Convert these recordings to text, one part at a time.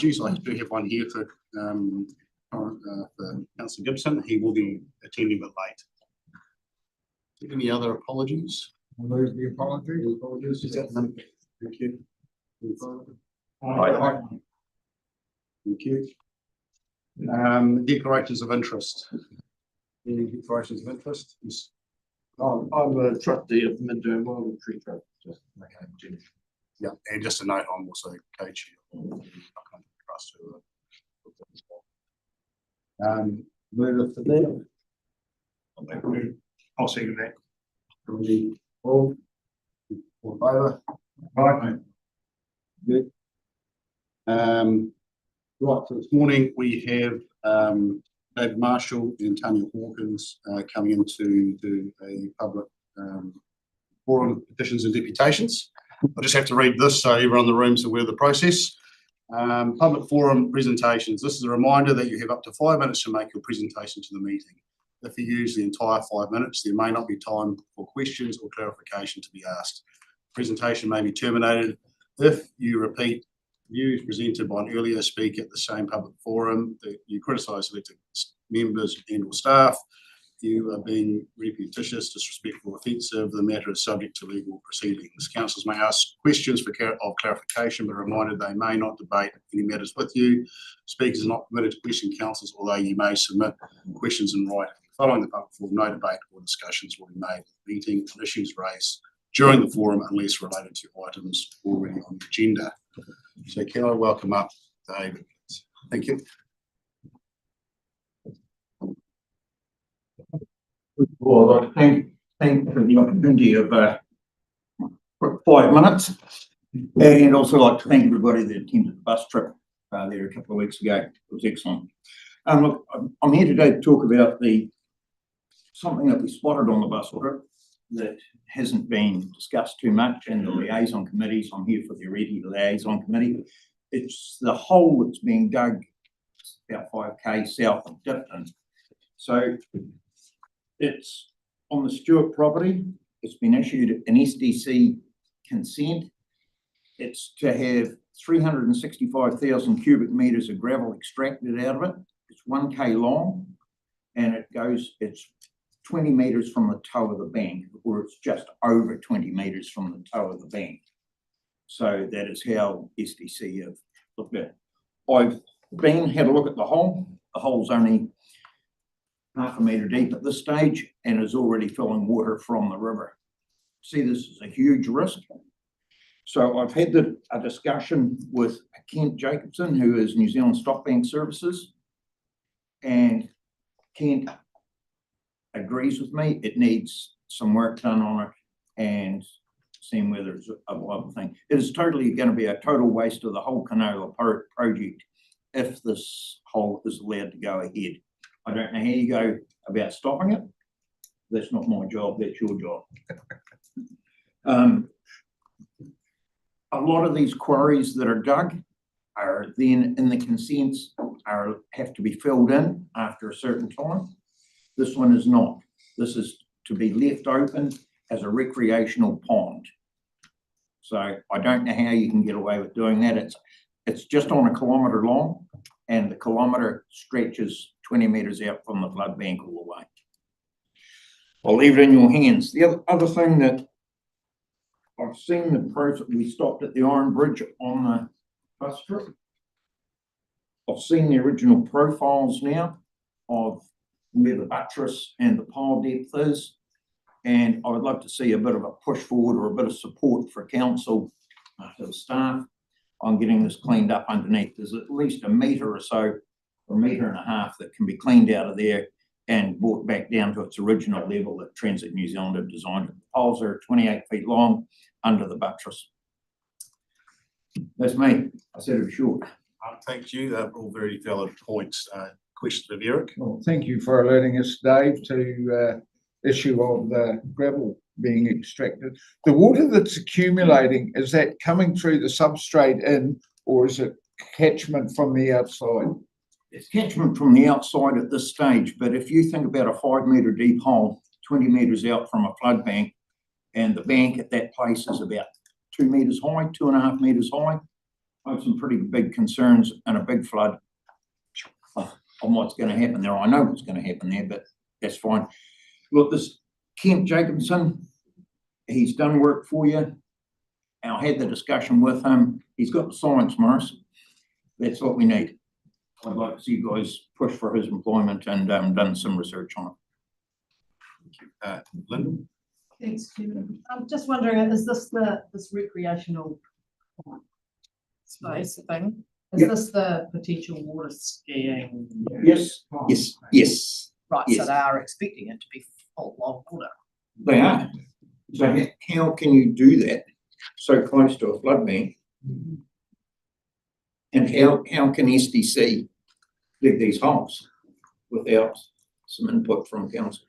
Geez, I do have one here for Councillor Gibson. He will be attending a bit late. Any other apologies? I'll move the apology. Apologies. Thank you. Aye. Thank you. Declarations of interest. Any declarations of interest? Yes. I'm a trustee of Midterm World Tree Trust. Okay. Yeah, and just a note, I'm also co-chair of the trust. Move it to there. I'll second that. All in favour? Aye. Good. Right, so this morning we have David Marshall and Tanya Hawkins coming in to do a public forum, petitions and deputations. I just have to read this so everyone in the room is aware of the process. Public forum presentations. This is a reminder that you have up to 5 minutes to make your presentation to the meeting. If you use the entire 5 minutes, there may not be time for questions or clarification to be asked. Presentation may be terminated if you repeat views presented by an earlier speaker at the same public forum, that you criticise elected members and or staff, you are being repetitious, disrespectful, offensive, the matter is subject to legal proceedings. Councillors may ask questions of clarification, but reminded they may not debate any matters with you. Speakers are not permitted to question councillors, although you may submit questions in writing. Following the public forum, no debate or discussions will be made at the meeting and issues raised during the forum unless related to items already on the agenda. So can I welcome up David? Thank you. Well, I'd like to thank for the opportunity of 5 minutes, and also like to thank everybody that attended the bus trip there a couple of weeks ago. It was excellent. Look, I'm here today to talk about something that we spotted on the bus trip that hasn't been discussed too much in the liaison committees. I'm here for the already liaison committee. It's the hole that's being dug about 5k south of Dipton. So it's on the Stewart property. It's been issued an SDC consent. It's to have 365,000 cubic metres of gravel extracted out of it. It's 1k long, and it's 20 metres from the toe of the bank, or it's just over 20 metres from the toe of the bank. So that is how SDC have looked at it. I've had a look at the hole. The hole's only half a metre deep at this stage and is already filling water from the river. See, this is a huge risk. So I've had a discussion with Kent Jacobson, who is New Zealand Stock Bank Services, and Kent agrees with me. It needs some work done on it and seeing whether it's a viable thing. It is totally going to be a total waste of the whole canola project if this hole is allowed to go ahead. I don't know how you go about stopping it. That's not my job, that's your job. A lot of these quarries that are dug are then in the consents have to be filled in after a certain time. This one is not. This is to be left open as a recreational pond. So I don't know how you can get away with doing that. It's just on 1 kilometre long, and the kilometre stretches 20 metres out from the flood bank all the way. I'll leave it in your hands. The other thing that I've seen the process, we stopped at the Iron Bridge on the bus trip. I've seen the original profiles now of where the buttress and the pile depth is, and I would like to see a bit of a push forward or a bit of support for council, for the staff, on getting this cleaned up underneath. There's at least 1 metre or so, or 1.5 metres that can be cleaned out of there and brought back down to its original level that Transit New Zealand have designed it. The poles are 28 feet long under the buttress. That's me. I said it was short. Thank you. They're all very valid points. Question of Eric. Well, thank you for alerting us, Dave, to issue of the gravel being extracted. The water that's accumulating, is that coming through the substrate in, or is it catchment from the outside? It's catchment from the outside at this stage, but if you think about a 5 metre deep hole, 20 metres out from a flood bank, and the bank at that place is about 2 metres high, 2.5 metres high, I have some pretty big concerns and a big flood on what's going to happen there. I know what's going to happen there, but that's fine. Look, this Kent Jacobson, he's done work for you. And I had the discussion with him. He's got the science, Morris. That's what we need. I'd like to see you guys push for his employment and done some research on it. Lyndon? Thanks, Chairman. I'm just wondering, is this this recreational space thing? Is this the potential water skiing? Yes, yes, yes, Right, so yes. they are expecting it to be full of water. they are. So how can you do that so close to a flood bank? And how can SDC dig these holes without some input from council?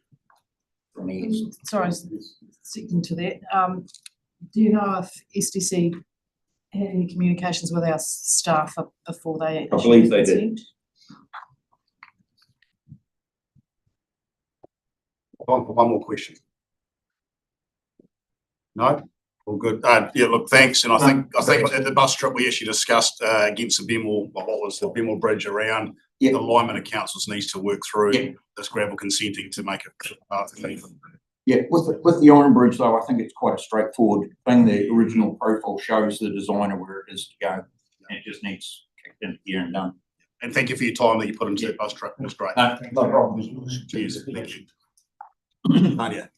From ES? Sorry, sticking to that. Do you know if SDC had any communications with our staff before they? I believe they did. consent? Time for one more question. No? All good. Yeah, look, thanks. And I think at the bus trip, we actually discussed against the Benmore, what was the Benmore Bridge around Yeah. the alignment of councils needs to work through Yeah. this gravel consenting to make it. Yeah, with the Iron Bridge though, I think it's quite a straightforward thing. The original profile shows the designer where it is to go, and it just needs kicked into gear and done. And thank you for your time that you put into that bus trip. It was great. No problem. Cheers. Thank you. Nadia.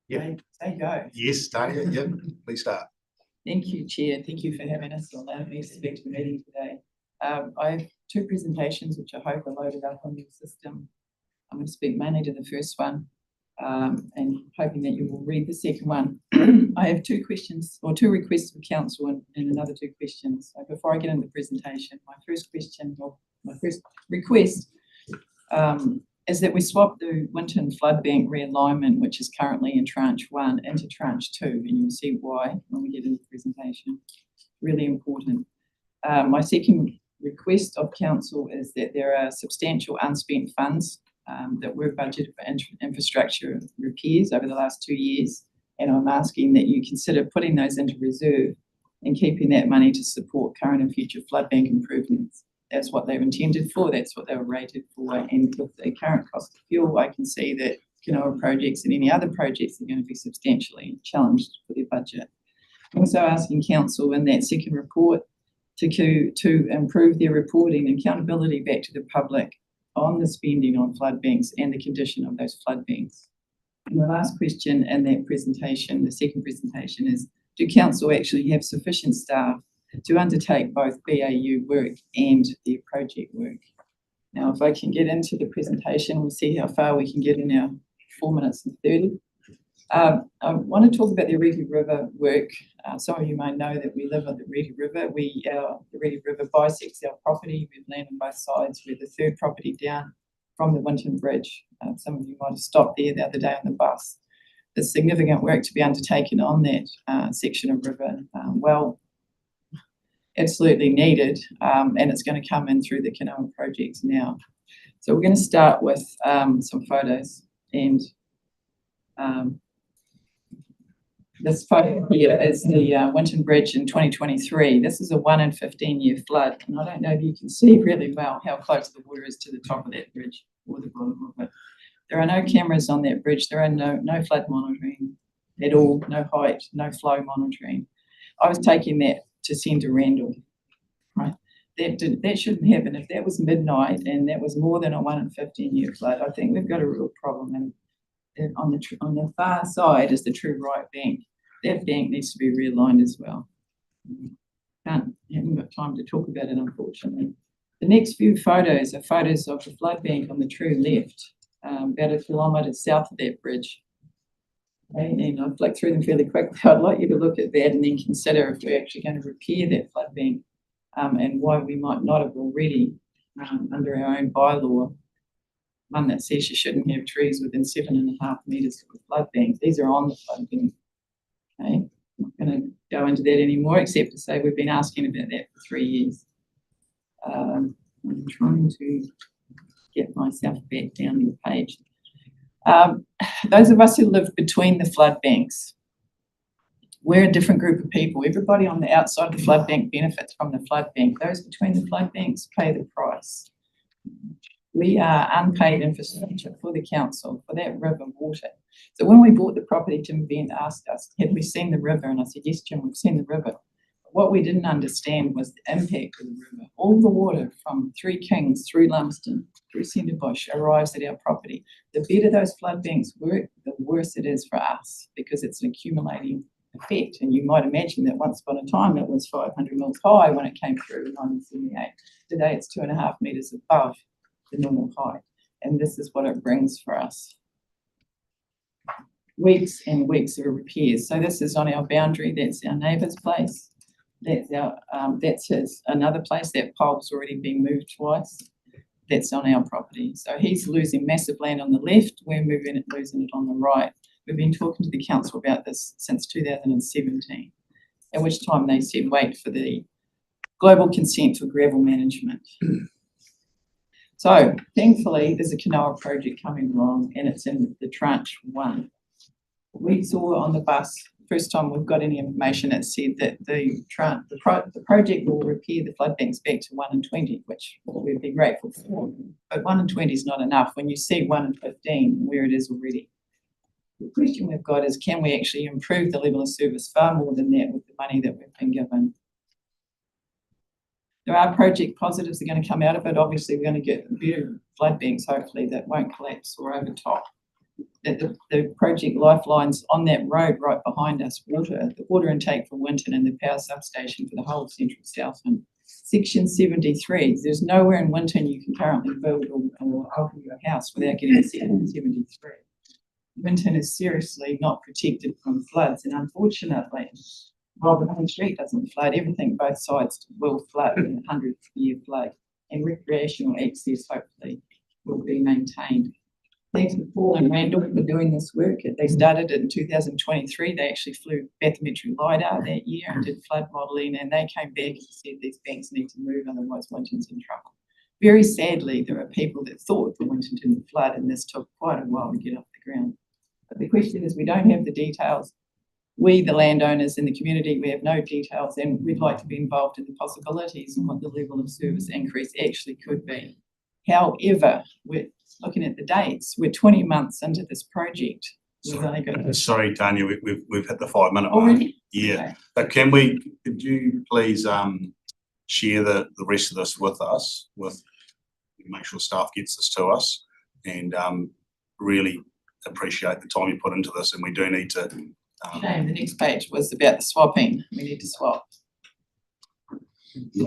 Yeah. Say go. Yes, Nadia. Yeah, please start. Thank you, Chair. Thank you for having us and allowing me to speak to the meeting today. I have two presentations which I hope are loaded up on your system. I'm going to speak mainly to the first one and hoping that you will read the second one. I have two questions or two requests for council and another two questions. So before I get into the presentation, my first question or my first request is that we swap the Winton Flood Bank realignment, which is currently in tranche 1, into tranche 2, and you'll see why when we get into the presentation. Really important. My second request of council is that there are substantial unspent funds that were budgeted for infrastructure repairs over the last 2 years, and I'm asking that you consider putting those into reserve and keeping that money to support current and future flood bank improvements. That's what they were intended for, that's what they were rated for, and with the current cost of fuel, I can see that Kenoa projects and any other projects are going to be substantially challenged for their budget. I'm also asking council in that second report to improve their reporting and accountability back to the public on the spending on flood banks and the condition of those flood banks. And the last question in that presentation, the second presentation, is do council actually have sufficient staff to undertake both BAU work and their project work? Now, if I can get into the presentation, we'll see how far we can get in our 4 minutes and 30. I want to talk about the Reedy River work. Some of you may know that we live on the Reedy River. The Reedy River bisects our property. We have land on both sides. We're the third property down from the Winton Bridge. Some of you might have stopped there the other day on the bus. There's significant work to be undertaken on that section of river. Well, absolutely needed, and it's going to come in through the Kenoa project now. So we're going to start with some photos, and This photo here is the Winton Bridge in 2023. This is a 1 in 15-year flood, and I don't know if you can see really well how close the water is to the top of that bridge or the bottom of it. There are no cameras on that bridge. There are no flood monitoring at all, no height, no flow monitoring. I was taking that to send to Randall, right? That shouldn't happen. If that was midnight and that was more than a 1 in 15-year flood, I think we've got a real problem. And on the far side is the true right bank. That bank needs to be realigned as well. Haven't got time to talk about it, unfortunately. The next few photos are photos of the flood bank on the true left, about 1 kilometre south of that bridge. Okay, and I'll flick through them fairly quickly. I'd like you to look at that and then consider if we're actually going to repair that flood bank, and why we might not have already, under our own bylaw, one that says you shouldn't have trees within 7.5 metres of the flood bank. These are on the flood bank. Okay, I'm not going to go into that anymore, except to say we've been asking about that for 3 years. I'm trying to get myself back down the page. Those of us who live between the flood banks, we're a different group of people. Everybody on the outside of the flood bank benefits from the flood bank. Those between the flood banks pay the price. We are unpaid infrastructure for the council for that river water. So when we bought the property, Jim Bent asked us, had we seen the river? And I said, yes, Jim, we've seen the river. But what we didn't understand was the impact of the river. All the water from Three Kings through Lumsden, through Centre Bush arrives at our property. The better those flood banks work, the worse it is for us, because it's an accumulating effect. And you might imagine that once upon a time it was 500 mils high when it came through in 1978. Today it's 2.5 metres above the normal height, and this is what it brings for us. Weeks and weeks of repairs. So this is on our boundary. That's our neighbour's place. That's our that's his another place. That pole's already been moved twice. That's on our property. So he's losing massive land on the left. We're losing it on the right. We've been talking to the council about this since 2017, at which time they said wait for the global consent for gravel management. So thankfully, there's a Canoa project coming along, and it's in the tranche 1. We saw on the bus, first time we've got any information, it said that the project will repair the flood banks back to 1 in 20, which we'd be grateful for. But 1 in 20 is not enough when you see 1 in 15 where it is already. The question we've got is, can we actually improve the level of service far more than that with the money that we've been given? There are project positives that are going to come out of it. Obviously, we're going to get better flood banks, hopefully, that won't collapse or overtop. That the project lifelines on that road right behind us, the water intake for Winton and the power substation for the whole of Central Southland. Section 73, there's nowhere in Winton you can currently build or open your house without getting a Section 73. Winton is seriously not protected from floods, and unfortunately, while the main street doesn't flood, everything both sides will flood in a 100-year flood, and recreational access hopefully will be maintained. Thanks to Paul and Randall for doing this work. They started it in 2023. They actually flew bathymetric LiDAR that year and did flood modelling, and they came back and said these banks need to move, otherwise Winton's in trouble. Very sadly, there are people that thought the Winton didn't flood, and this took quite a while to get off the ground. But the question is, we don't have the details. We, the landowners in the community, we have no details, and we'd like to be involved in the possibilities and what the level of service increase actually could be. However, we're looking at the dates. We're 20 months into this project. Sorry, Tanya, we've hit the 5-minute mark. Already? Yeah. Okay. But could you please share the rest of this with us, make sure staff gets this to us, and really appreciate the time you put into this, and we do need to. Shame, the next page was about the swapping. We need to swap.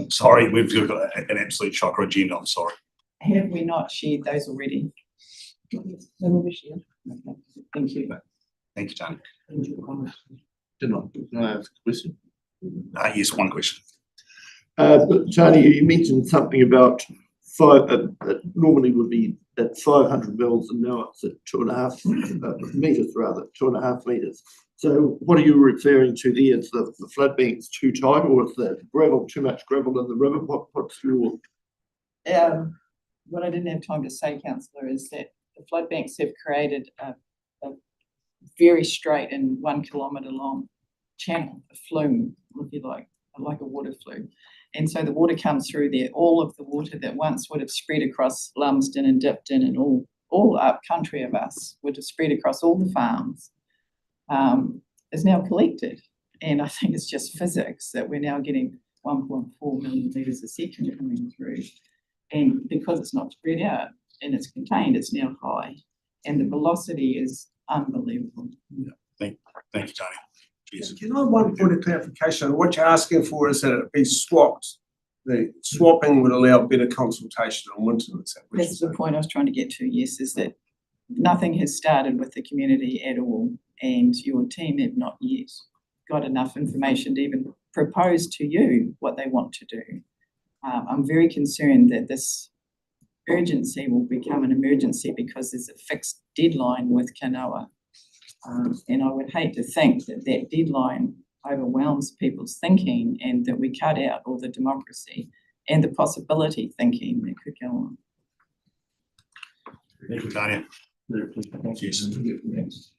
Sorry, we've got an absolute shocker agenda. I'm sorry. Have we not shared those already? They will be shared. Okay. Thank you. Thank you, Tanya. Can I ask a question? Yes, one question. Tony, you mentioned something about normally would be at 500 mils, and now it's at 2.5 meters, rather 2.5 meters. So what are you referring to there? Is the flood bank's too tight, or is the gravel too much gravel in the river? What's your? What I didn't have time to say, councillor, is that the flood banks have created a very straight and 1 kilometre long channel, a flume, if you like a water flume. And so the water comes through there. All of the water that once would have spread across Lumsden and Dipton and all up country of us would have spread across all the farms, is now collected. And I think it's just physics that we're now getting 1.4 million litres a second coming through. And because it's not spread out and it's contained, it's now high. And the velocity is unbelievable. Thank you, Tony. Cheers. Can I have one point of clarification? What you're asking for is that it be swapped. The swapping would allow better consultation on Winton. That's the point I was trying to get to, yes, is that nothing has started with the community at all, and your team have not yet got enough information to even propose to you what they want to do. I'm very concerned that this urgency will become an emergency because there's a fixed deadline with Kanoa. And I would hate to think that that deadline overwhelms people's thinking and that we cut out all the democracy and the possibility thinking that could go on. Thank you, Tanya. Cheers.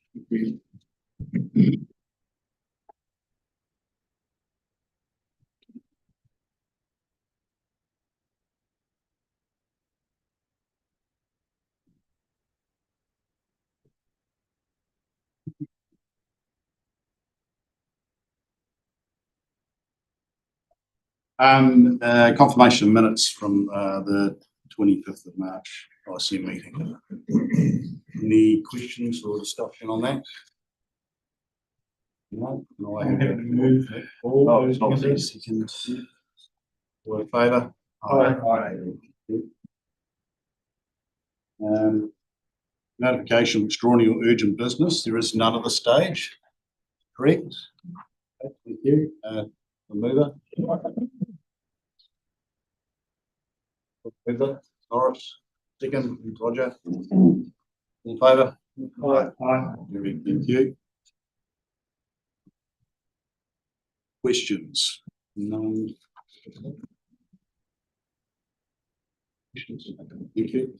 Confirmation of minutes from the 25th of March ICM meeting. Any questions or discussion on that? No, I have to move. All those seconds. All in favour? Notification of extraordinary or urgent business. There is none at this stage. Correct. Thank you. The mover. Mover. Norris. Second. Roger. All in favour? Thank you. Questions? None. Questions? Thank you.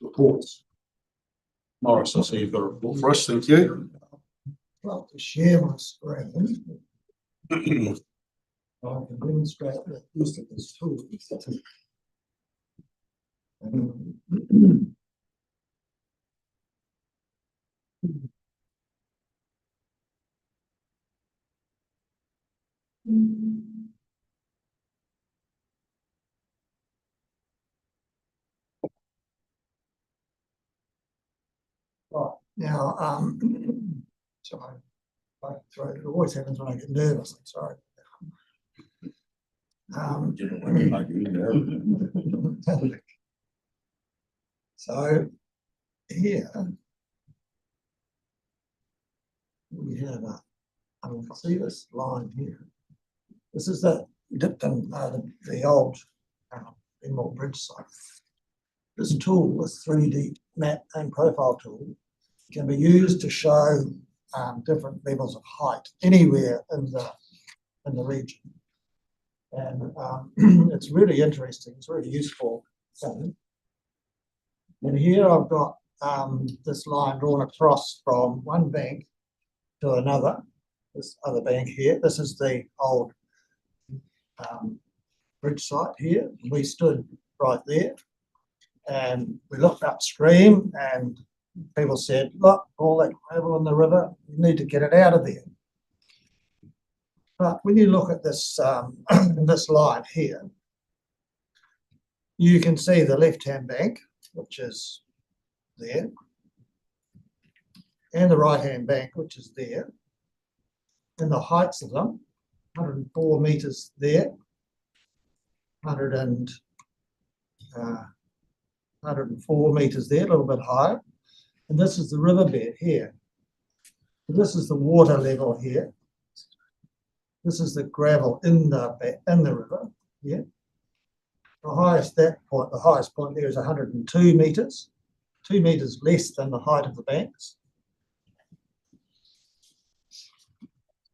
Reports. Morris, I see you've got a report for us. Thank you. I'd like to share my screen. I can demonstrate the use of this tool. Right, now, sorry, it always happens when I get nervous, I'm sorry. So here we have I can see this line here. This is the Dipton, the old Benmore Bridge site. This tool, this 3D map and profile tool, can be used to show different levels of height anywhere in the region. And it's really interesting, it's really useful thing. And here I've got this line drawn across from one bank to another, this other bank here. This is the old bridge site here. We stood right there and we looked upstream and people said, look, all that gravel in the river, you need to get it out of there. But when you look at this, this line here, you can see the left-hand bank, which is there, and the right-hand bank, which is there, and the heights of them, 104 metres there, 104 metres there, a little bit higher, and this is the riverbed here. This is the water level here. This is the gravel in the river here. The highest point there is 102 metres, 2 metres less than the height of the banks.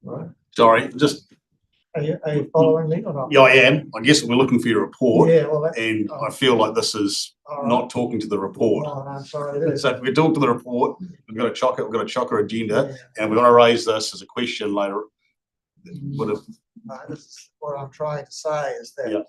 Right. Sorry, just Are you following me or not? Yeah, I am. I guess we're looking for your report, Yeah, well, that's. and I feel like this is all right. not talking to the report. Oh, no, I'm sorry. it is. So if we talk to the report, we've got a chocker agenda, Yeah. and we want to raise this as a question later. Would have, No, this is what I'm trying to say is that. Yeah.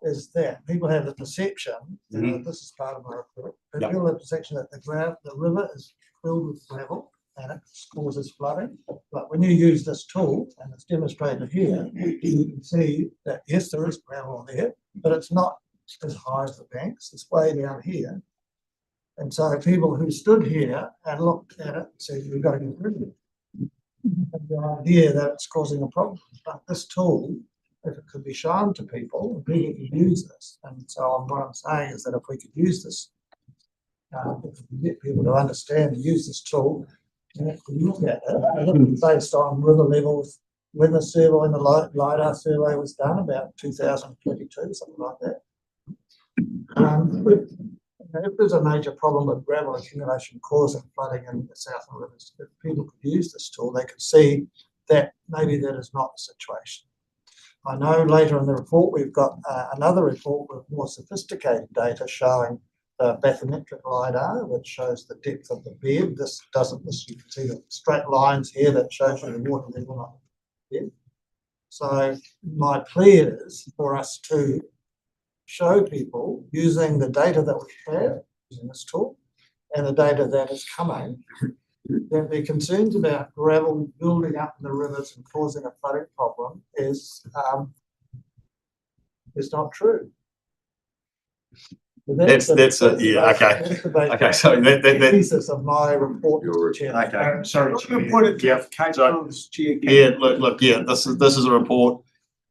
Is that people have the perception, Mhm. this is part of my report, but Yeah. people have the perception that the river is filled with gravel and it causes flooding. But when you use this tool, and it's demonstrated here, you can see that yes, there is gravel there, but it's not as high as the banks, it's way down here. And so people who stood here and looked at it said, we've got to get rid of it. And the idea that it's causing a problem, but this tool, if it could be shown to people, people could use this. And so what I'm saying is that if we could use this, if we could get people to understand and use this tool, and if we look at it based on river levels, when the survey, when the LiDAR survey was done about 2022, something like that. If there's a major problem with gravel accumulation causing flooding in the southern rivers, if people could use this tool, they could see that maybe that is not the situation. I know later in the report we've got another report with more sophisticated data showing the bathymetric LiDAR, which shows the depth of the bed. This doesn't. This you can see the straight lines here that shows you the water level on the bed. So my plea is for us to show people using the data that we have using this tool and the data that is coming, that their concerns about gravel building up in the rivers and causing a flooding problem is not true. that's yeah, okay. Okay, so that thesis of my report, Mr. Chairman. okay. Sorry, Chair. Point of clarification, Chair. Yeah, look, yeah, this is a report.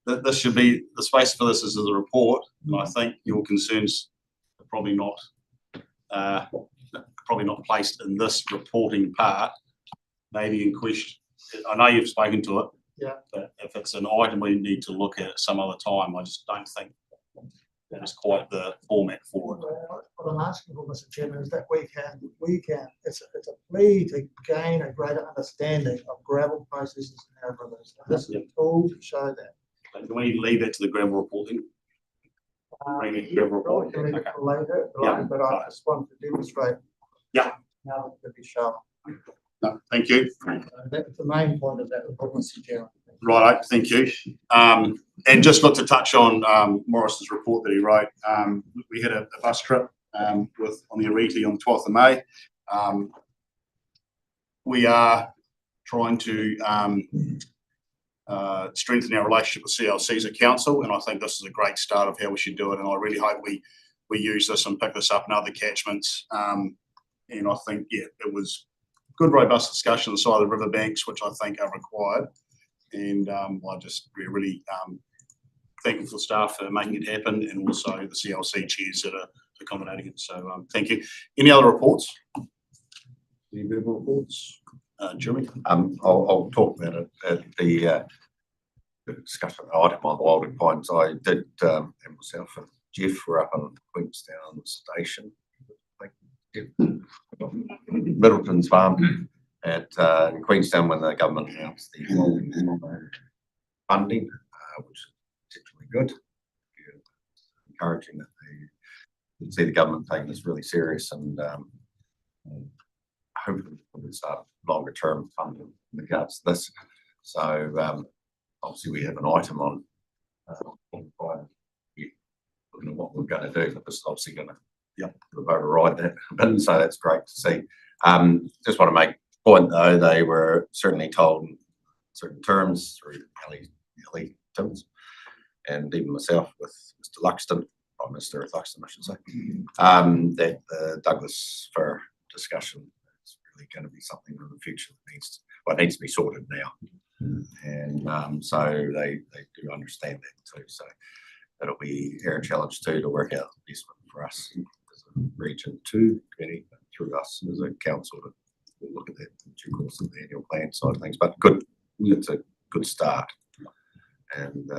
This should be, the space for this is a report, and I think your concerns are probably not placed in this reporting part. Maybe in question. I know you've spoken to it. Yeah. But if it's an item we need to look at some other time, I just don't think that is quite the format for it. Well, what I'm asking for, Mr. Chairman, is that we can, it's a plea to gain a greater understanding of gravel processes in our rivers. This is a tool to show that. Can we leave that to the gravel reporting? Bring it to gravel reporting. Probably Okay. for later, Yeah. but I just want to demonstrate. Yeah. How it could be shown. No, thank you. That's the main point of that report, Mr. Chairman. Right, thank you. And just look to touch on Morris's report that he wrote. We had a bus trip on the Arete on the 12th of May. We are trying to strengthen our relationship with CLC as a council, and I think this is a great start of how we should do it. And I really hope we use this and pick this up in other catchments. And I think, yeah, it was good, robust discussion on the side of the riverbanks, which I think are required. And I just really thankful for staff for making it happen, and also the CLC chairs that are accommodating it. So thank you. Any other reports? Any verbal reports? Jeremy? I'll talk about it at the discussion item on the Wilding Pines. I did, and myself and Jeff were up on Queenstown Station, Middleton's farm at Queenstown when the government announced the Wilding funding, which is particularly good. Encouraging that they see the government taking this really serious, and hopefully we'll start longer term funding in regards to this. So obviously we have an item on looking at what we're going to do, but this is obviously going to override that a bit, so that's great to see. Just want to make a point though, they were certainly told in certain terms through Ellie Timms and even myself with Mr. Luxton, or Mr. Luxton I should say, that the Douglas Fir discussion is really going to be something in the future that needs to be sorted now. And so they do understand that too. So it'll be our challenge too to work out investment for us as a region 2 committee, through us as a council to look at that in due course of the annual plan side of things. But good, it's a good start. And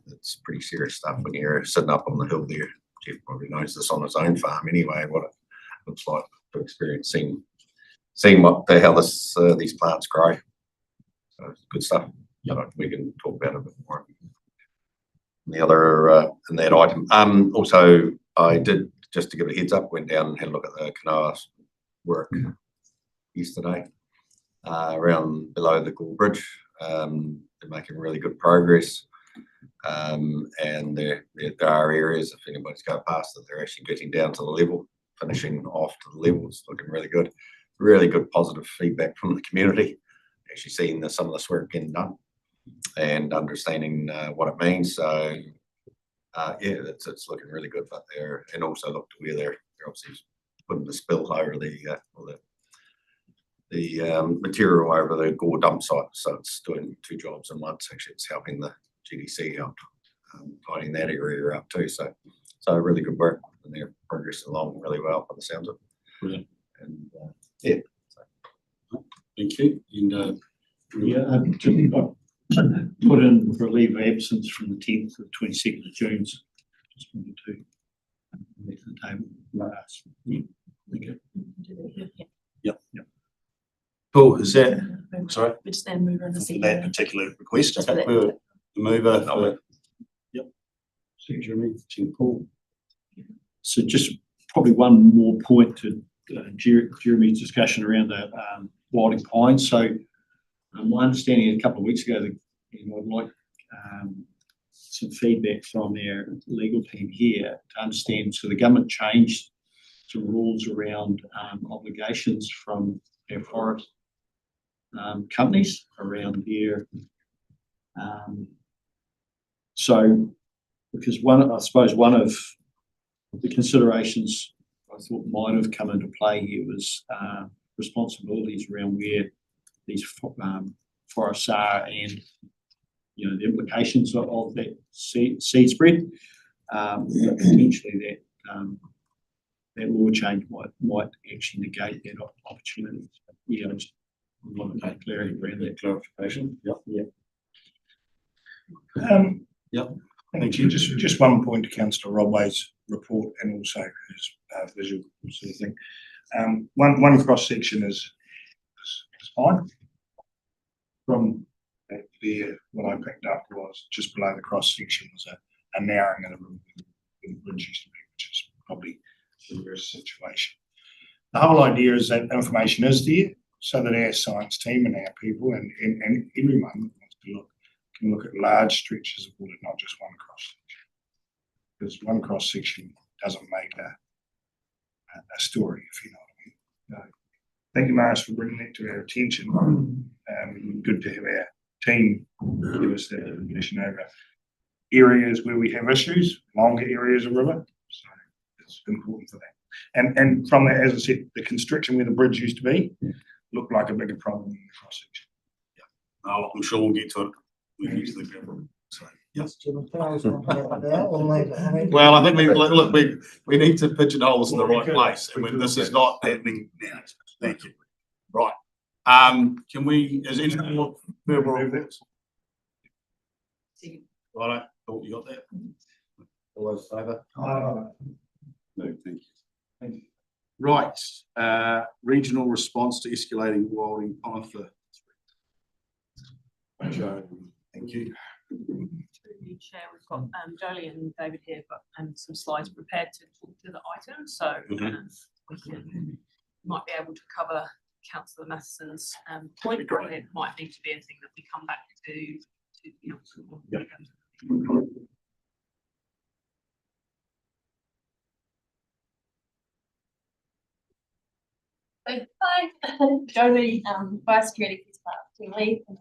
it's pretty serious stuff when you're sitting up on the hill there. Jeff probably knows this on his own farm anyway, what it looks like to experience seeing what the hell these plants grow. So good stuff. we can talk about it a bit more. The other, in that item, also I did, just to give a heads up, went down and had a look at the Kanoa work yesterday, around below the Gore Bridge. They're making really good progress. And there are areas, if anybody's going past it, they're actually getting down to the level, finishing off to the level. It's looking really good. Really good positive feedback from the community. Actually seeing some of this work getting done and understanding what it means. So yeah, it's looking really good. But there, and also look to where they're obviously putting the spill over the material over the Gore dump site. So it's doing two jobs in once. Actually, it's helping the GDC out, tidying that area up too. So really good work, and they're progressing along really well by the sounds of it. Brilliant. And yeah. Thank you. And I put in for a leave of absence from the 10th to the 22nd of June. So just wanted to make the table. Yeah, thank you. Yep. Cool. Is that sorry? We just then move on to For that particular request. Just for that. For the mover. Yep. So Jeremy, Paul. So just probably one more point to Jeremy's discussion around the Wilding Pines. So my understanding a couple of weeks ago that I'd like some feedback from their legal team here to understand. So the government changed some rules around obligations from their forest companies around their so because one of the considerations I thought might have come into play here was responsibilities around where these forests are and the implications of that seed spread. Potentially that law change might actually negate that opportunity. So, I just want to take clarity around that. Clarification. Yep. Yep. Thank you. Just one point to Councillor Rodway's report and also his visual sort of thing. One cross section is fine. From there, what I picked up was just below the cross section was a narrowing of the room where the bridge used to be, which is probably the reverse situation. The whole idea is that information is there so that our science team and our people and everyone that wants to look can look at large stretches of water, not just one cross section. Because one cross section doesn't make a story, if you know what I mean. Thank you, Maris, for bringing that to our attention. Good to have our team give us that information over areas where we have issues, longer areas of river. So it's important for that. And from that, as I said, the constriction where the bridge used to be looked like a bigger problem in the cross section. Yeah. I'm sure we'll get to it. We'll get to the gravel. So yes. Well, I think we need to pigeonhole this in the right place, and this is not happening now. Thank you. Right. Can we? Is anything more verbal reports? Right. Thought you got that. All those in favour? No, thank you. Thank you. Right. Regional response to escalating wilding conifer. Joe, thank you. Chair, we've got Jolie and David here, but some slides prepared to talk to the item, so we might be able to cover Councillor Matheson's point, but it might need to be a thing that we come back to council. So, hi, Jolie, Biosecurity Peace Park Team Lead, and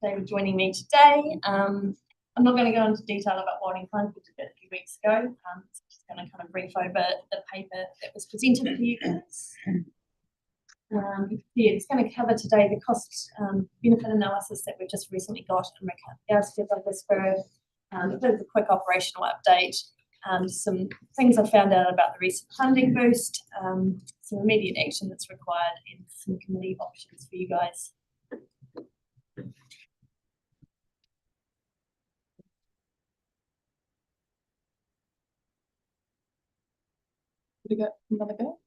David joining me today. I'm not going to go into detail about Wilding Pines, we did that a few weeks ago. So just going to kind of brief over the paper that was presented to you guys. Yeah, it's going to cover today the cost benefit analysis that we've just recently got in regards to this for a bit of a quick operational update. Some things I found out about the recent funding boost, some immediate action that's required, and some committee options for you guys. Did we go another go?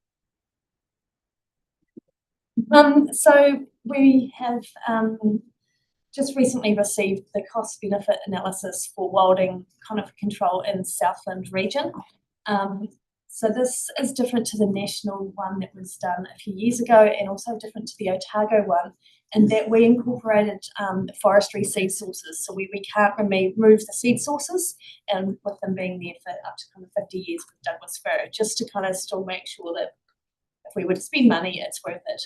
So we have just recently received the cost benefit analysis for wilding kind of control in Southland region. So this is different to the national one that was done a few years ago, and also different to the Otago one, in that we incorporated forestry seed sources. So we can't remove the seed sources, and with them being there for up to kind of 50 years with Douglas fir, just to kind of still make sure that if we were to spend money, it's worth it.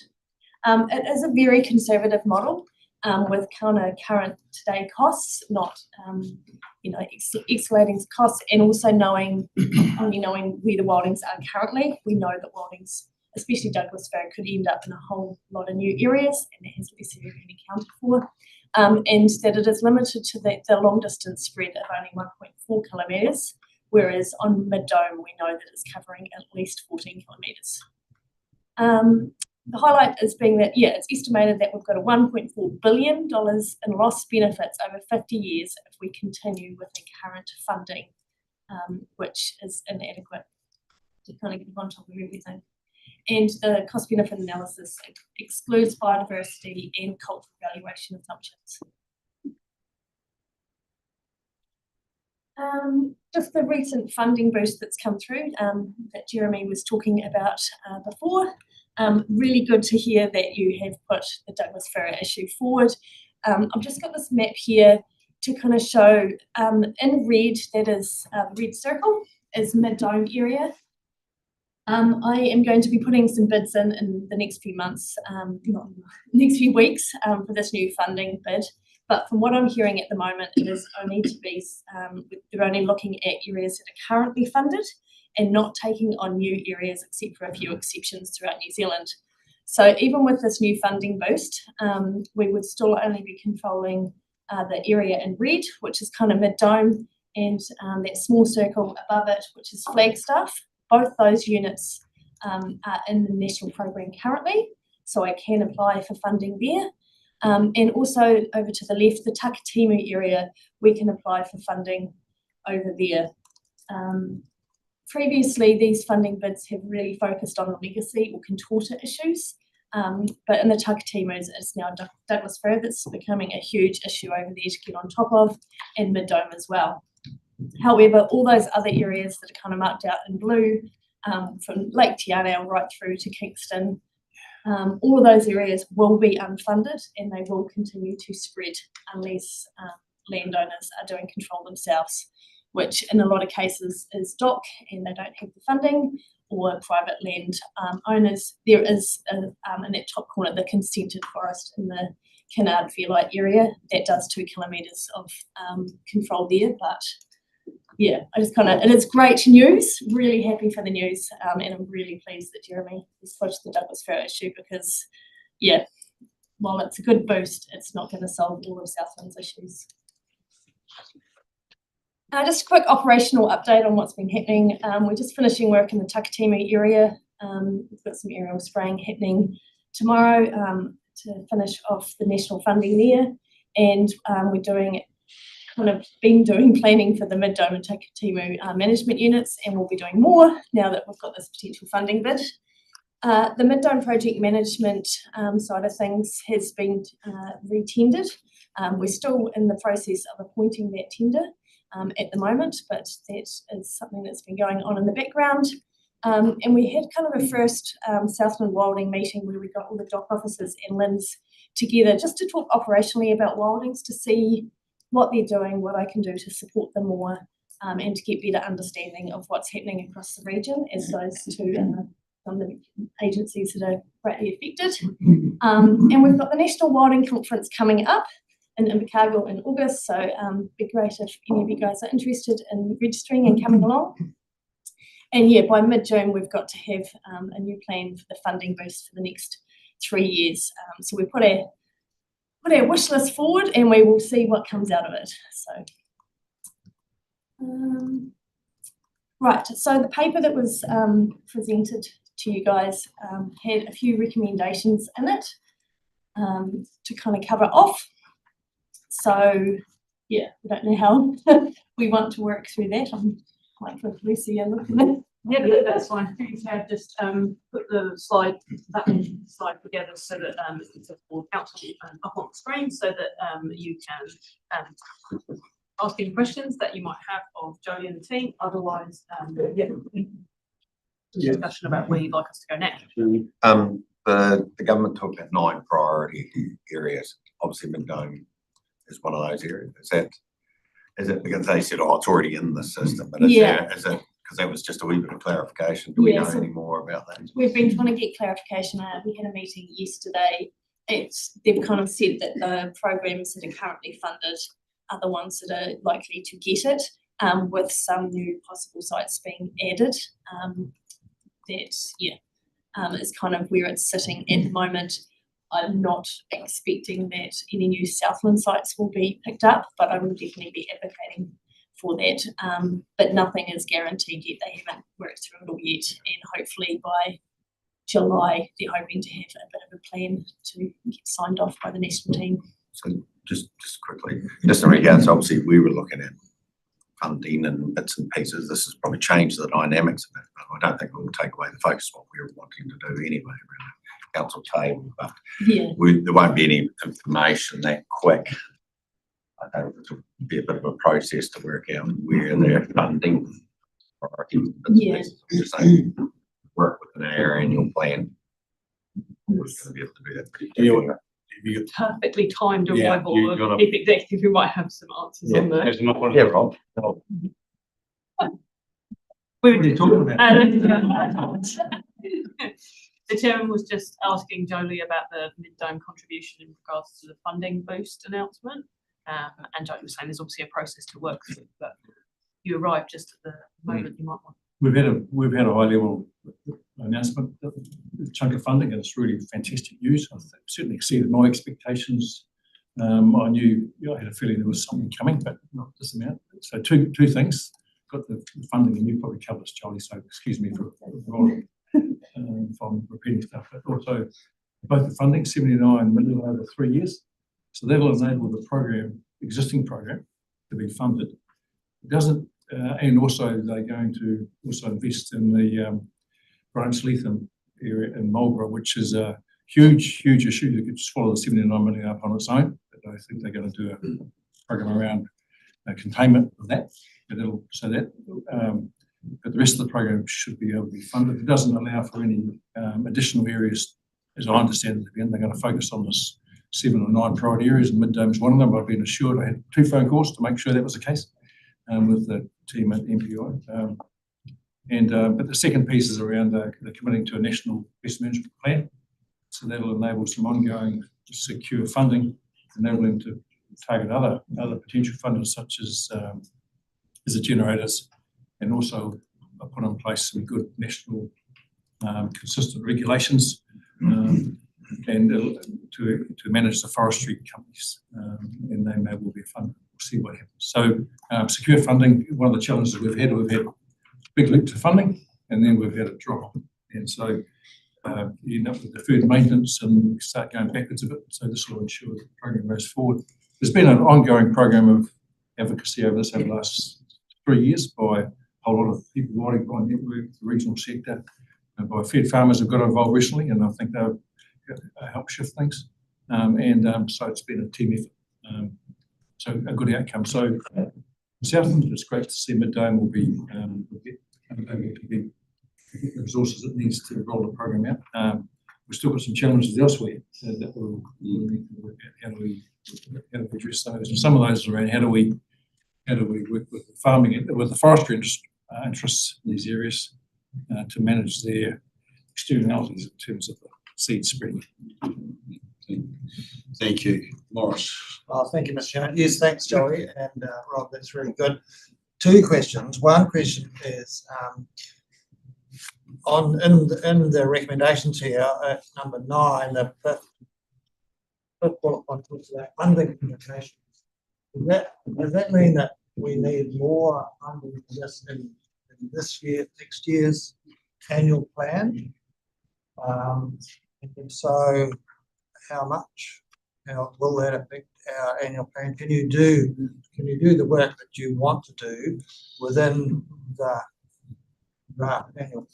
It is a very conservative model with kind of current today costs, not escalating costs, and also knowing where the wildings are currently. We know that wildings, especially Douglas fir, could end up in a whole lot of new areas, and that has necessarily been accounted for, and that it is limited to the long distance spread of only 1.4 kilometres, whereas on mid-dome we know that it's covering at least 14 kilometres. The highlight is being that, it's estimated that we've got a $1.4 billion in lost benefits over 50 years if we continue with the current funding, which is inadequate to kind of get on top of everything. And the cost benefit analysis excludes biodiversity and cultural valuation assumptions. Just the recent funding boost that's come through that Jeremy was talking about before. Really good to hear that you have put the Douglas fir issue forward. I've just got this map here to kind of show in red, that is red circle, is mid-dome area. I am going to be putting some bids in the next few months, next few weeks for this new funding bid. But from what I'm hearing at the moment, it is only to be, they're only looking at areas that are currently funded and not taking on new areas, except for a few exceptions throughout New Zealand. So even with this new funding boost, we would still only be controlling the area in red, which is kind of mid-dome, and that small circle above it, which is Flagstaff. Both those units are in the national program currently, so I can apply for funding there. And also over to the left, the Takatimu area, we can apply for funding over there. Previously, these funding bids have really focused on legacy or contorta issues, but in the Takatimus, it's now Douglas fir that's becoming a huge issue over there to get on top of, and mid-dome as well. However, all those other areas that are kind of marked out in blue, from Lake Te Anau right through to Kingston, all of those areas will be unfunded, and they will continue to spread unless landowners are doing control themselves, which in a lot of cases is DOC and they don't have the funding, or private land owners. There is, in that top corner, the consented forest in the Canard Fairlight area. That does 2 kilometres of control there, but I just it is great news, really happy for the news, and I'm really pleased that Jeremy has pushed the Douglas fir issue because, while it's a good boost, it's not going to solve all of Southland's issues. Just a quick operational update on what's been happening. We're just finishing work in the Takatimu area. We've got some aerial spraying happening tomorrow to finish off the national funding there, and we're doing planning for the mid-dome and Takatimu management units, and we'll be doing more now that we've got this potential funding bid. The mid-dome project management side of things has been re-tendered. We're still in the process of appointing that tender at the moment, but that is something that's been going on in the background. And we had kind of a first Southland wilding meeting where we got all the DOC officers and LINs together just to talk operationally about wildings, to see what they're doing, what I can do to support them more, and to get better understanding of what's happening across the region as those two some of the agencies that are greatly affected. And we've got the National Wilding Conference coming up in Invercargill in August, so be great if any of you guys are interested in registering and coming along. And by mid-June we've got to have a new plan for the funding boost for the next 3 years. So we put our wish list forward and we will see what comes out of it. So the paper that was presented to you guys had a few recommendations in it to kind of cover off. So I don't know how we want to work through that. I'm quite with Lucy and looking at Yeah, that's fine. You can just put the slide together so that it's a full council up on the screen so that you can ask any questions that you might have of Jolie and the team. Otherwise, discussion about where you'd like us to go next. The government talked about 9 priority areas. Obviously, Mid-Dome is one of those areas. Is it because they said, oh, it's already in the system, but is it, because that was just a wee bit of clarification. Do we know any more about that? We've been trying to get clarification. We had a meeting yesterday. They've kind of said that the programs that are currently funded are the ones that are likely to get it, with some new possible sites being added. Is kind of where it's sitting at the moment. I'm not expecting that any new Southland sites will be picked up, but I will definitely be advocating for that. But nothing is guaranteed yet. They haven't worked through it all yet, and hopefully by July they're hoping to have a bit of a plan to get signed off by the national team. So just quickly, just in regards, obviously we were looking at funding and bits and pieces. This has probably changed the dynamics of it, but I don't think it will take away the focus of what we were wanting to do anyway around the council table. But there won't be any information that quick. I think it'll be a bit of a process to work out where they're funding priority bits and pieces. Just saying, work within our annual plan. We're going to be able to do that pretty quickly. Perfectly timed arrival of chief executive who might have some answers on there. Yeah, Rob. We were talking about. The chairman was just asking Jolie about the Mid-Dome contribution in regards to the funding boost announcement. And Jolie was saying there's obviously a process to work through, but you arrived just at the moment you might want. We've had a high level announcement, chunk of funding, and it's really fantastic news. I certainly exceeded my expectations. I had a feeling there was something coming, but not this amount. So two things. Got the funding, and you probably covered this, Charlie, so excuse me for if I'm repeating stuff, but also both the funding, 79 million over 3 years. So that'll enable the existing program to be funded. It doesn't, and also they're going to also invest in the Branch Lethem area in Marlborough, which is a huge issue. You could swallow the 79 million up on its own, but I think they're going to do a program around containment of that. But the rest of the program should be able to be funded. It doesn't allow for any additional areas, as I understand it. Again, they're going to focus on this 7 or 9 priority areas, and Mid-Dome is one of them. I've been assured. I had 2 phone calls to make sure that was the case with the team at MPI. But the second piece is around they're committing to a national best management plan. So that'll enable some ongoing secure funding, enabling to target other potential funders such as the generators, and also put in place some good national consistent regulations and to manage the forestry companies, and then they will be funded. We'll see what happens. So secure funding, one of the challenges we've had big leap to funding, and then we've had a drop. And so you end up with deferred maintenance and start going backwards a bit. So this will ensure the program goes forward. There's been an ongoing program of advocacy over the last 3 years by a whole lot of people riding by network, the regional sector, and by Fed farmers have got involved recently, and I think they'll help shift things. So it's been a team effort. So a good outcome. So Southland, it's great to see Mid-Dome will be able to get the resources it needs to roll the program out. We've still got some challenges elsewhere that we'll need to work out how do we address those. And some of those are around how do we work with the farming, with the forestry interests in these areas to manage their externalities in terms of the seed spreading. Thank you, Morris. Thank you, Mr. Chairman. Yes, thanks, Joey and Rob. That's really good. 2 questions. One question is in the recommendations here at number 9, the fifth bullet point talks about funding communications. Does that mean that we need more funding for this in this year, next year's annual plan? And so, how much? How will that affect our annual plan? Can you do the work that you want to do within draft annual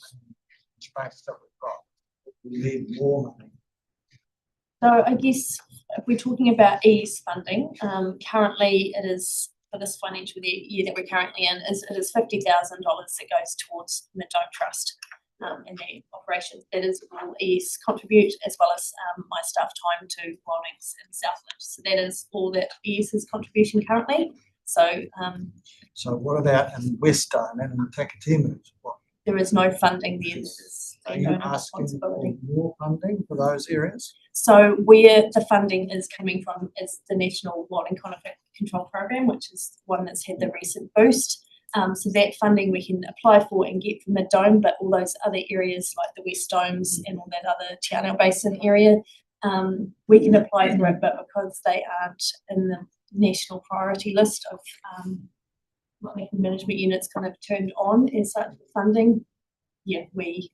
space that we've got. We need more money. So I guess if we're talking about ease funding, currently it is, for this financial year that we're currently in, it is $50,000 that goes towards the Mid-Dome Trust and the operations. That is all ease contribute, as well as my staff time to Wildings in Southland. So that is all that ease's contribution currently. So So what about in Westone and Takatimu? What, there is no funding there. That is are the you owner asking for responsibility. more funding for those areas? So where the funding is coming from is the National Wilding Conifer Control Program, which is one that's had the recent boost. So that funding we can apply for and get from Mid-Dome, but all those other areas like the West Domes and all that other Te Anau Basin area, we can apply for it, but because they aren't in the national priority list of what management units kind of turned on as such funding, yeah,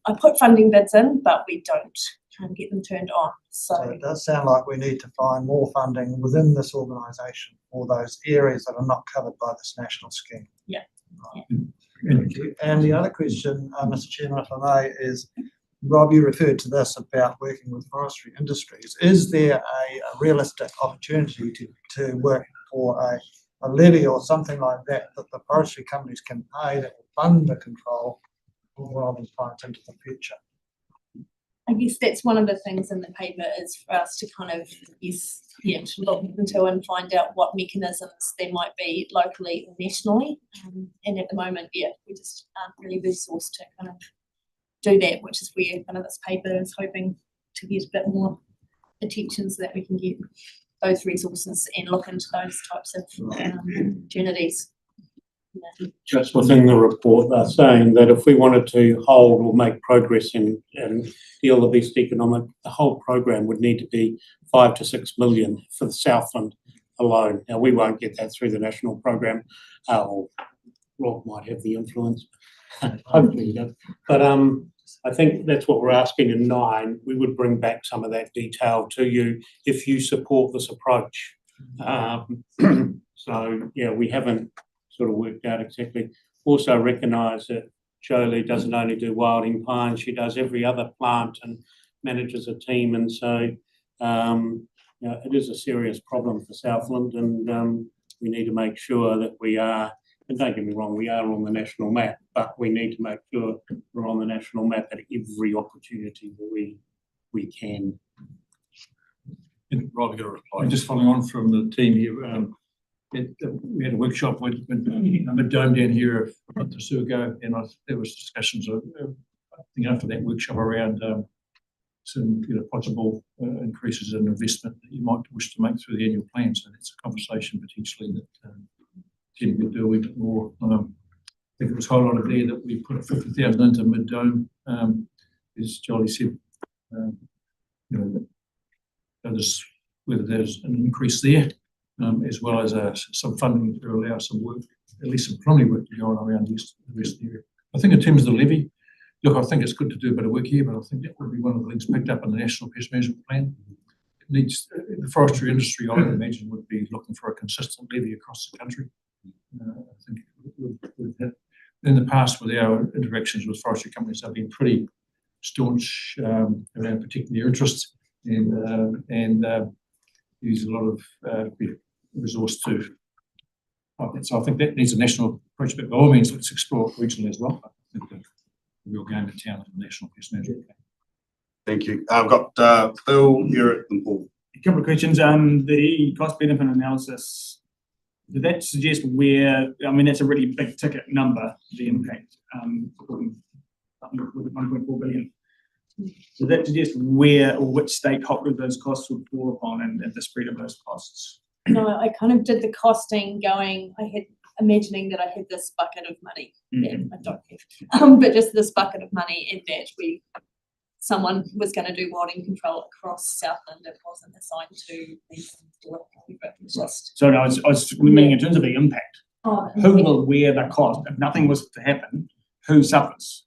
I put funding bids in, but we don't get them turned on. So it does sound like we need to find more funding within this organisation for those areas that are not covered by this national scheme. Yeah. Right. Thank you. And the other question, Mr. Chairman, if I may, is Rob, you referred to this about working with forestry industries. Is there a realistic opportunity to work for a levy or something like that the forestry companies can pay that will fund the control for wildlife plants into the future? I guess that's one of the things in the paper is for us to kind of, to look into and find out what mechanisms there might be locally or nationally. And at the moment, we just aren't really resourced to kind of do that, which is where kind of this paper is hoping to get a bit more attention so that we can get those resources and look into those types of opportunities. Just within the report, they're saying that if we wanted to hold or make progress in deal the best economic, the whole program would need to be 5 to 6 million for the Southland alone. Now, we won't get that through the national program, or Rob might have the influence. Hopefully he does. But I think that's what we're asking in 9. We would bring back some of that detail to you if you support this approach. So, yeah, we haven't sort of worked out exactly. Also recognise that Jolie doesn't only do wilding pines, she does every other plant and manages a team. And so, it is a serious problem for Southland, and we need to make sure that we are, and don't get me wrong, we are on the national map, but we need to make sure we're on the national map at every opportunity that we can. Rob, you got a reply. Just following on from the team here, we had a workshop with Mid-Dome down here a month or so ago, and there was discussions of, I think after that workshop around some possible increases in investment that you might wish to make through the annual plan. So that's a conversation potentially that Tim could do a wee bit more. I think it was highlighted there that we put 50,000 into Mid-Dome, as Jolie said. Whether there's an increase there, as well as some funding to allow some work, at least some preliminary work to go on around the rest of the area. I think in terms of the levy, look, I think it's good to do a bit of work here, but I think that would be one of the things picked up in the National Pest Management Plan. It needs, the forestry industry, I would imagine, would be looking for a consistent levy across the country. I think we've had, in the past with our interactions with forestry companies, they've been pretty staunch around protecting their interests and use a lot of resource to. So I think that needs a national approach, but by all means, let's explore it regionally as well. I think the real game in town is the National Pest Management Plan. Thank you. I've got Phil, Eric and Paul. A couple of questions. The cost benefit analysis, did that suggest where, I mean, that's a really big ticket number, the impact, with 1.4 billion. Does that suggest where or which stakeholder those costs would fall upon and the spread of those costs? No, I kind of did the costing imagining that I had this bucket of money. Yeah, I don't have, but just this bucket of money, and that someone was going to do wilding control across Southland. It wasn't assigned to these. So no, I was meaning in terms of the impact. Who will wear the cost if nothing was to happen? Who suffers?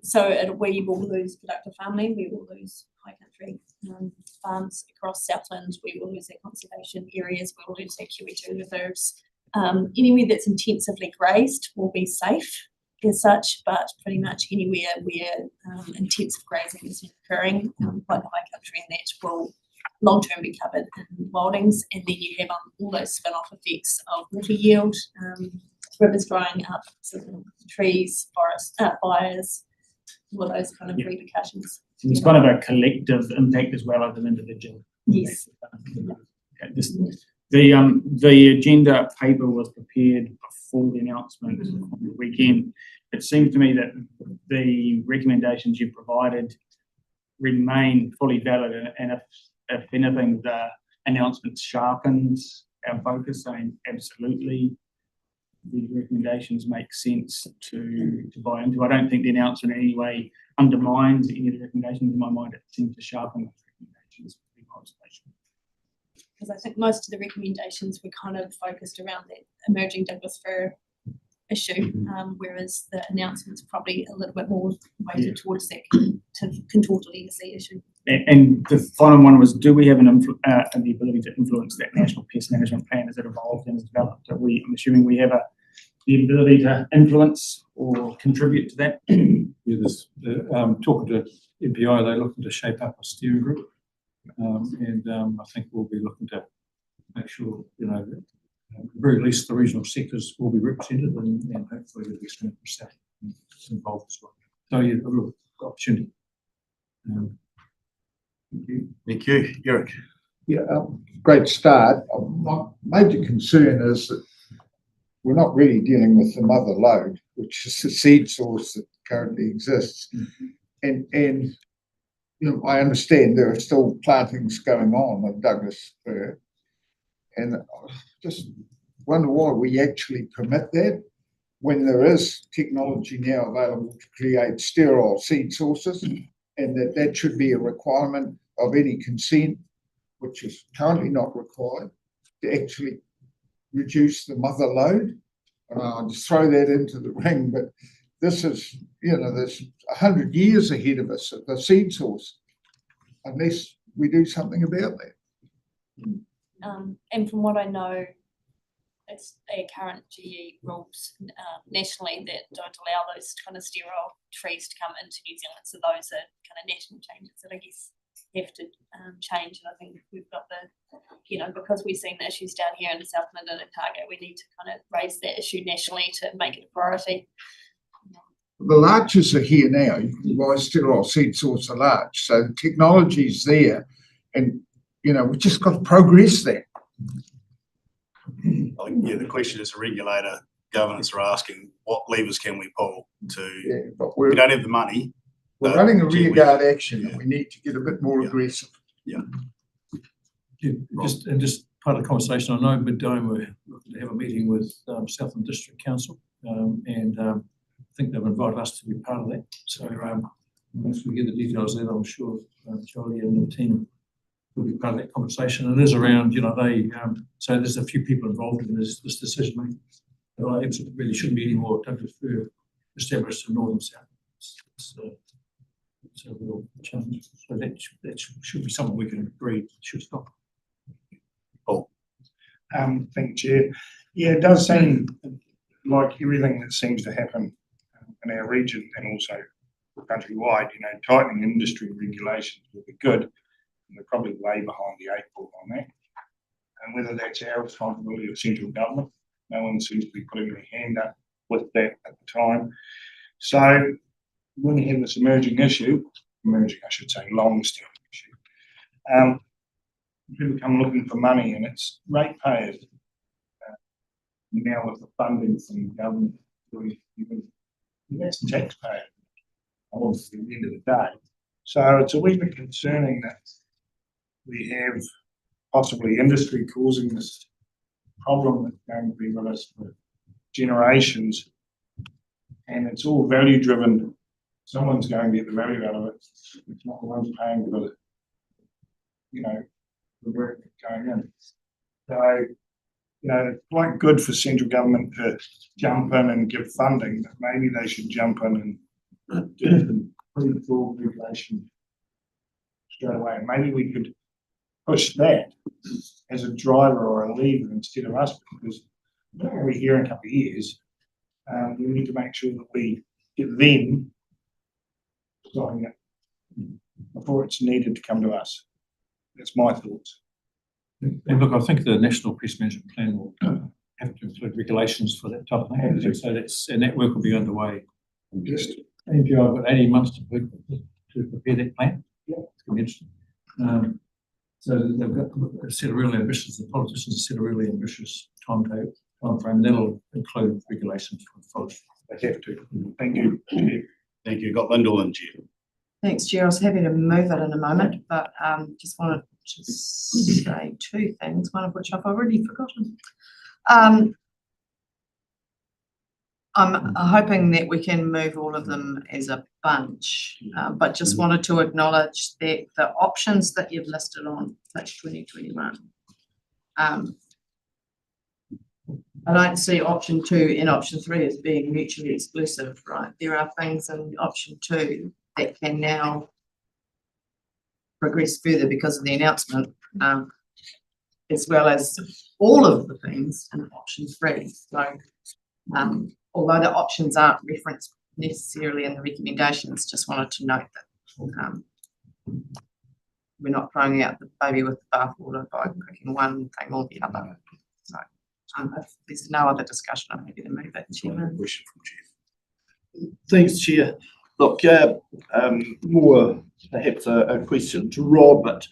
So we will lose productive farming. We will lose high country farms across Southland. We will lose our conservation areas. We will lose our QE2 reserves. Anywhere that's intensively grazed will be safe. as such, but pretty much anywhere where intensive grazing is occurring, quite high country, and that will long-term be covered in wildings. And then you have all those spin-off effects of water yield, rivers drying up, trees, forests, fires, all those kind of repercussions. It's kind of a collective impact as well as an individual. Yes. The agenda paper was prepared before the announcement on the weekend. It seems to me that the recommendations you provided remain fully valid, and if anything, the announcement sharpens our focus, saying absolutely these recommendations make sense to buy into. I don't think the announcement in any way undermines any of the recommendations. In my mind, it seems to sharpen those recommendations. Because I think most of the recommendations were kind of focused around that emerging Douglas fir issue, whereas the announcement's probably a little bit more weighted towards that contour legacy issue. And the final one was, do we have the ability to influence that national pest management plan as it evolved and is developed? I'm assuming we have the ability to influence or contribute to that. Talking to MPI, they're looking to shape up a steering group. I think we'll be looking to make sure, at the very least, the regional sectors will be represented, and hopefully the external staff involved as well. So, yeah, a real opportunity. Thank you, Eric. Yeah, great start. My major concern is that we're not really dealing with the mother lode, which is the seed source that currently exists. And I understand there are still plantings going on of Douglas fir, and I just wonder why we actually permit that when there is technology now available to create sterile seed sources, and that should be a requirement of any consent, which is currently not required, to actually reduce the mother load. I'll just throw that into the ring, but this is, there's 100 years ahead of us at the seed source, unless we do something about that. And from what I know, it's our current GE rules nationally that don't allow those kind of sterile trees to come into New Zealand. So those are kind of national changes that I guess have to change. And I think we've got because we've seen the issues down here in the South Midland and Target, we need to kind of raise that issue nationally to make it a priority. The larches are here now. You can buy sterile seed source of larch. So the technology's there, and we've just got to progress that. The question is, a regulator, governments are asking, what levers can we pull to? But we don't have the money. We're running a rearguard action, and we need to get a bit more aggressive. Yeah. Just part of the conversation, I know mid-dome we're looking to have a meeting with Southland District Council, and I think they've invited us to be part of that. So once we get the details there, I'm sure Charlie and the team will be part of that conversation. It is around, so there's a few people involved in this decision making. But I absolutely really shouldn't be any more Douglas fir established in Northern South. It's a real challenge. So that should be something we can agree should stop. Paul. Thank you, Chair. Yeah, it does seem like everything that seems to happen in our region and also countrywide, tightening industry regulations will be good. And we're probably way behind the 8 ball on that. And whether that's our responsibility or central government, no one seems to be putting their hand up with that at the time. So when we have this long-standing issue, people come looking for money, and it's ratepayers now with the funding from the government. That's taxpayers, obviously, at the end of the day. So it's a wee bit concerning that we have possibly industry causing this problem that's going to be with us for generations, and it's all value driven. Someone's going to get the value out of it. It's not the ones paying for the, the work going in. So, it's quite good for central government to jump in and give funding, but maybe they should jump in and do the pre-full regulation straight away. And maybe we could push that as a driver or a lever instead of us, because we're here in a couple of years. we need to make sure that we get them signing it before it's needed to come to us. That's my thoughts. And look, I think the National Pest Management Plan will have to include regulations for that type of thing. So and that work will be underway. Just NPI have got 18 months to prepare that plan. It's going to be interesting. So they've got a set of really ambitious, the politicians have set a really ambitious timeframe. That'll include regulations for forestry. they have to. Thank you. Thank you. Got Lyndall and Chair. Thanks, Chair. I was happy to move it in a moment, but just wanted to say two things, one of which I've already forgotten. I'm hoping that we can move all of them as a bunch, but just wanted to acknowledge that the options that you've listed on page 2021. I don't see option 2 and option 3 as being mutually exclusive, right? There are things in option 2 that can now progress further because of the announcement, as well as all of the things in option 3. So, although the options aren't referenced necessarily in the recommendations, just wanted to note that we're not throwing out the baby with the bathwater by picking one thing or the other. So, if there's no other discussion, I'm happy to move it, Chairman. Question from Chair. Thanks, Chair. Look, more perhaps a question to Rob, but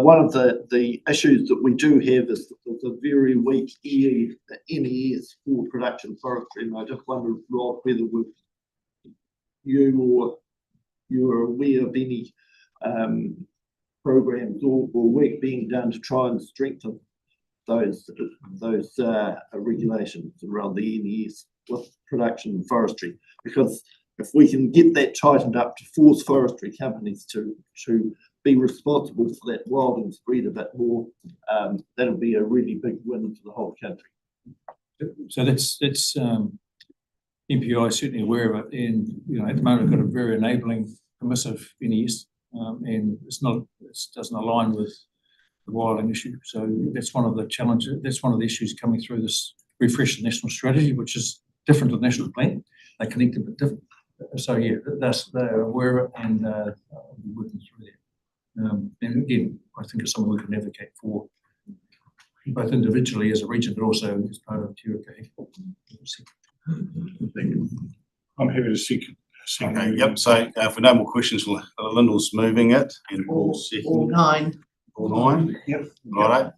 one of the issues that we do have is the very weak NES for production forestry, and I just wondered, Rob, whether you are aware of any programs or work being done to try and strengthen those regulations around the NES with production forestry, because if we can get that tightened up to force forestry companies to be responsible for that wilding spread a bit more, that'll be a really big win for the whole country. So that's NPI is certainly aware of it, and at the moment we've got a very enabling permissive NES, and it doesn't align with the wilding issue. So that's one of the challenges. That's one of the issues coming through this refreshed national strategy, which is different to the national plan. They're connected but different. So yeah, they're aware of it, and we're working through that. And again, I think it's something we can advocate for, both individually as a region, but also as part of TUK. I'm happy to seek. Okay, yep. So for no more questions, Lyndall's moving it, and Paul's second. All 9. All 9. Yep. Righto.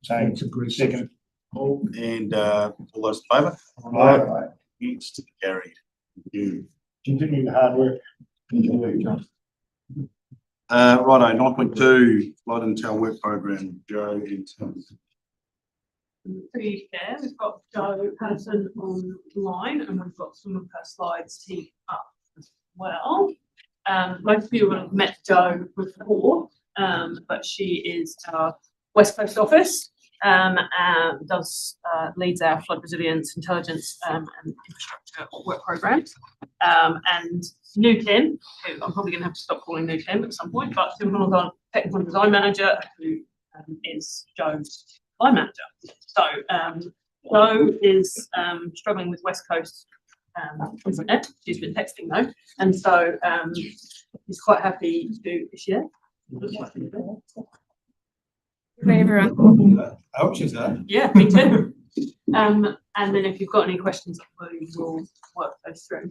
Same. Second. And all those in favour? Aye. Against, carried. Thank you. Continue the hard work. Righto, 9.2, Light and Tail Work Program, Joe and Tim. Through you, Chair, we've got Jo Patterson online, and we've got some of her slides teed up as well. Most of you will have met Jo before, but she is our West Coast office, and leads our flood resilience, intelligence, and infrastructure work programs. And new Tim, who I'm probably going to have to stop calling new Tim at some point, but Tim Honogan, technical design manager, who is Jo's line manager. So Jo is struggling with West Coast internet. She's been texting though, and so he's quite happy to share. Hey everyone. I hope she's there. Yeah, me too. And then if you've got any questions, we will work those through.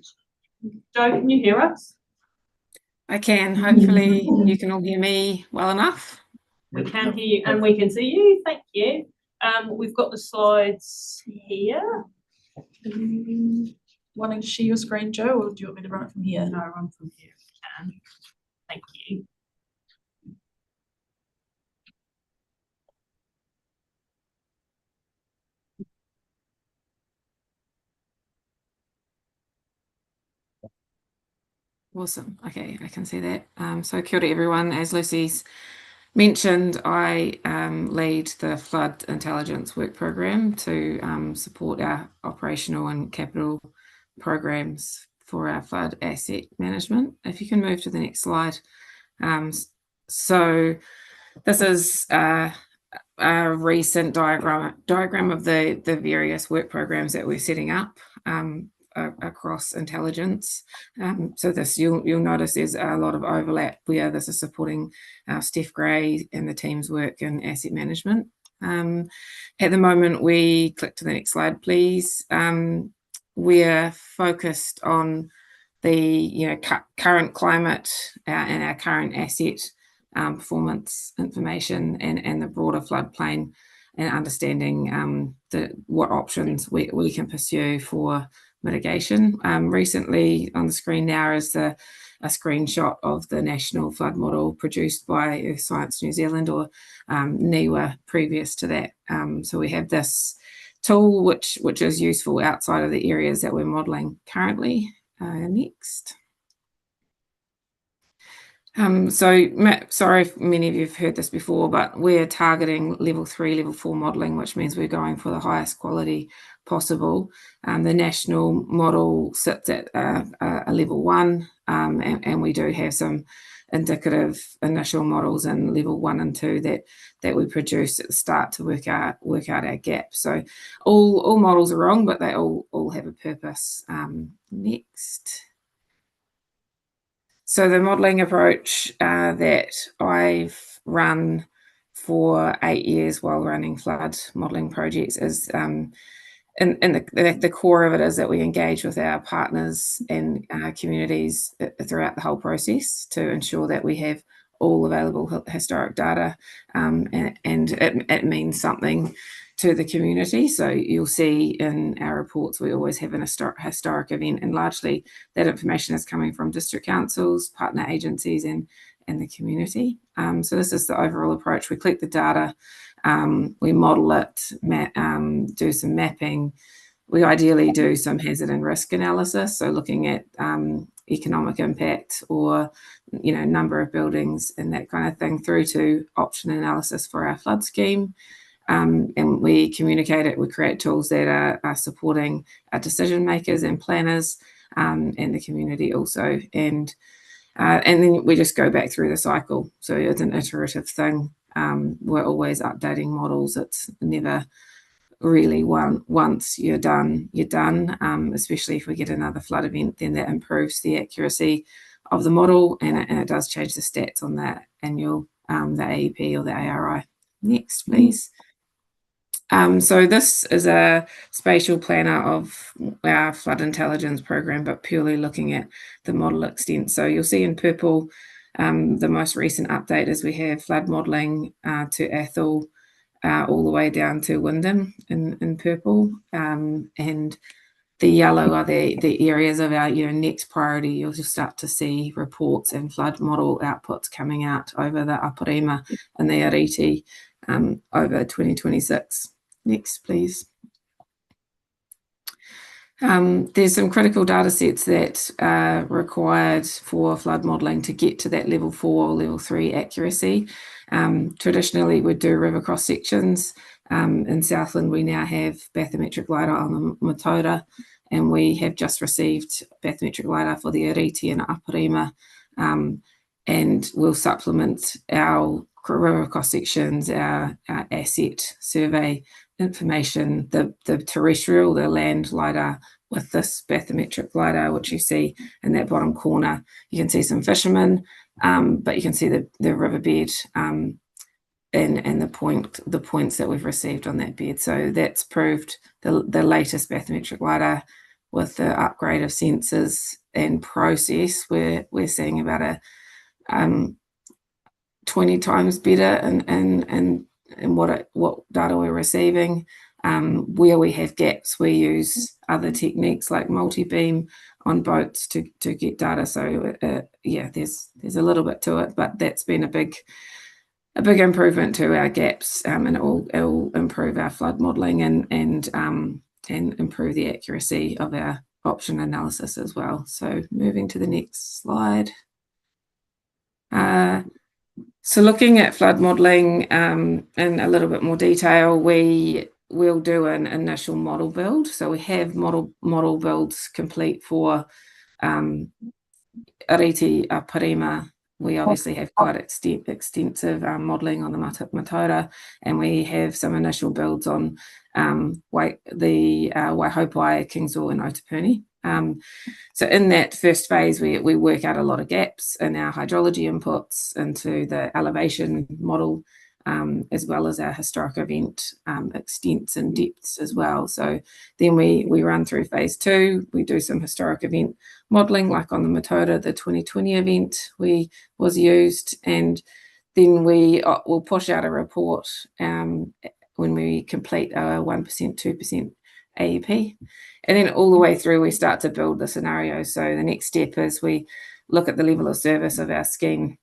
Jo, can you hear us? I can. Hopefully you can all hear me well enough. We can hear you and we can see you. Thank you. We've got the slides here. Want to share your screen, Jo, or do you want me to run it from here? No, run from here if you can. Thank you. Awesome. Okay, I can see that. So kia ora everyone. As Lucy's mentioned, I lead the Flood Intelligence Work Program to support our operational and capital programs for our flood asset management. If you can move to the next slide. So this is a recent diagram of the various work programs that we're setting up across intelligence. So this, you'll notice there's a lot of overlap where this is supporting Steph Gray and the team's work in asset management. At the moment, we click to the next slide, please. We're focused on the current climate and our current asset performance information and the broader floodplain, and understanding what options we can pursue for mitigation. Recently on the screen now is a screenshot of the national flood model produced by Earth Science New Zealand, or NIWA, previous to that. So we have this tool which is useful outside of the areas that we're modelling currently. Next. Sorry if many of you have heard this before, but we're targeting level 3, level 4 modelling, which means we're going for the highest quality possible. The national model sits at a level 1, and we do have some indicative initial models in level 1 and 2 that we produce at the start to work out our gaps. So all models are wrong, but they all have a purpose. Next. So the modelling approach that I've run for 8 years while running flood modelling projects is, and the core of it is that we engage with our partners and communities throughout the whole process to ensure that we have all available historic data, and it means something to the community. So you'll see in our reports we always have an historic event, and largely that information is coming from district councils, partner agencies, and the community. So this is the overall approach. We collect the data, we model it, do some mapping. We ideally do some hazard and risk analysis, so looking at economic impact or number of buildings and that kind of thing, through to option analysis for our flood scheme. And we communicate it, we create tools that are supporting our decision makers and planners, and the community also. And then we just go back through the cycle. So it's an iterative thing. We're always updating models. It's never really once you're done, especially if we get another flood event, then that improves the accuracy of the model, and it does change the stats on that annual, the AEP or the ARI. Next, please. So this is a spatial planner of our flood intelligence program, but purely looking at the model extent. So you'll see in purple, the most recent update is we have flood modelling to Athol, all the way down to Wyndham in purple, and the yellow are the areas of our next priority. You'll just start to see reports and flood model outputs coming out over the Aparima and the Ariti over 2026. Next, please. There's some critical data sets that are required for flood modelling to get to that level 4 or level 3 accuracy. Traditionally, we do river cross sections. In Southland, we now have bathymetric LiDAR on the Matoda, and we have just received bathymetric LiDAR for the Ariti and Aparima, and we'll supplement our river cross sections, our asset survey information, the terrestrial, the land LiDAR, with this bathymetric LiDAR, which you see in that bottom corner. You can see some fishermen, but you can see the riverbed and the points that we've received on that bed. So that's proved the latest bathymetric LiDAR with the upgrade of sensors and process. We're seeing about a 20 times better in what data we're receiving. Where we have gaps, we use other techniques like multi-beam on boats to get data. So yeah, there's a little bit to it, but that's been a big improvement to our gaps, and it will improve our flood modelling and improve the accuracy of our option analysis as well. So moving to the next slide. So looking at flood modelling in a little bit more detail, we will do an initial model build. So we have model builds complete for Ariti, Aparima. We obviously have quite extensive modelling on the Matoda, and we have some initial builds on the Waihopai, Kingswell and Otapuni. So in that first phase, we work out a lot of gaps in our hydrology inputs into the elevation model, as well as our historic event extents and depths as well. So then we run through phase 2. We do some historic event modelling, like on the Matoda, the 2020 event was used, and then we'll push out a report when we complete our 1%, 2% AEP. And then all the way through, we start to build the scenarios. So the next step is we look at the level of service of our scheme,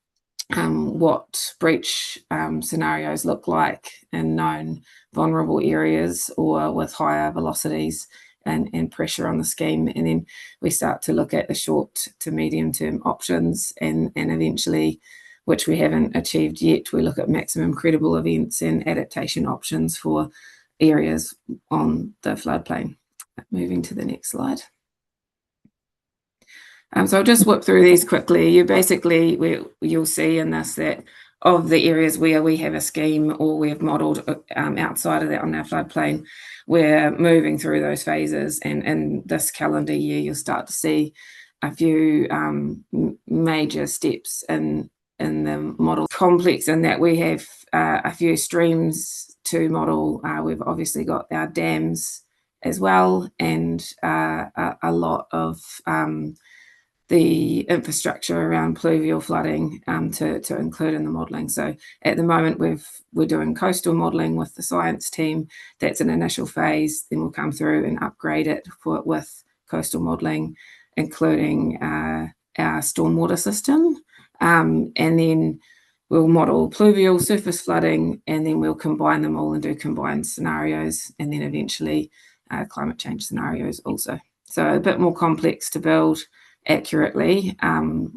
what breach scenarios look like in known vulnerable areas or with higher velocities and pressure on the scheme. And then we start to look at the short to medium term options, and eventually, which we haven't achieved yet, we look at maximum credible events and adaptation options for areas on the floodplain. Moving to the next slide. So I'll just whip through these quickly. You'll see in this that of the areas where we have a scheme or we have modelled outside of that on our floodplain, we're moving through those phases, and in this calendar year you'll start to see a few major steps in the model complex, in that we have a few streams to model. We've obviously got our dams as well, and a lot of the infrastructure around pluvial flooding to include in the modelling. So at the moment we're doing coastal modelling with the science team. That's an initial phase. Then we'll come through and upgrade it with coastal modelling, including our stormwater system, and then we'll model pluvial surface flooding, and then we'll combine them all and do combined scenarios, and then eventually climate change scenarios also. So a bit more complex to build accurately.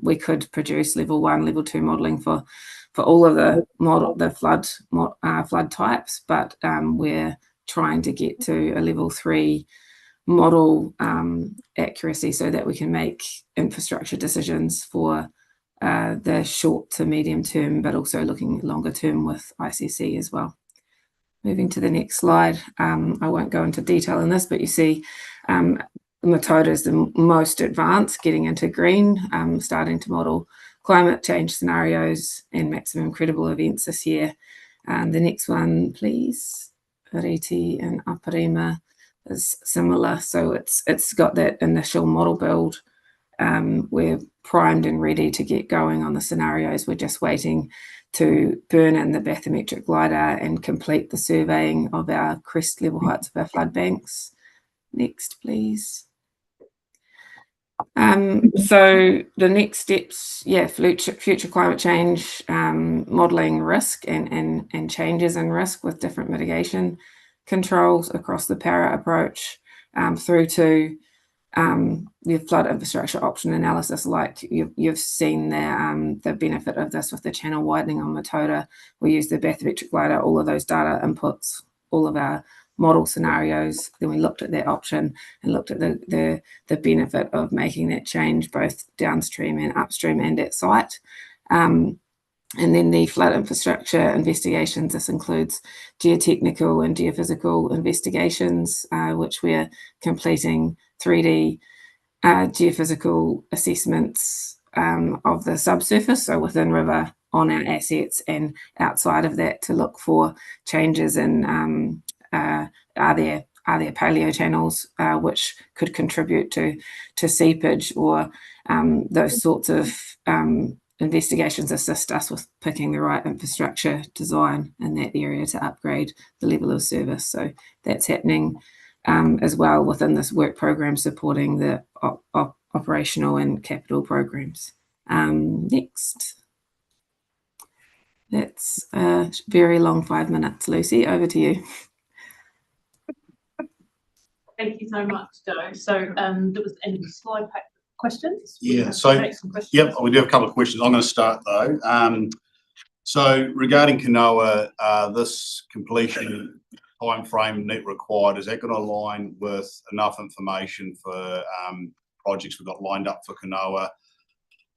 We could produce level 1, level 2 modelling for all of the flood types, but we're trying to get to a level 3 model accuracy so that we can make infrastructure decisions for the short to medium term, but also looking longer term with ICC as well. Moving to the next slide. I won't go into detail in this, but you see Matoda is the most advanced, getting into green, starting to model climate change scenarios and maximum credible events this year. The next one, please. Reti and Aparima is similar. So it's got that initial model build. We're primed and ready to get going on the scenarios. We're just waiting to burn in the bathymetric LiDAR and complete the surveying of our crest level heights of our flood banks. Next, please. So the next steps, future climate change modelling risk and changes in risk with different mitigation controls across the para approach, through to the flood infrastructure option analysis. Like you've seen the benefit of this with the channel widening on Matoda. We use the bathymetric LiDAR, all of those data inputs, all of our model scenarios. Then we looked at that option and looked at the benefit of making that change both downstream and upstream and at site. And then the flood infrastructure investigations. This includes geotechnical and geophysical investigations, which we're completing 3D geophysical assessments of the subsurface, so within river, on our assets, and outside of that to look for changes in are there paleo channels which could contribute to seepage, or those sorts of investigations assist us with picking the right infrastructure design in that area to upgrade the level of service. So that's happening as well within this work program, supporting the operational and capital programs. Next. That's a very long 5 minutes. Lucy, over to you. Thank you so much, Joe. So there was any slide pack questions? Yeah, so yep, we do have a couple of questions. I'm going to start though. So regarding Kanoa, this completion timeframe net required, is that going to align with enough information for projects we've got lined up for Kanoa?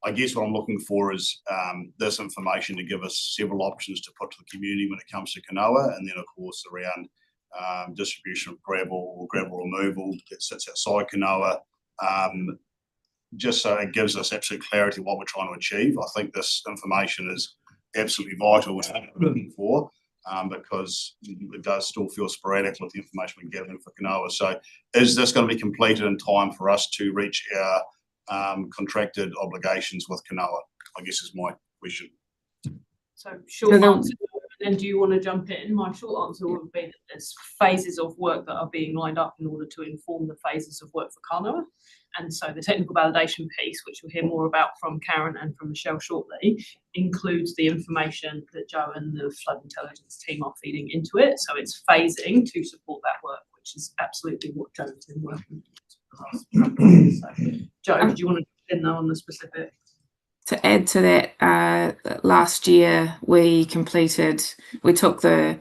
I guess what I'm looking for is this information to give us several options to put to the community when it comes to Kanoa, and then of course around distribution of gravel or gravel removal that sits outside Kanoa, just so it gives us absolute clarity what we're trying to achieve. I think this information is absolutely vital, which I'm looking for, because it does still feel sporadic with the information we're gathering for canoa. So is this going to be completed in time for us to reach our contracted obligations with canoa, I guess is my question. So short answer, and do you want to jump in? My short answer would be that there's phases of work that are being lined up in order to inform the phases of work for canoa. And so the technical validation piece, which we'll hear more about from Karen and from Michelle shortly, includes the information that Joe and the flood intelligence team are feeding into it. So it's phasing to support that work, which is absolutely what Joe's been working on. So, Joe, do you want to jump in though on the specific? To add to that, last year we took the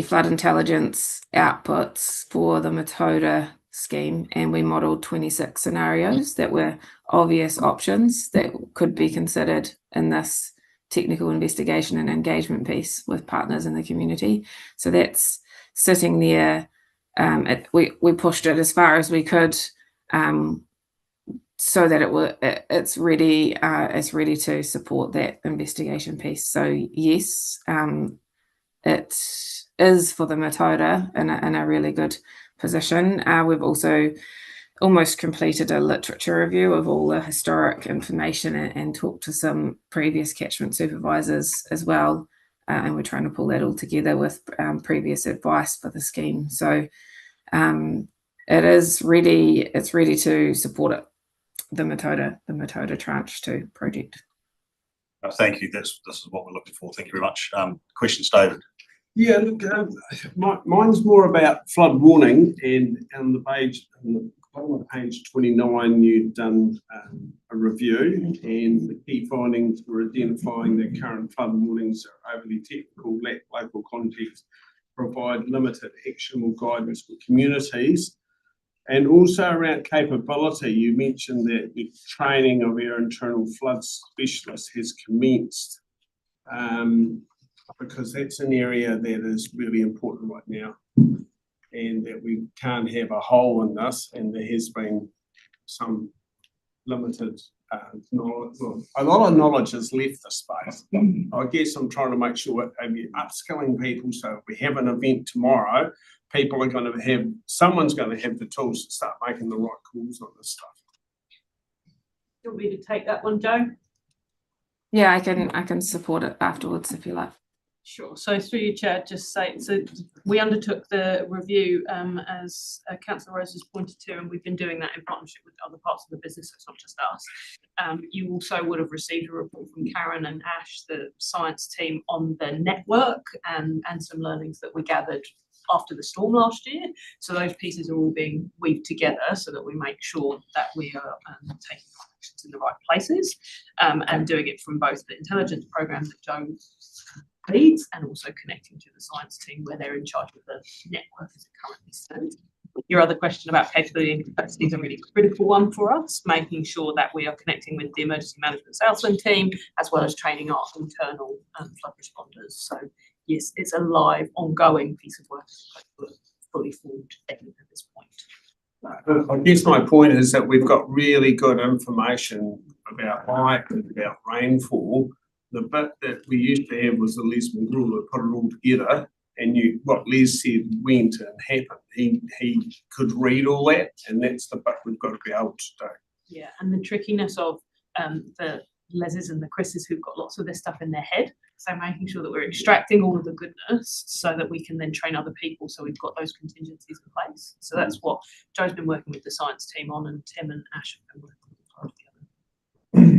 flood intelligence outputs for the Matoda scheme and we modelled 26 scenarios that were obvious options that could be considered in this technical investigation and engagement piece with partners in the community. So that's sitting there. We pushed it as far as we could, so that it's ready to support that investigation piece. So yes, it is for the Matoda in a really good position. We've also almost completed a literature review of all the historic information and talked to some previous catchment supervisors as well, and we're trying to pull that all together with previous advice for the scheme. So it's ready to support it. The Matoda Tranche 2 project. Thank you. This is what we're looking for. Thank you very much. Questions, David? Yeah, look, mine's more about flood warning, and on the bottom of page 29, you've done a review, and the key findings were identifying that current flood warnings are overly technical, lack local context, provide limited actionable guidance for communities. And also around capability, you mentioned that the training of our internal flood specialists has commenced, because that's an area that is really important right now, and that we can't have a hole in this, and there has been some limited knowledge. Well, a lot of knowledge has left the space. I guess I'm trying to make sure that we're upskilling people, so if we have an event tomorrow, people are going to have, someone's going to have the tools to start making the right calls on this stuff. Do you want me to take that one, Joe? Yeah, I can support it afterwards if you like. Sure. So through your chair, just say, so we undertook the review as Councillor Rose has pointed to, and we've been doing that in partnership with other parts of the business, so it's not just us. You also would have received a report from Karen and Ash, the science team, on the network and some learnings that we gathered after the storm last year. So those pieces are all being weaved together so that we make sure that we are taking actions in the right places, and doing it from both the intelligence program that Joe leads and also connecting to the science team where they're in charge of the network as it currently stands. Your other question about capability and capacity is a really critical one for us, making sure that we are connecting with the emergency management Southland team as well as training our internal flood responders. So yes, it's a live, ongoing piece of work as opposed to a fully formed technique at this point. I guess my point is that we've got really good information about height and about rainfall. The bit that we used to have was the Lesman rule that put it all together, and what Les said went and happened. He could read all that, and that's the bit we've got to be able to do. Yeah, and the trickiness of the Leses and the Chris's who've got lots of this stuff in their head. So making sure that we're extracting all of the goodness so that we can then train other people, so we've got those contingencies in place. So that's what Joe's been working with the science team on, and Tim and Ash have been working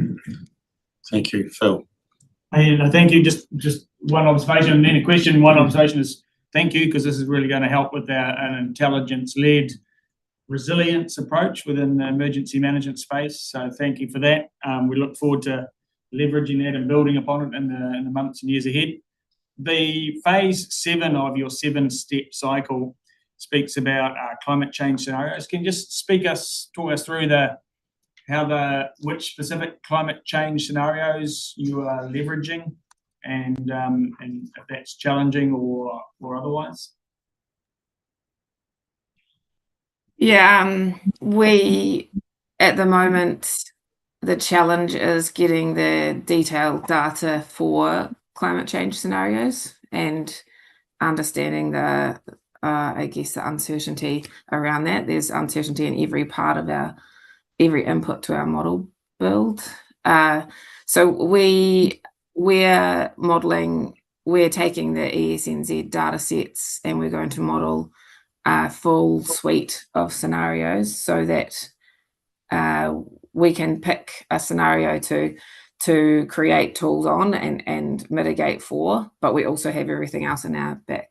together. Thank you, Phil. And thank you. Just one observation and then a question. One observation is thank you, because this is really going to help with an intelligence-led resilience approach within the emergency management space. So thank you for that. We look forward to leveraging that and building upon it in the months and years ahead. The phase 7 of your 7-step cycle speaks about climate change scenarios. Can you just talk us through which specific climate change scenarios you are leveraging, and if that's challenging or otherwise? Yeah, we, at the moment, the challenge is getting the detailed data for climate change scenarios and understanding the, I guess, the uncertainty around that. There's uncertainty in every part of every input to our model build. So we're modeling, we're taking the ESNZ data sets and we're going to model a full suite of scenarios so that we can pick a scenario to create tools on and mitigate for, but we also have everything else in our back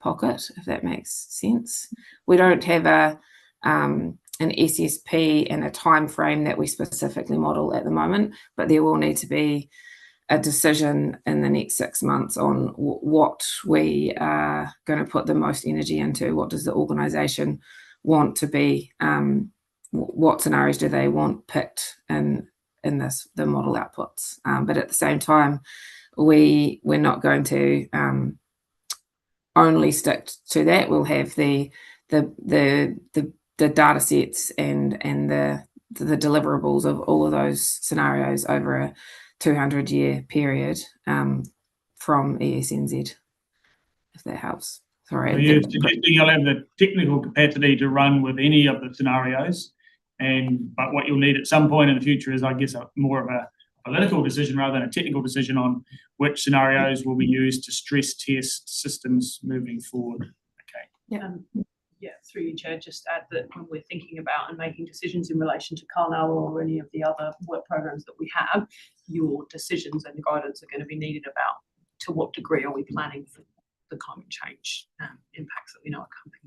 pocket, if that makes sense. We don't have an SSP and a time frame that we specifically model at the moment, but there will need to be a decision in the next 6 months on what we are going to put the most energy into. What does the organisation want to be? What scenarios do they want picked in the model outputs? But at the same time, we're not going to only stick to that. We'll have the data sets and the deliverables of all of those scenarios over a 200-year period from ESNZ, if that helps. Sorry. So you're suggesting you'll have the technical capacity to run with any of the scenarios, but what you'll need at some point in the future is, I guess, more of a political decision rather than a technical decision on which scenarios will be used to stress test systems moving forward. Okay. Yeah, through you, Chair, just add that when we're thinking about and making decisions in relation to Carnell or any of the other work programs that we have, your decisions and guidance are going to be needed about to what degree are we planning for the climate change impacts that we know are coming.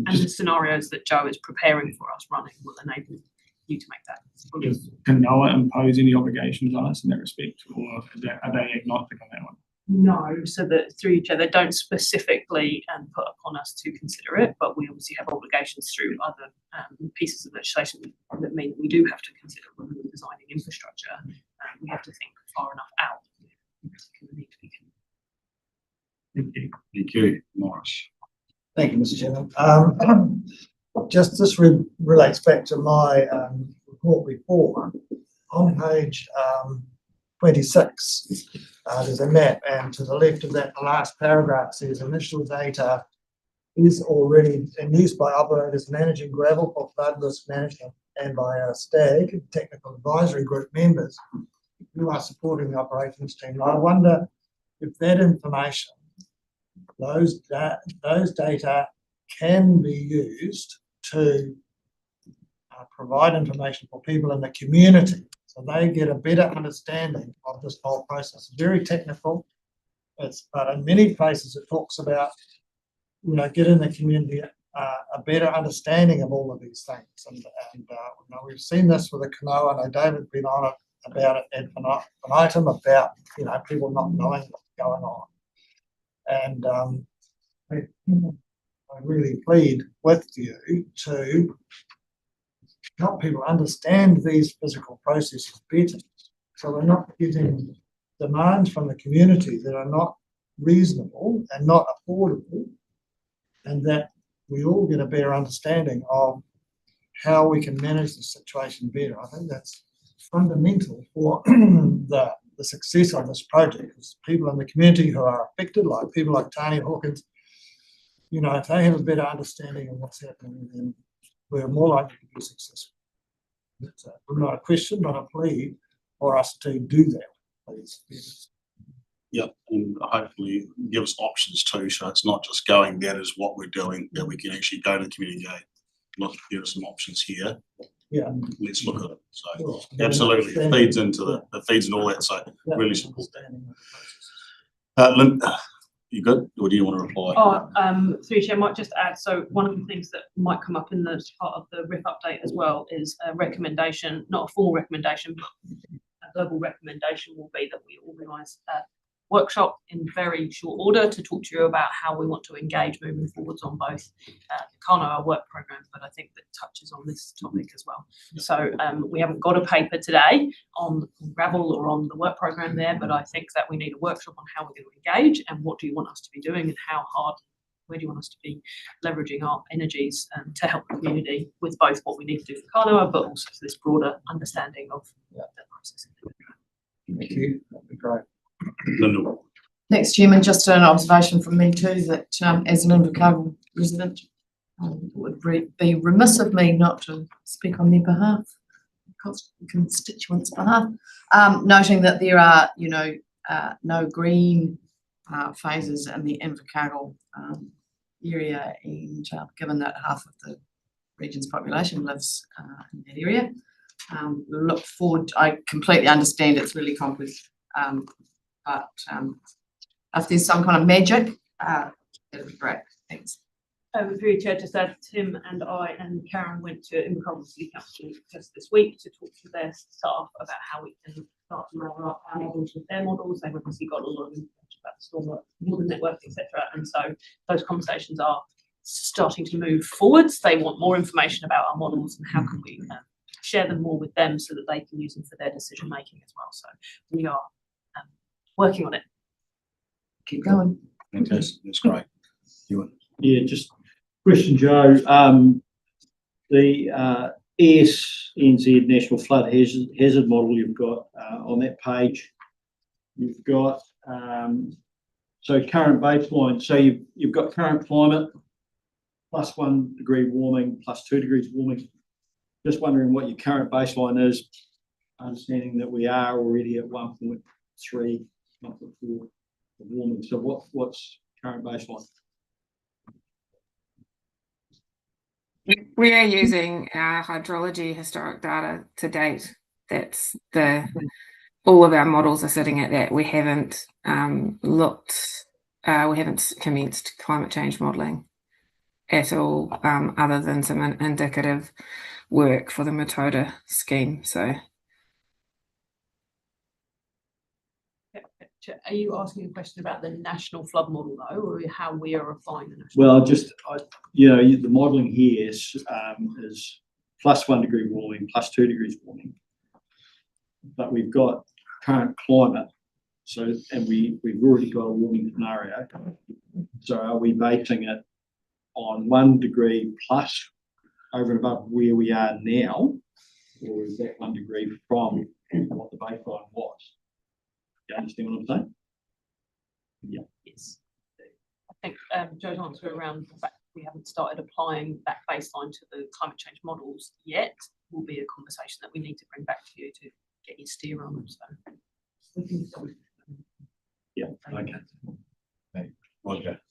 And the scenarios that Joe is preparing for us running will enable you to make that. Does NOAA impose any obligations on us in that respect, or are they agnostic on that one? No, so that through each other, they don't specifically put upon us to consider it, but we obviously have obligations through other pieces of legislation that mean that we do have to consider when we're designing infrastructure. We have to think far enough out. Thank you, Morris. Thank you, Mr. Chairman. Just this relates back to my report before. On page 26, there's a map, and to the left of that, the last paragraph says initial data is already in use by operators managing gravel for flood risk management and by our STAG, Technical Advisory Group members who are supporting the operations team. I wonder if that information, those data can be used to provide information for people in the community so they get a better understanding of this whole process. It's very technical, but in many places it talks about, getting the community a better understanding of all of these things. And we've seen this with the canoe. I know David's been on it about it ad infinitum about, people not knowing what's going on. And I really plead with you to help people understand these physical processes better, so we're not getting demands from the community that are not reasonable and not affordable, and that we all get a better understanding of how we can manage the situation better. I think that's fundamental for the success of this project. It's people in the community who are affected, like people like Tanya Hawkins, if they have a better understanding of what's happening, then we're more likely to be successful. It's not a question, not a plea for us to do that, please. Yeah, and hopefully give us options too, so it's not just going, that is what we're doing, that we can actually go to the community and go, look, here are some options here. Yeah. Let's look at it. So absolutely, it feeds into it feeds into all that, so really support that. Lynn, you good, or do you want to reply? Through Chair, I might just add, so one of the things that might come up in the part of the RIF update as well is a recommendation, not a full recommendation, but a global recommendation will be that we organise a workshop in very short order to talk to you about how we want to engage moving forwards on both the Kānoa work program, but I think that touches on this topic as well. So we haven't got a paper today on gravel or on the work program there, but I think that we need a workshop on how we're going to engage and what do you want us to be doing and how hard where do you want us to be leveraging our energies to help the community with both what we need to do for Kanoa, but also for this broader understanding of the process. Thank you. That'd be great. Linda. Thanks, Chairman. Just an observation from me too, that as an Invercargill resident, it would be remiss of me not to speak on their behalf, constituents' behalf, noting that there are, no green phases in the Invercargill area, and given that half of the region's population lives in that area, look forward. I completely understand it's really complex, but if there's some kind of magic, that'd be great. Thanks. Through Chair, just add Tim and I and Karen went to Invercargill City Council just this week to talk to their staff about how we can start to roll out our models with their models. They've obviously got a lot of information about the stormwater water network, etc. And so those conversations are starting to move forwards. They want more information about our models and how can we share them more with them so that they can use them for their decision making as well. So we are working on it. Keep going. Fantastic. That's great. Yeah, just question, Joe. The ESNZ National Flood Hazard Model you've got on that page, you've got so current baseline. So you've got current climate plus 1 degree warming, plus 2 degrees warming. Just wondering what your current baseline is, understanding that we are already at 1.3, 1.4 warming. So what's current baseline? We are using our hydrology historic data to date. That's all of our models are sitting at that. We haven't we haven't commenced climate change modelling at all, other than some indicative work for the Metoda scheme. So, are you asking a question about the national flood model though, or how we are applying the national? Well, the modelling here is plus 1 degree warming, plus 2 degrees warming, but we've got current climate. So, and we've already got a warming scenario. So, are we basing it on 1 degree plus over and above where we are now, or is that 1 degree from what the baseline was? You understand what I'm saying? Yeah. Yes. I think Joe's answer around the fact that we haven't started applying that baseline to the climate change models yet will be a conversation that we need to bring back to you to get your steer on. So. Yeah. Okay. Roger.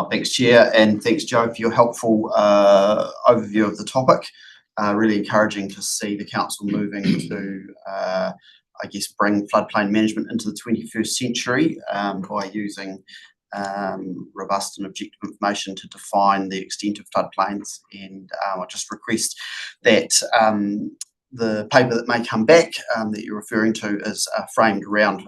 Thanks, Chair, and thanks, Joe, for your helpful overview of the topic. Really encouraging to see the council moving to, bring floodplain management into the 21st century by using robust and objective information to define the extent of floodplains. And I just request that the paper that may come back that you're referring to is framed around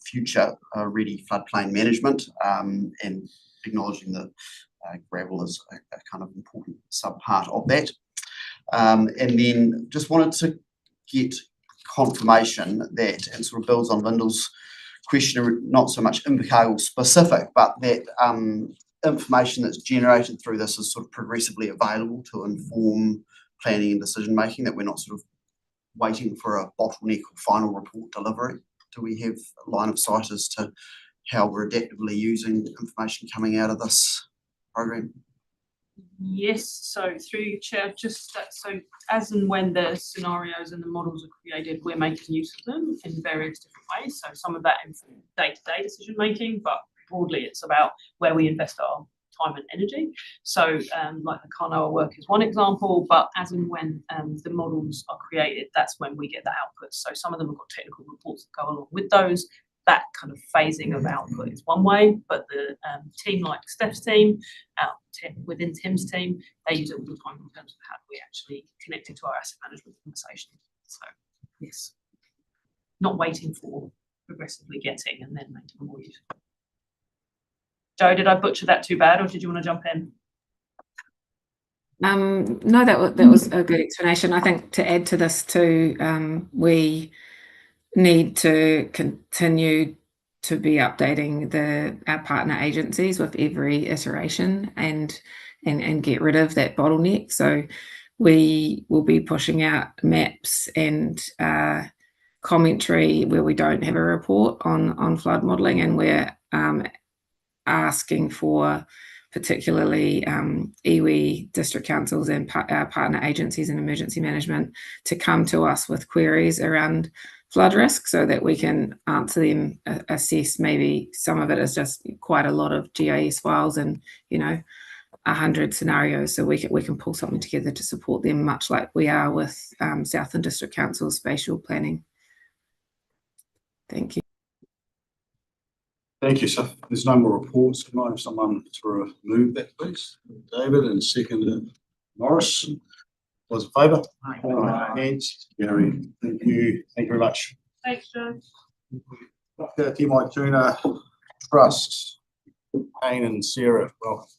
future ready floodplain management and acknowledging that gravel is a kind of important sub-part of that. And then just wanted to get confirmation that, and sort of builds on Lyndall's question, not so much Invercargill specific, but that information that's generated through this is sort of progressively available to inform planning and decision making, that we're not sort of waiting for a bottleneck or final report delivery. Do we have a line of sight as to how we're adaptively using information coming out of this program? Yes, so through Chair, just that, so as and when the scenarios and the models are created, we're making use of them in various different ways. So some of that in day-to-day decision making, but broadly it's about where we invest our time and energy. So like the Kanoa work is one example, but as and when the models are created, that's when we get the outputs. So some of them have got technical reports that go along with those. That kind of phasing of output is one way, but the team like Steph's team, within Tim's team, they use it all the time in terms of how we actually connect it to our asset management conversation. So yes, not waiting for, progressively getting and then making more use. Joe, did I butcher that too bad, or did you want to jump in? No, that was a good explanation. I think to add to this too, we need to continue to be updating our partner agencies with every iteration and get rid of that bottleneck. So we will be pushing out maps and commentary where we don't have a report on flood modelling, and we're asking for particularly iwi district councils and our partner agencies in emergency management to come to us with queries around flood risk so that we can answer them, assess. Maybe some of it is just quite a lot of GIS files and 100 scenarios, so we can pull something together to support them, much like we are with Southland District Council spatial planning. Thank you. Thank you. So there's no more reports. Can I have someone to remove that, please? David, and second, Morris. Was in favour? Aye. Hands? Gary. Thank you. Thank you very much. Thanks, Joe. Te Mai Tuna Trust. Payne and Sarah. Well.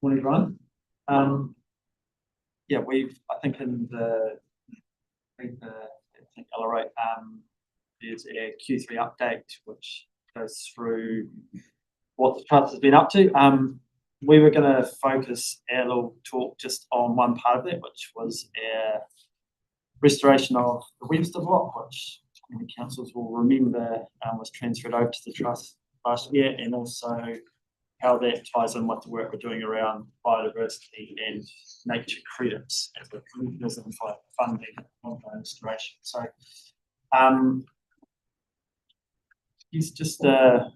Morning, everyone. Yeah, I think in the LRA, there's a Q3 update which goes through what the trust has been up to. We were going to focus our little talk just on one part of it, which was our restoration of the Webster block, which many councils will remember was transferred over to the trust last year, and also how that ties in with the work we're doing around biodiversity and nature credits as a mechanism for funding ongoing restoration. So it's just so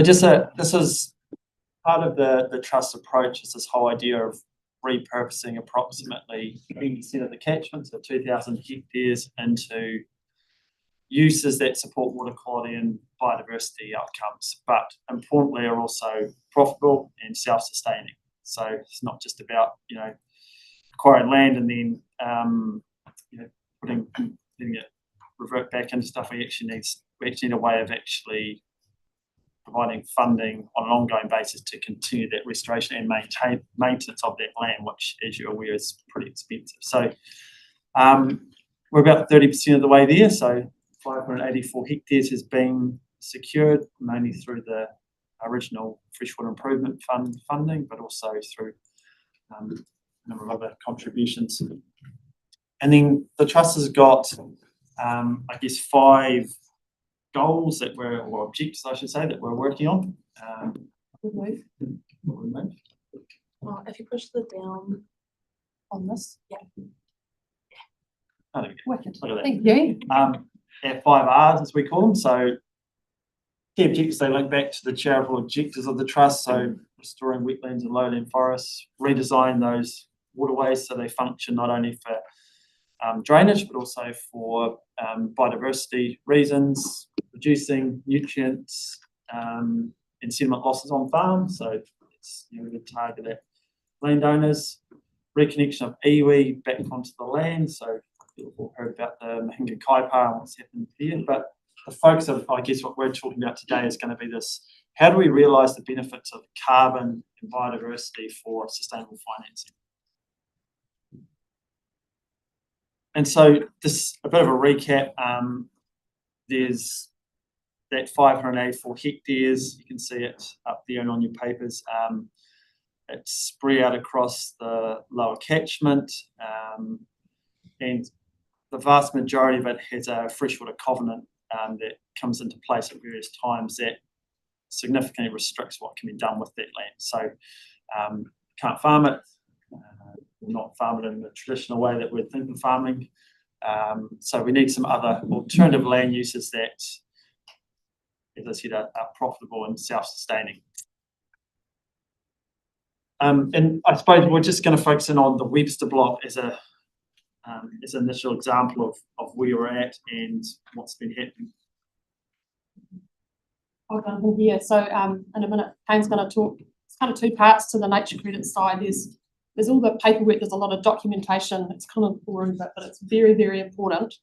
just this is part of the trust approach, is this whole idea of repurposing approximately 20% of the catchment, so 2,000 hectares, into uses that support water quality and biodiversity outcomes, but importantly are also profitable and self-sustaining. So it's not just about acquiring land and then letting it revert back into stuff. We actually need a way of actually providing funding on an ongoing basis to continue that restoration and maintenance of that land, which, as you're aware, is pretty expensive. So we're about 30% of the way there. So 584 hectares has been secured, mainly through the original freshwater improvement fund funding, but also through a number of other contributions. And then the trust has got, 5 goals or objectives, I should say, that we're working on. If you push the down on this, yeah. Oh, there we go. Wicked. Look at that. Thank you. Our 5 R's, as we call them. So key objectives, they link back to the charitable objectives of the trust. So restoring wetlands and lowland forests, redesign those waterways so they function not only for drainage, but also for biodiversity reasons, reducing nutrients and sediment losses on farms. So it's we target at landowners, reconnection of iwi back onto the land. So people have heard about the Mahinga Kaipa and what's happened there. But the focus of, what we're talking about today is going to be this: how do we realise the benefits of carbon and biodiversity for sustainable financing? And so this, a bit of a recap, there's that 584 hectares, you can see it up there and on your papers. It's spread out across the lower catchment, and the vast majority of it has a freshwater covenant that comes into place at various times that significantly restricts what can be done with that land. So can't farm it, we'll not farm it in the traditional way that we're thinking farming. So we need some other alternative land uses that, as I said, are profitable and self-sustaining. And I suppose we're just going to focus in on the Webster block as an initial example of where we're at and what's been happening. I'll jump in here. So in a minute, Kane's going to talk. It's kind of two parts to the nature credit side. There's all the paperwork. There's a lot of documentation. It's kind of boring, but it's very, very important.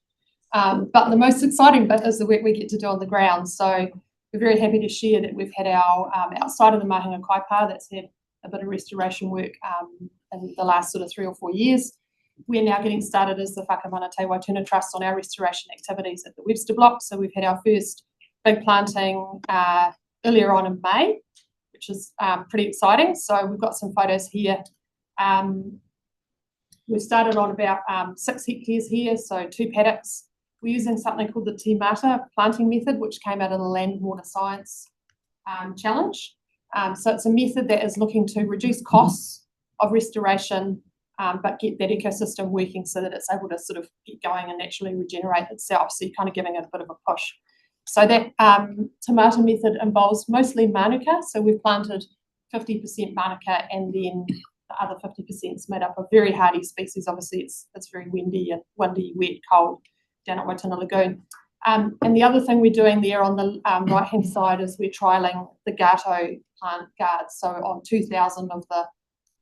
But the most exciting bit is the work we get to do on the ground. So we're very happy to share that we've had our outside of the Mahinga Kaipa that's had a bit of restoration work in the last sort of 3 or 4 years. We're now getting started as the Whakamana Te Waituna Trust on our restoration activities at the Webster Block. So we've had our first big planting earlier on in May, which is pretty exciting. So we've got some photos here. We've started on about 6 hectares here, so 2 paddocks. We're using something called the Timata planting method, which came out of the Land and Water Science Challenge. So it's a method that is looking to reduce costs of restoration, but get that ecosystem working so that it's able to sort of get going and naturally regenerate itself. So you're kind of giving it a bit of a push. So that Timata method involves mostly manuka. So we've planted 50% manuka, and then the other 50% is made up of very hardy species. Obviously, it's very windy, wet, cold down at Waituna Lagoon. And the other thing we're doing there on the right-hand side is we're trialling the Gato plant guards. So on 2,000 of the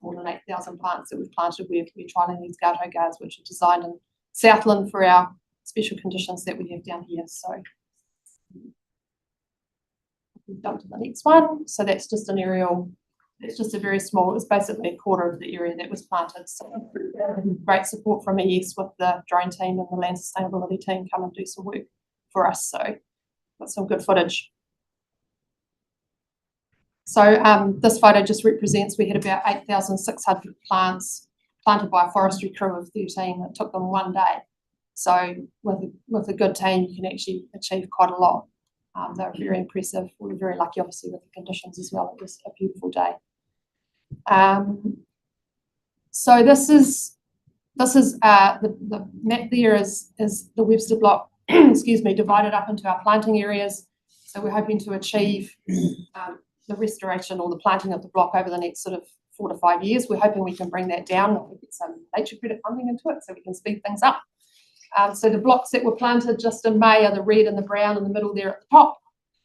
more than 8,000 plants that we've planted, we're trialling these Gato guards, which are designed in Southland for our special conditions that we have down here. So we've done to the next one. So that's just an aerial. It's just a very small, it was basically a quarter of the area that was planted. So great support from ES with the drone team and the land sustainability team come and do some work for us. So got some good footage. So this photo just represents, we had about 8,600 plants planted by a forestry crew of 13. It took them 1 day. So with a good team, you can actually achieve quite a lot. They were very impressive. We were very lucky, obviously, with the conditions as well. It was a beautiful day. So this is the map there is the Webster Block, excuse me, divided up into our planting areas. So we're hoping to achieve the restoration or the planting of the block over the next sort of 4 to 5 years. We're hoping we can bring that down and get some nature credit funding into it so we can speed things up. So the blocks that were planted just in May are the red and the brown in the middle there at the top.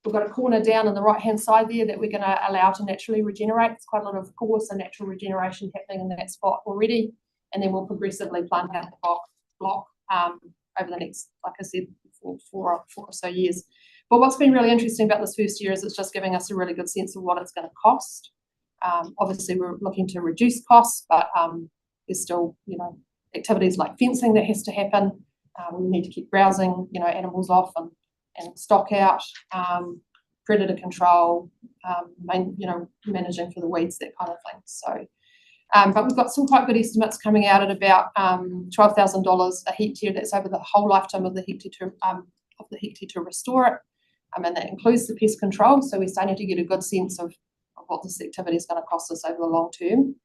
We've got a corner down on the right-hand side there that we're going to allow to naturally regenerate. There's quite a lot of coarse and natural regeneration happening in that spot already. And then we'll progressively plant out the block over the next, like I said, four or so years. But what's been really interesting about this first year is it's just giving us a really good sense of what it's going to cost. Obviously, we're looking to reduce costs, but there's still, activities like fencing that has to happen. We need to keep browsing, animals off and stock out, predator control, managing for the weeds, that kind of thing. So, but we've got some quite good estimates coming out at about $12,000 a hectare. That's over the whole lifetime of the hectare to restore it. And that includes the pest control. So we're starting to get a good sense of what this activity is going to cost us over the long term.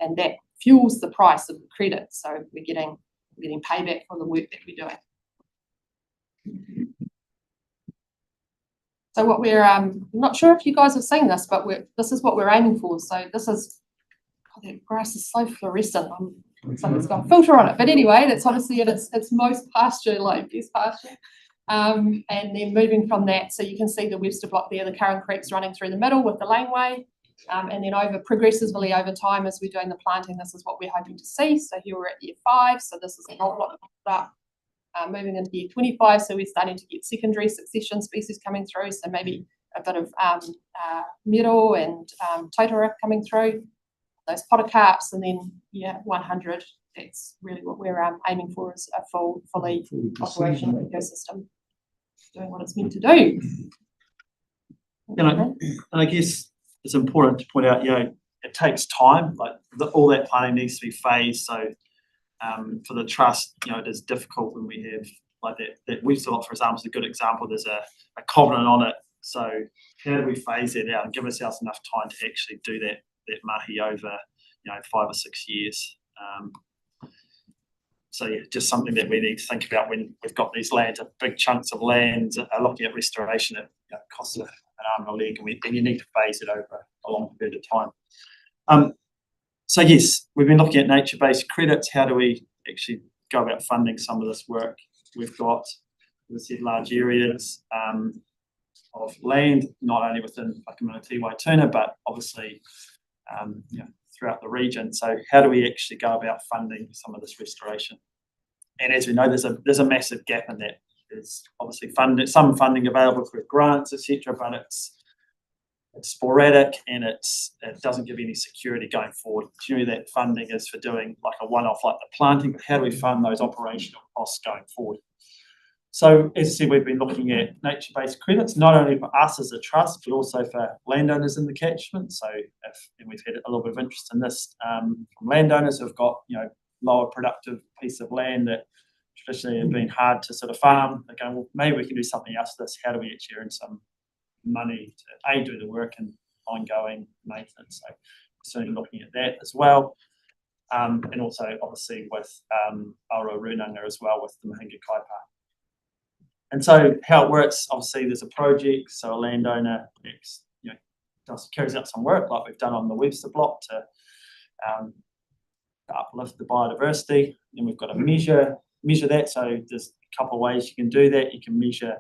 And that fuels the price of the credit. So we're getting payback for the work that we're doing. So what we're, I'm not sure if you guys have seen this, but this is what we're aiming for. So this is, that grass is so fluorescent. Something's got a filter on it. But anyway, that's obviously at its most pasture, like best pasture. And then moving from that, so you can see the Webster Block there, the Curran Creek's running through the middle with the laneway. And then progressively over time, as we're doing the planting, this is what we're hoping to see. So here we're at year 5, so this is a whole lot up. Moving into year 25, so we're starting to get secondary succession species coming through, so maybe a bit of miro and totara coming through, those podocarps, and then 100. That's really what we're aiming for, is a fully operational ecosystem doing what it's meant to do. And I guess it's important to point out, it takes time. Like all that planning needs to be phased. So for the trust, it is difficult when we have like that Webster Block, for example, is a good example. There's a covenant on it. So how do we phase that out and give ourselves enough time to actually do that mahi over 5 or 6 years? So just something that we need to think about when we've got these lands, big chunks of land, looking at restoration. It costs an arm and a leg, and you need to phase it over a long period of time. So yes, we've been looking at nature-based credits. How do we actually go about funding some of this work? We've got, as I said, large areas. of land, not only within Whakamanati Waituna, but obviously throughout the region. So how do we actually go about funding some of this restoration? And as we know, there's a massive gap in that. There's obviously some funding available through grants, etc., but it's sporadic and it doesn't give any security going forward. Generally, that funding is for doing like a one-off, like the planting, but how do we fund those operational costs going forward? So as I said, we've been looking at nature-based credits, not only for us as a trust, but also for landowners in the catchment. So and we've had a little bit of interest in this from landowners who've got, lower productive piece of land that traditionally have been hard to sort of farm. They're going, well, maybe we can do something else with this. How do we actually earn some money to do the work and ongoing maintenance? So certainly looking at that as well. And also obviously with Aotearoa Runanga as well with the Mahinga Kaipa. And so how it works, obviously there's a project, so a landowner carries out some work like we've done on the Webster block to uplift the biodiversity. Then we've got to measure that. So there's a couple of ways you can do that. You can measure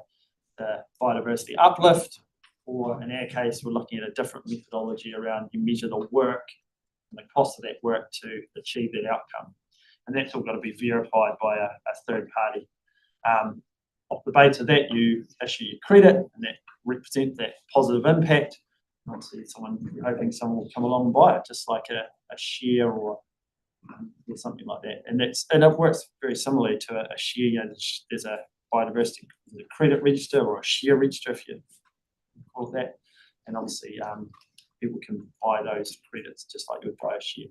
the biodiversity uplift, or in our case, we're looking at a different methodology around you measure the work and the cost of that work to achieve that outcome. And that's all got to be verified by a third party. Off the base of that, you issue your credit, and that represents that positive impact. Obviously, you're hoping someone will come along and buy it, just like a share or something like that. And it works very similarly to a share. There's a biodiversity credit register or a share register, if you call it that. And obviously, people can buy those credits just like you would buy a share.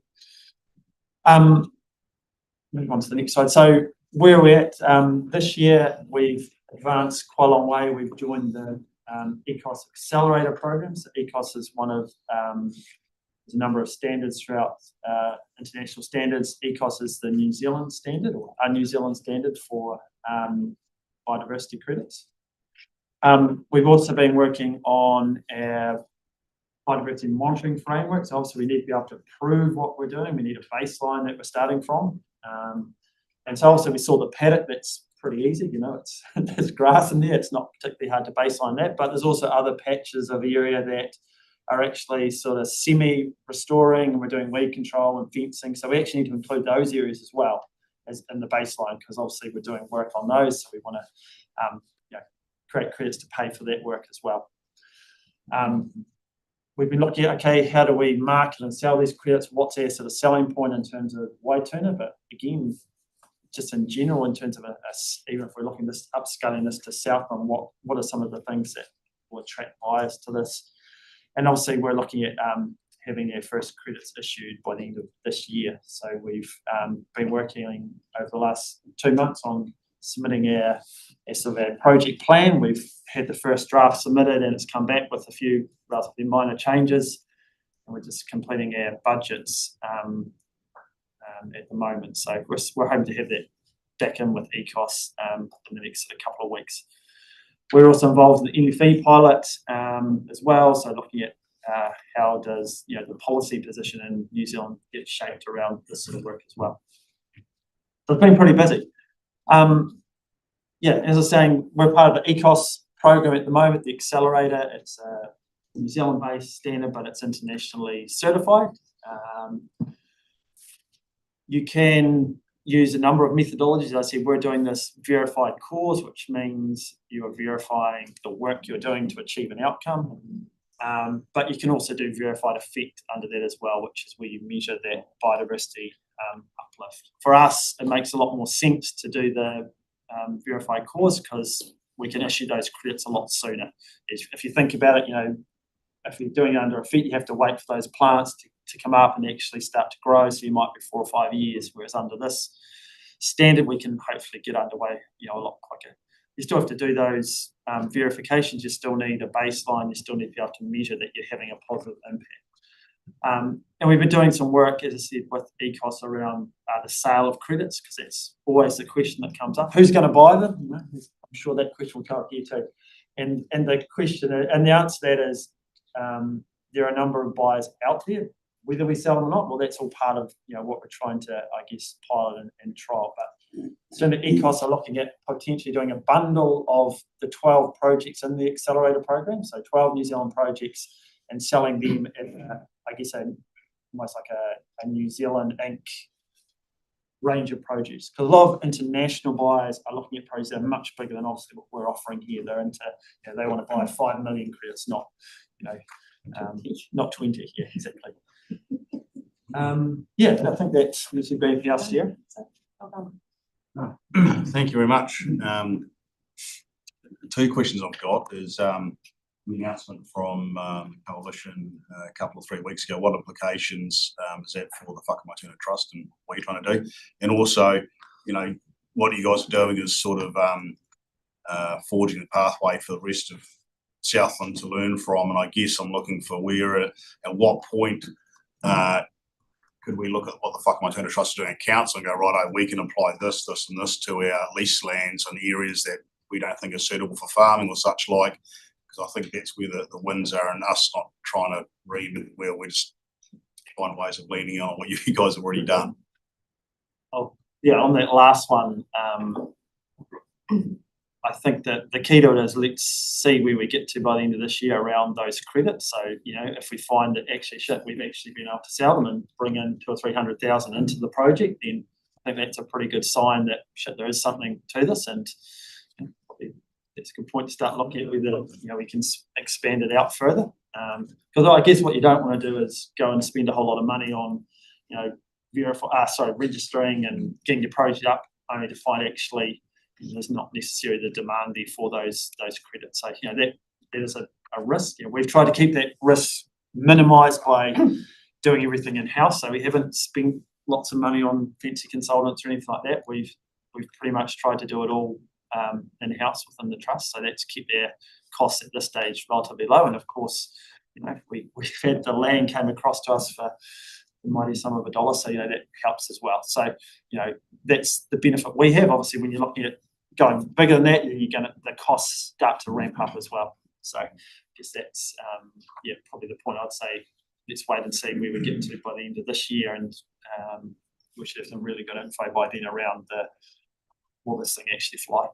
Move on to the next slide. So where we're at this year, we've advanced quite a long way. We've joined the ECOS Accelerator program. So ECOS is one of there's a number of standards throughout international standards. ECOS is the New Zealand standard, or a New Zealand standard for biodiversity credits. We've also been working on our biodiversity monitoring framework. So obviously we need to be able to prove what we're doing. We need a baseline that we're starting from. And so obviously we saw the paddock. That's pretty easy, there's grass in there. It's not particularly hard to baseline that, but there's also other patches of area that are actually sort of semi-restoring, and we're doing weed control and fencing. So we actually need to include those areas as well as in the baseline, because obviously we're doing work on those. So we want to create credits to pay for that work as well. We've been looking at, okay, how do we market and sell these credits? What's our sort of selling point in terms of Waituna? But again, just in general, in terms of even if we're looking at upscaling this to Southland, what are some of the things that will attract buyers to this? And obviously we're looking at having our first credits issued by the end of this year. So we've been working over the last 2 months on submitting our project plan. We've had the first draft submitted, and it's come back with a few relatively minor changes. And we're just completing our budgets at the moment. So we're hoping to have that back in with ECOS in the next couple of weeks. We're also involved in the NFE pilot as well. So looking at how does the policy position in New Zealand get shaped around this sort of work as well. So it's been pretty busy. As I was saying, we're part of the ECOS program at the moment, the Accelerator. It's a New Zealand-based standard, but it's internationally certified. You can use a number of methodologies. As I said, we're doing this verified cause, which means you are verifying the work you're doing to achieve an outcome. But you can also do verified effect under that as well, which is where you measure that biodiversity uplift. For us, it makes a lot more sense to do the verified cause, because we can issue those credits a lot sooner. If you think about it, if you're doing it under a FET, you have to wait for those plants to come up and actually start to grow. So you might be 4 or 5 years, whereas under this standard, we can hopefully get underway, a lot quicker. You still have to do those verifications. You still need a baseline. You still need to be able to measure that you're having a positive impact. And we've been doing some work, as I said, with ECOS around the sale of credits, because that's always the question that comes up. Who's going to buy them? I'm sure that question will come up here too. And the question, and the answer to that is, there are a number of buyers out there. Whether we sell them or not, well, that's all part of what we're trying to, pilot and trial. But So the ECOS are looking at potentially doing a bundle of the 12 projects in the accelerator program, so 12 New Zealand projects, and selling them in, almost like a New Zealand Inc. range of projects. Because a lot of international buyers are looking at projects that are much bigger than obviously what we're offering here. They're into, they want to buy 5 million credits, not, not 20. Yeah, exactly. I think that's anything else here. Thank you very much. Two questions I've got is the announcement from Coalition a couple of 3 weeks ago. What implications is that for the Whakamaituna Trust and what you're trying to do? And also, what you guys are doing is sort of forging a pathway for the rest of Southland to learn from. And I guess I'm looking for at what point could we look at what the Whakamaituna Trust is doing at council and go, right, we can apply this, this and this to our lease lands and areas that we don't think are suitable for farming or such like, because I think that's where the wins are, and us not trying to reinvent where we just find ways of leaning on what you guys have already done. Oh, yeah, on that last one, I think that the key to it is let's see where we get to by the end of this year around those credits. So, if we find that actually we've actually been able to sell them and bring in 200,000 or 300,000 into the project, then I think that's a pretty good sign that there is something to this, and probably that's a good point to start looking at whether we can expand it out further. Because I guess what you don't want to do is go and spend a whole lot of money on registering and getting your project up, only to find actually there's not necessarily the demand there for those credits. So that is a risk. We've tried to keep that risk minimised by doing everything in house. So we haven't spent lots of money on fancy consultants or anything like that. We've pretty much tried to do it all in house within the trust. So that's kept their costs at this stage relatively low. And of course, we've had the land came across to us for the mighty sum of $1, so that helps as well. So that's the benefit we have. Obviously, when you're looking at going bigger than that, then the costs start to ramp up as well. So I guess that's probably the point I'd say. Let's wait and see where we get to by the end of this year, and we should have some really good info by then around will this thing actually fly.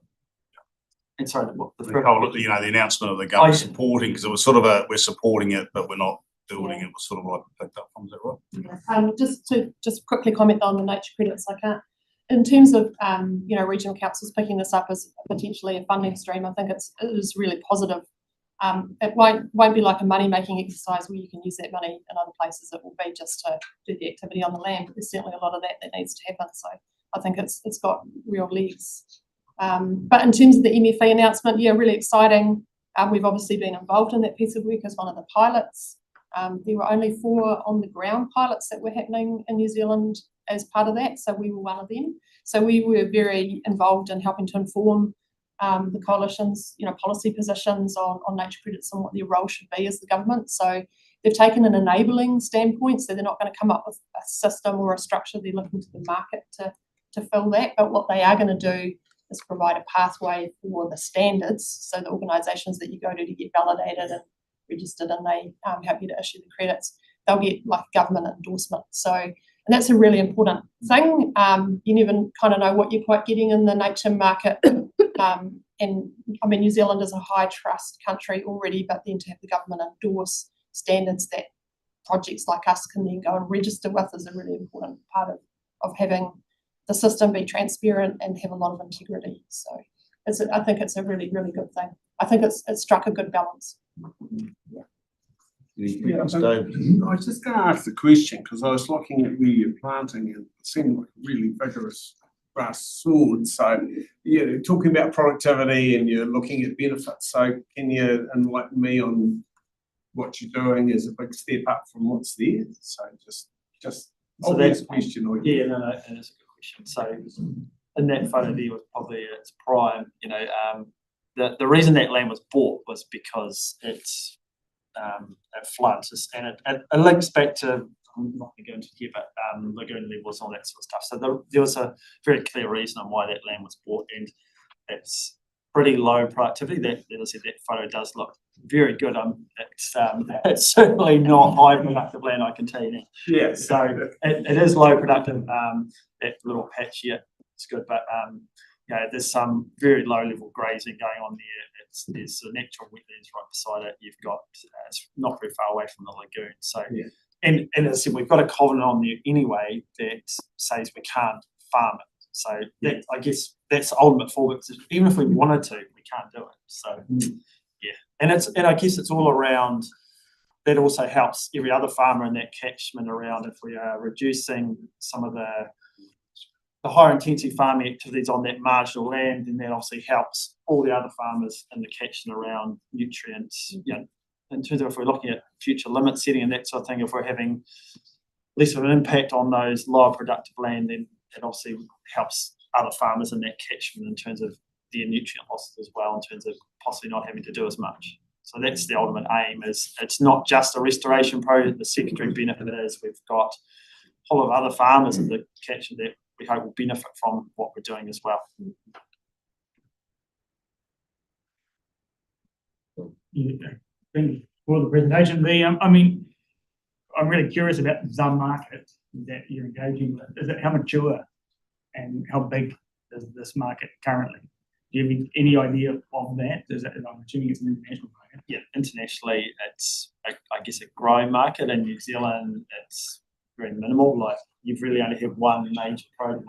And sorry, the announcement of the government supporting, because it was sort of we're supporting it, but we're not building it, was sort of like picked up from, is that right? Just quickly comment on the nature credits. In terms of regional councils picking this up as potentially a funding stream, I think it is really positive. It won't be like a money making exercise where you can use that money in other places. It will be just to do the activity on the land. But there's certainly a lot of that needs to happen. So I think it's got real legs. But in terms of the MFE announcement, really exciting. We've obviously been involved in that piece of work as one of the pilots. There were only 4 on the ground pilots that were happening in New Zealand as part of that, so we were one of them. So we were very involved in helping to inform the coalition's policy positions on nature credits and what their role should be as the government. So they've taken an enabling standpoint, so they're not going to come up with a system or a structure. They're looking to the market to fill that, but what they are going to do is provide a pathway for the standards, so the organisations that you go to get validated and registered, and they help you to issue the credits. They'll get like government endorsement. So, and that's a really important thing. You never kind of know what you're quite getting in the nature market. And I mean, New Zealand is a high trust country already, but then to have the government endorse standards that projects like us can then go and register with is a really important part of having the system be transparent and have a lot of integrity. So I think it's a really, really good thing. I think it's struck a good balance. I was just going to ask the question because I was looking at where you're planting and it seemed like a really vigorous grass sword. So you're talking about productivity and you're looking at benefits. So can you enlighten me on what you're doing as a big step up from what's there? So just obvious question. And it's a good question. So in that photo there was probably its prime. The reason that land was bought was because it floods, and it links back to, I'm not going to go into here, but lagoon levels and all that sort of stuff. So there was a very clear reason on why that land was bought, and it's pretty low productivity. That, as I said, that photo does look very good. It's certainly not high productive land, I can tell you now. Yeah. So it is low productive. That little patch here. it's good, but there's some very low level grazing going on there. There's a natural wetlands right beside it. You've got it's not very far away from the lagoon. So and as I said, we've got a covenant on there anyway that says we can't farm it. So that I guess that's the ultimate fallback. Even if we wanted to, we can't do it. So and I guess it's all around. That also helps every other farmer in that catchment around if we are reducing some of the higher intensity farming activities on that marginal land, and that obviously helps all the other farmers in the catchment around nutrients. In terms of if we're looking at future limit setting and that sort of thing, if we're having less of an impact on those lower productive land, then it obviously helps other farmers in that catchment in terms of their nutrient losses as well, in terms of possibly not having to do as much. So that's the ultimate aim. Is it's not just a restoration project. The secondary benefit is we've got a whole lot of other farmers in the catchment that we hope will benefit from what we're doing as well. Thank you for the presentation. I'm really curious about the market that you're engaging with. Is it how mature and how big is this market currently? Do you have any idea of that? I'm assuming it's an international market. Yeah, internationally, it's I guess a growing market. In New Zealand, it's very minimal. Like you've really only had one major project,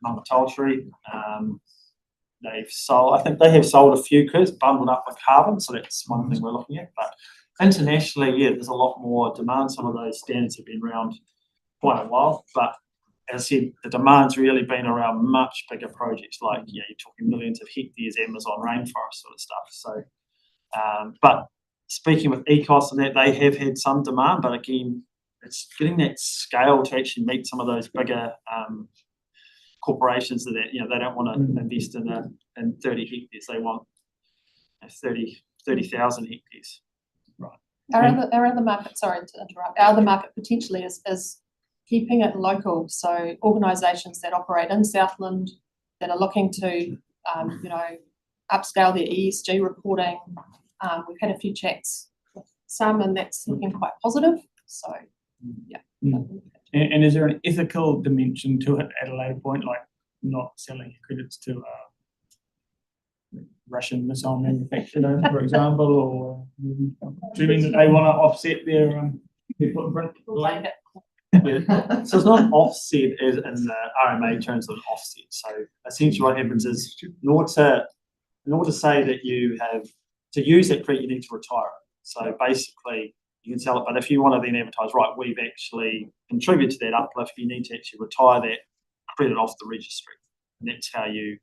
Mamatoltri. They've sold. I think they have sold a few kits bundled up with carbon. So that's one thing we're looking at. But internationally, there's a lot more demand. Some of those standards have been around quite a while, but as I said, the demand's really been around much bigger projects like, you're talking millions of hectares, Amazon rainforest sort of stuff. So, but speaking with ECOS and that, they have had some demand, but again, it's getting that scale to actually meet some of those bigger corporations that, they don't want to invest in 30 hectares. They want 30,000 hectares. Right. Our other market, sorry to interrupt, our other market potentially is keeping it local. So organisations that operate in Southland that are looking to, upscale their ESG reporting. We've had a few chats with some, and that's looking quite positive. So, yeah. And is there an ethical dimension to it at a later point, like not selling credits to Russian missile manufacturer, for example, or assuming that they want to offset their footprint? So it's not an offset as in the RMA terms of an offset. So essentially what happens is in order to say that you have to use that credit, you need to retire it. So basically you can sell it, but if you want to then advertise, right, we've actually contributed to that uplift, you need to actually retire that credit off the registry. And that's how you,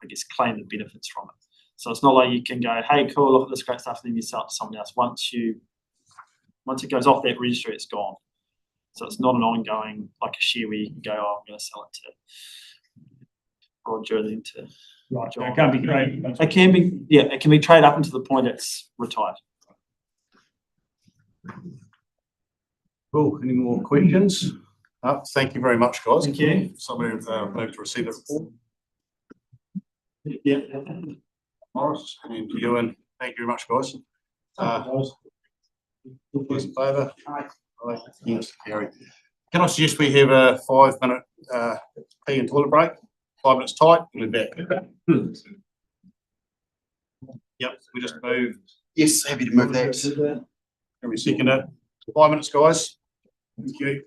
I guess, claim the benefits from it. So it's not like you can go, hey, cool, look at this great stuff, and then you sell it to someone else. Once it goes off that registry, it's gone. So it's not an ongoing, like a share where you can go, oh, I'm going to sell it to Roger, then to Right, John. it can't be traded. It can be, it can be traded up until the point it's retired. Cool. Any more questions? Thank you very much, guys. Thank you. Somebody moved to receive the report. Yeah. Morris and Ewan, thank you very much, guys. Those in favour? Aye. Yes, carried. Can I suggest we have a 5-minute tea and toilet break? 5 minutes tight, we'll be back. Yep, we just moved. Yes, happy to move that. Can we second it? 5 minutes, guys. Thank you.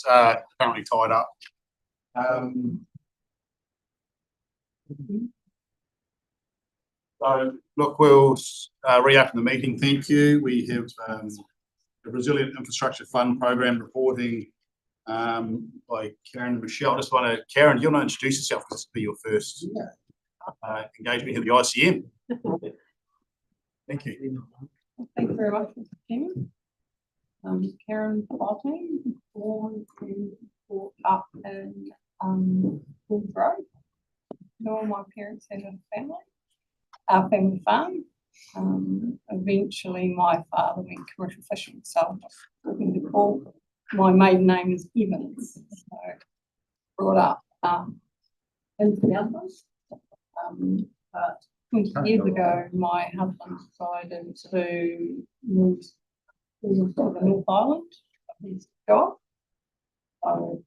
it's currently tied up. So look, we'll reopen the meeting. Thank you. We have the Resilient Infrastructure Fund program reporting by Karen and Michelle. I just want to, Karen, do you want to introduce yourself because this will be your first engagement here at the ICM. Thank you. Thank you very much, Mr. Chairman. Karen Barton, born and brought up in Bull Road. All my parents had a family farm. Eventually my father went commercial fishing, so in the call, my maiden name is Evans. So brought up in the mountains. But 20 years ago, my husband decided to move to the North Island of his job. So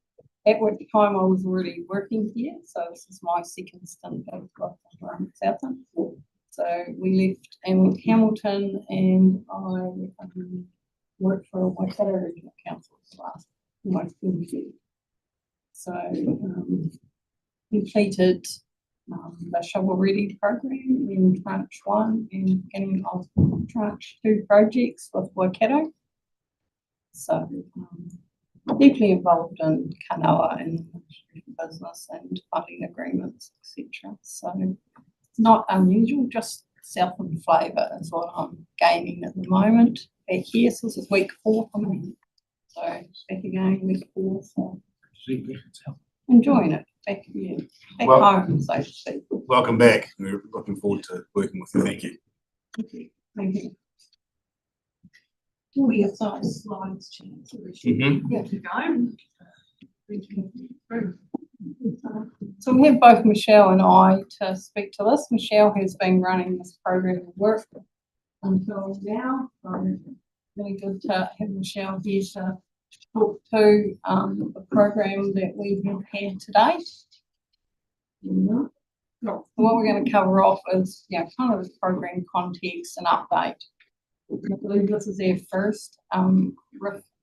at which time I was already working here, so this is my second stint at Southland. So we left and went to Hamilton, and I worked for Waikato Regional Council for the last almost 20 years. So completed the shovel ready program in tranche 1 and beginning of tranche 2 projects with Waikato. So deeply involved in kanoa and business and funding agreements, etc. So it's not unusual, just Southland flavour is what I'm gaining at the moment. Back here, so this is week 4 for me. So back again, week 4. So enjoying it back here, back home, so to speak. Welcome back. We're looking forward to working with you. Thank you. Thank you. Thank you. Oh, yes, sorry, slides chance. Yeah, keep going. So we have both Michelle and I to speak to this. Michelle has been running this program of work until now. Really good to have Michelle here to talk to the program that we have had today. So what we're going to cover off is, kind of the program context and update. I believe this is our first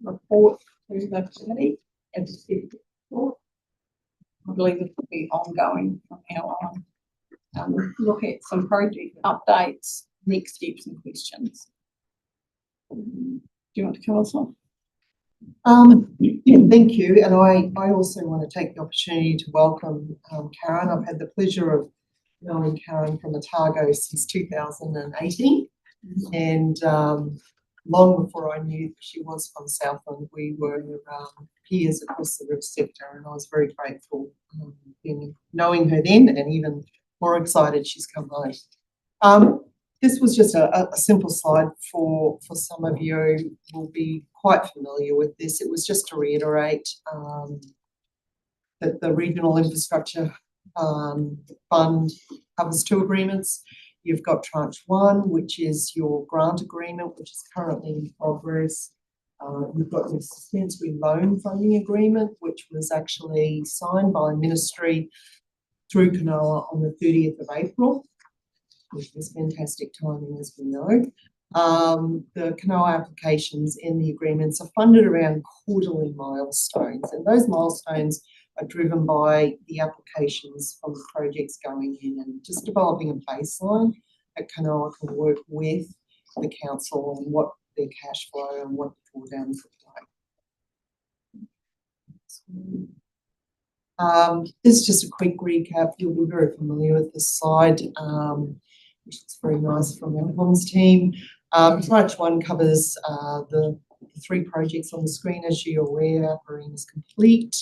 report to the committee as a separate report. I believe this will be ongoing from now on. Look at some project updates, next steps and questions. Do you want to cover us off? Yeah, thank you. And I also want to take the opportunity to welcome Karen. I've had the pleasure of knowing Karen from Otago since 2018. And long before I knew she was from Southland, we were peers across the river sector, and I was very grateful in knowing her then, and even more excited she's come home. This was just a simple slide for some of you who will be quite familiar with this. It was just to reiterate that the Regional Infrastructure Fund covers 2 agreements. You've got tranche 1, which is your grant agreement, which is currently in progress. You've got your suspensory loan funding agreement, which was actually signed by Ministry through Kanoa on the 30th of April, which was fantastic timing, as we know. The Kanoa applications in the agreements are funded around quarterly milestones, and those milestones are driven by the applications from the projects going in and just developing a baseline that Kanoa can work with the council on what their cash flow and what the drawdowns look like. This is just a quick recap. You'll be very familiar with this slide, which is very nice from our comms team. Tranche 1 covers the 3 projects on the screen. As you're aware, Marine is complete.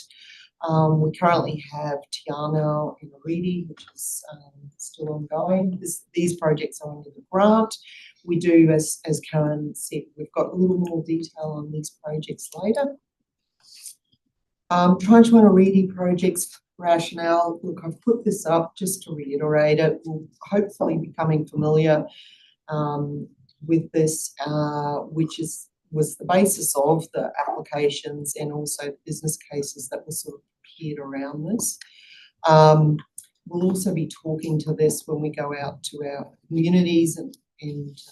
We currently have Tiano and Aridi, which is still ongoing. These projects are under the grant. We do, as Karen said, we've got a little more detail on these projects later. Tranche 1 Aridi projects rationale. Look, I've put this up just to reiterate it. We'll hopefully be becoming familiar with this, which was the basis of the applications and also business cases that were sort of prepared around this. We'll also be talking to this when we go out to our communities and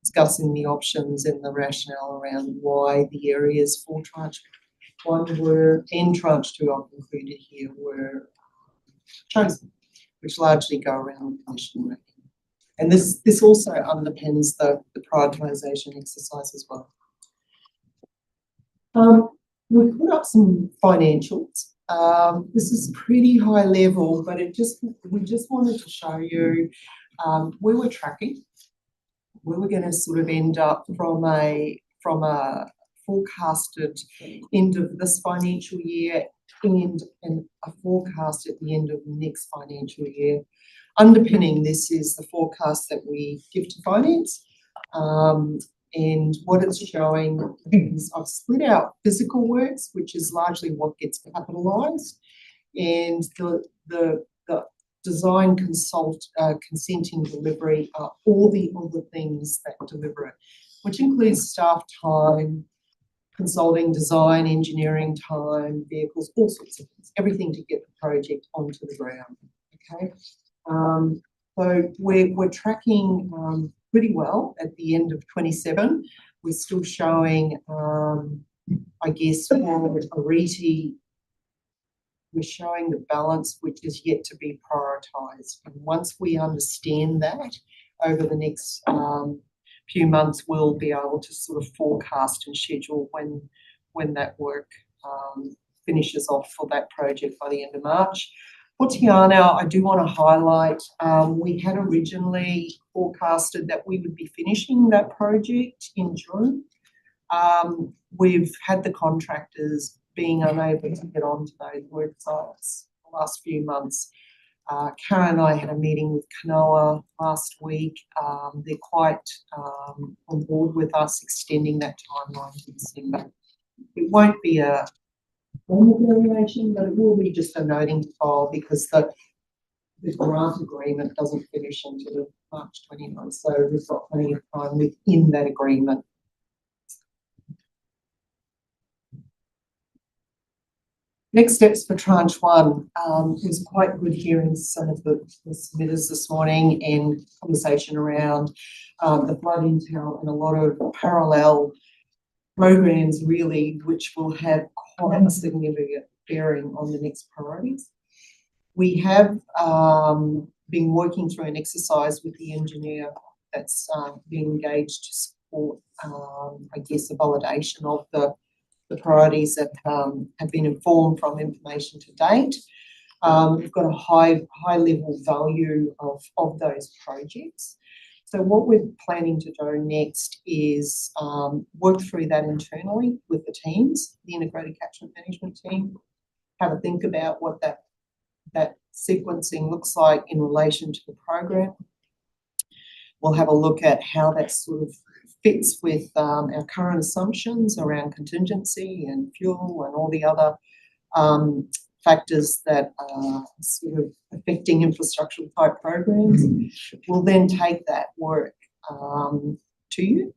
discussing the options and the rationale around why the areas for tranche one were, and tranche two I've included here, were chosen, which largely go around commission making. And this also underpins the prioritisation exercise as well. We put up some financials. This is pretty high level, but we just wanted to show you where we're tracking, where we're going to sort of end up from a forecasted end of this financial year and a forecast at the end of the next financial year. Underpinning this is the forecast that we give to finance. And what it's showing is I've split out physical works, which is largely what gets capitalised, and the design consenting delivery are all the other things that deliver it, which includes staff time, consulting, design, engineering time, vehicles, all sorts of things, everything to get the project onto the ground. Okay, so we're tracking pretty well at the end of 27. We're still showing, I guess, for Ariti, we're showing the balance which is yet to be prioritised. And once we understand that over the next few months, we'll be able to sort of forecast and schedule when that work finishes off for that project by the end of March. For Tiana, I do want to highlight, we had originally forecasted that we would be finishing that project in June. We've had the contractors being unable to get onto those work sites the last few months. Karen and I had a meeting with Kanoa last week. They're quite on board with us extending that timeline to December. It won't be a formal variation, but it will be just a noting to file because the grant agreement doesn't finish until March 29, so we've got plenty of time within that agreement. Next steps for tranche one. It was quite good hearing some of the submitters this morning and conversation around the flood intel and a lot of parallel programs really, which will have quite a significant bearing on the next priorities. We have been working through an exercise with the engineer that's been engaged to support, I guess, a validation of the priorities that have been informed from information to date. We've got a high level value of those projects. So what we're planning to do next is work through that internally with the teams, the integrated catchment management team, have a think about what that sequencing looks like in relation to the program. We'll have a look at how that sort of fits with our current assumptions around contingency and fuel and all the other factors that are sort of affecting infrastructural type programs. We'll then take that work to you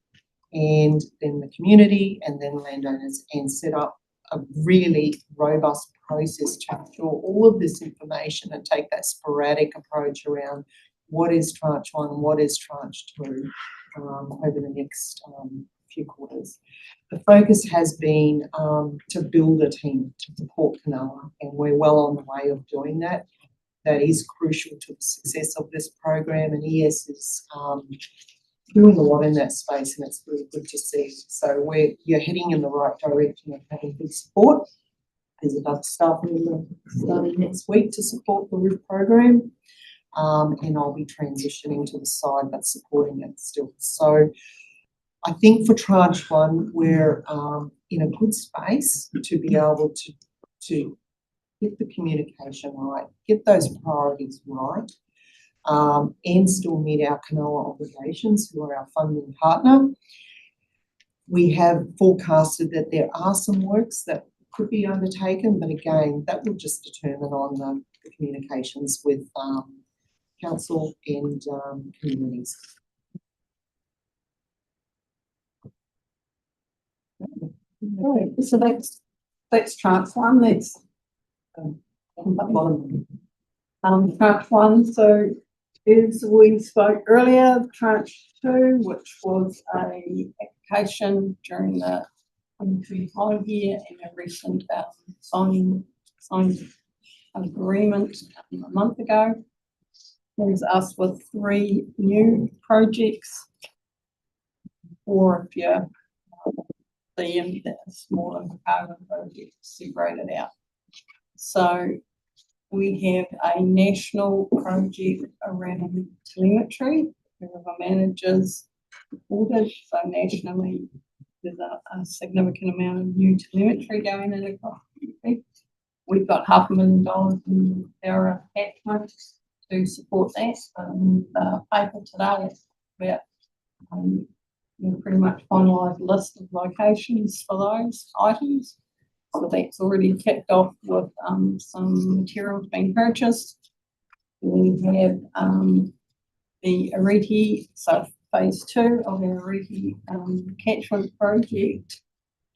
and then the community and then landowners and set up a really robust process to capture all of this information and take that sporadic approach around what is tranche one, what is tranche two over the next few quarters. The focus has been to build a team to support Kanoa, and we're well on the way of doing that. That is crucial to the success of this program, and ES is doing a lot in that space, and it's really good to see. So you're heading in the right direction of having good support. There's another staff member starting next week to support the RIF program, and I'll be transitioning to the side that's supporting it still. So I think for tranche one, we're in a good space to be able to get the communication right, get those priorities right, and still meet our Kanoa obligations, who are our funding partner. We have forecasted that there are some works that could be undertaken, but again, that will just determine on the communications with council and communities. Okay, so that's tranche one. That's tranche one. So as we spoke earlier, tranche two, which was a application during the 2025 year and a recent signed agreement a month ago. Leaves us with 3 new projects, or if you're seeing the smaller carbon projects separated out. So we have a national project around telemetry, wherever managers reported. So nationally, there's a significant amount of new telemetry going in across the country. We've got $500,000 in our Catchment to support that. The paper today is about we've pretty much finalised a list of locations for those items. So that's already kicked off with some materials being purchased. We have the Ariti, so phase 2 of our Ariti catchment project,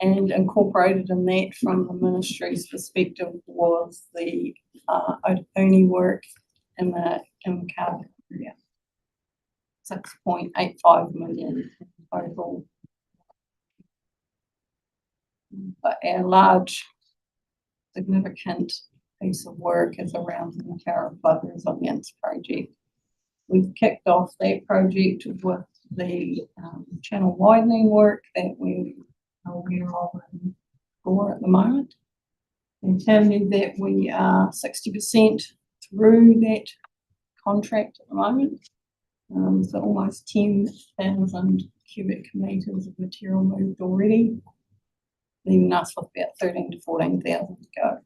and incorporated in that from the ministry's perspective was the Otapuni work in the carbon area. 6.85 million in total. But our large, significant piece of work is around the Matara Flood Resilience Project. We've kicked off that project with the channel widening work that we are aware of and for at the moment. And tell you that we are 60% through that contract at the moment. So almost 10,000 cubic metres of material moved already, leaving us with about 13,000 to 14,000 to go.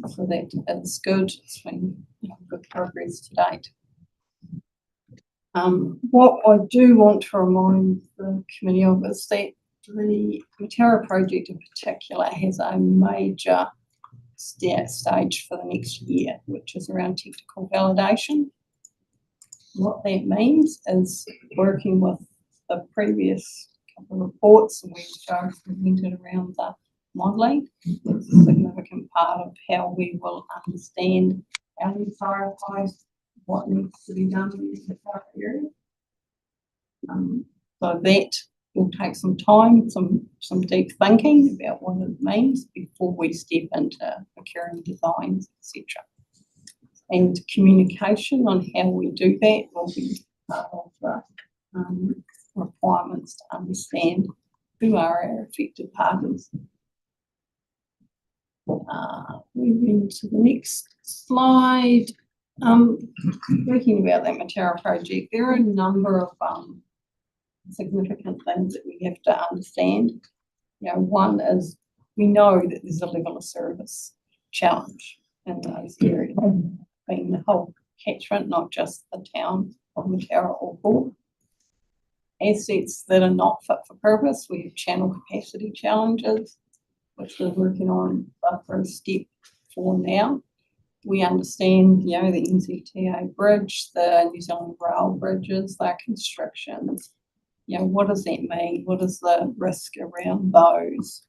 So that is good. It's been good progress to date. What I do want to remind the committee of is that the Matara project in particular has a major stage for the next year, which is around technical validation. What that means is working with the previous couple of reports we've presented around the modelling. It's a significant part of how we will understand how we prioritise what needs to be done in the current area. So that will take some time, some deep thinking about what it means before we step into procuring designs, etc. And communication on how we do that will be part of the requirements to understand who are our affected parties. Moving to the next slide. Talking about that Matara project, there are a number of significant things that we have to understand. You know, one is we know that there's a level of service challenge in those areas, being the whole catchment, not just the town of Matara or Port. Assets that are not fit for purpose, we have channel capacity challenges, which we're working on the first step for now. We understand, you know, the NZTA bridge, the New Zealand rail bridges, their constructions. You know, what does that mean? What is the risk around those?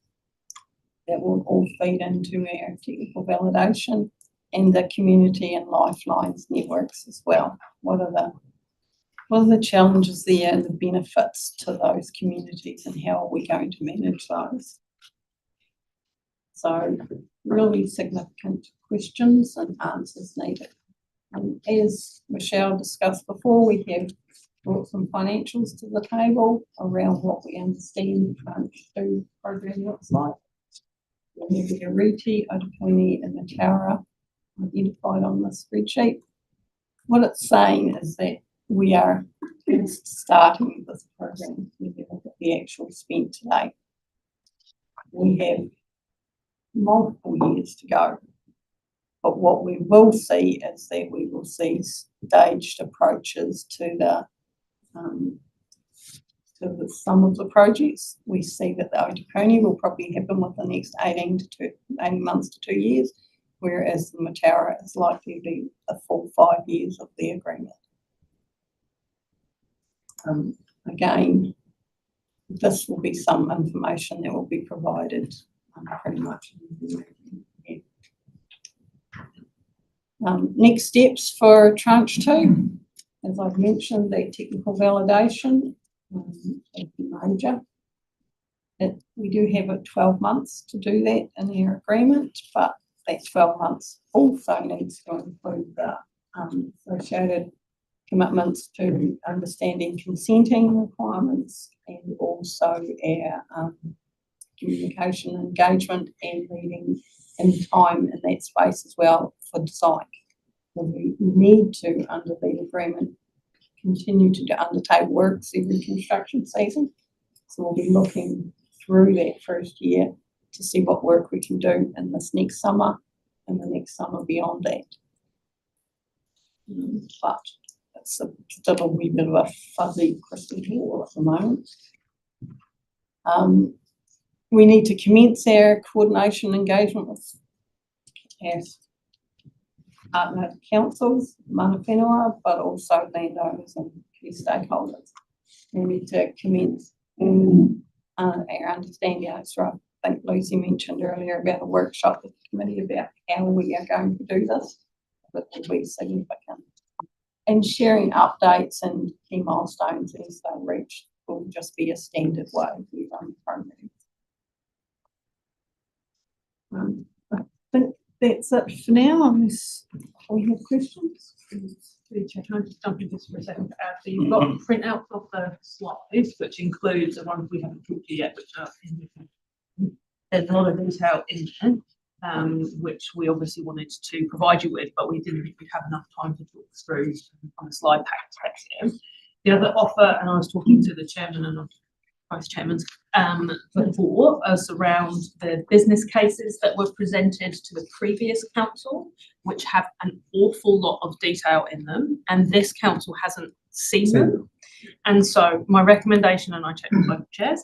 That will all feed into our technical validation and the community and lifelines networks as well. What are the challenges there and the benefits to those communities, and how are we going to manage those? So really significant questions and answers needed. As Michelle discussed before, we have brought some financials to the table around what we understand the Tranche 2 program looks like. We have the Ariti, Otapuni and Matara identified on the spreadsheet. What it's saying is that we are just starting this program. We look at the actual spend today. We have multiple years to go. But what we will see is that we will see staged approaches to the some of the projects. We see that the Otapuni will probably happen within the next 18 months to 2 years, whereas the Matara is likely to be a full 5 years of the agreement. Again, this will be some information that will be provided pretty much. Next steps for Tranche 2, as I've mentioned, the technical validation is major. It we do have 12 months to do that in their agreement, but that 12 months also needs to include the associated commitments to understanding consenting requirements and also our communication engagement and leading in time in that space as well for design. So we need to, under the agreement, continue to undertake works every construction season. So we'll be looking through that first year to see what work we can do in this next summer and the next summer beyond that. But it's still a wee bit of a fuzzy crystal ball at the moment. We need to commence our coordination engagement with partner councils, mana whenua, but also landowners and key stakeholders. We need to commence our understanding. So I think Lucy mentioned earlier about a workshop with the committee about how we are going to do this, that will be significant. And sharing updates and key milestones as they're reached will just be a standard way we run the program. I think that's it for now, unless we have questions. Can I just jump in just for a second? So you've got printouts of the slides, which includes the ones we haven't talked to yet, which are there's a lot of detail in there, which we obviously wanted to provide you with, but we didn't think we'd have enough time to talk through on the slide pack here. The other offer, and I was talking to the chairman and vice chairman's before, us around the business cases that were presented to the previous council, which have an awful lot of detail in them, and this council hasn't seen them. And so my recommendation, and I checked with both chairs,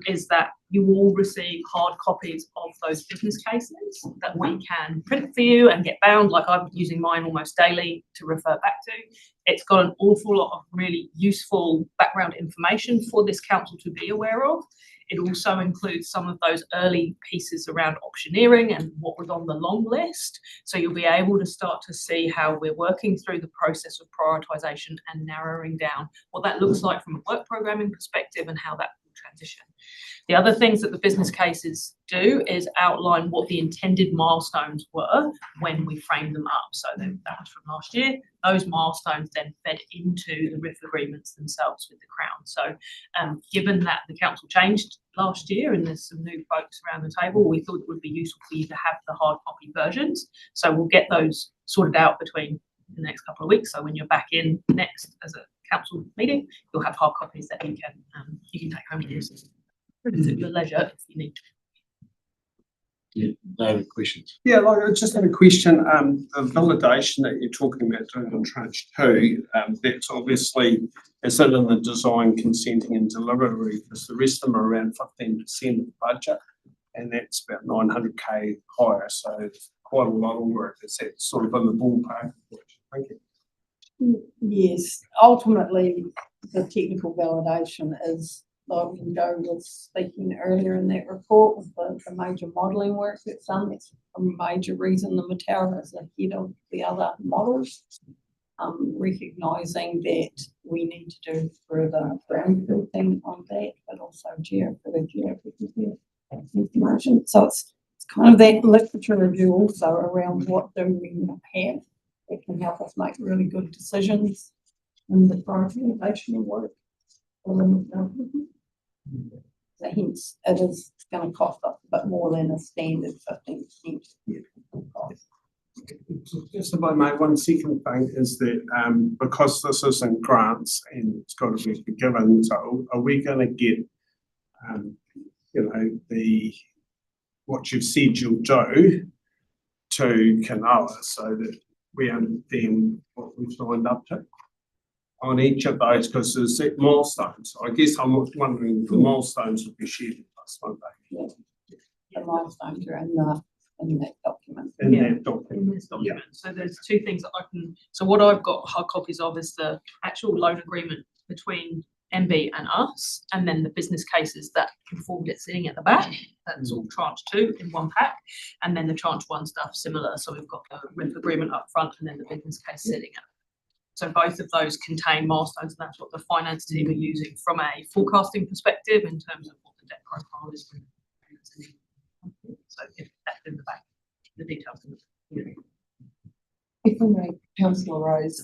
is that you all receive hard copies of those business cases that we can print for you and get bound, like I'm using mine almost daily to refer back to. It's got an awful lot of really useful background information for this council to be aware of. It also includes some of those early pieces around auctioneering and what was on the long list. So you'll be able to start to see how we're working through the process of prioritisation and narrowing down what that looks like from a work programming perspective and how that will transition. The other things that the business cases do is outline what the intended milestones were when we framed them up. So that was from last year. Those milestones then fed into the RIF agreements themselves with the Crown. So given that the council changed last year and there's some new folks around the table, we thought it would be useful for you to have the hard copy versions. So we'll get those sorted out between the next couple of weeks. So when you're back in next as a council meeting, you'll have hard copies that you can take home with you. At your leisure if you need to. Yeah, no questions. Yeah, like I just had a question. The validation that you're talking about doing on tranche 2, that's obviously is it in the design, consenting, and delivery, because the rest of them are around 15% of the budget, and that's about 900k higher. So it's quite a lot of work. Is that sort of in the ballpark? Thank you. Yes, ultimately the technical validation is, like when Joe was speaking earlier in that report, with the major modelling work that's done. That's a major reason the Mataura is ahead of the other models. Recognising that we need to do further groundwork on that, but also geophysical information. So it's kind of that literature review also around what do we have that can help us make really good decisions in the prioritisation work. So hence, it is going to cost us a bit more than a standard 15%. Just if I may, one second thing is that because this isn't grants and it's got to be forgiven, so are we going to get, what you've said you'll do to Kanoa so that we understand what we've signed up to on each of those, because there's set milestones. I guess I'm wondering if the milestones will be shared with us one day. The milestones are in that document. In that document. In this document. Yeah. So there's two things that I can. So what I've got hard copies of is the actual loan agreement between MB and us, and then the business cases that informed it sitting at the back. That's all tranche 2 in one pack, and then the tranche 1 stuff similar. So we've got the RIF agreement up front, and then the business case sitting at. So both of those contain milestones, and that's what the finance team are using from a forecasting perspective in terms of what the debt profile is. So if that's in the back, the details in the. If I may, Councillor Rose,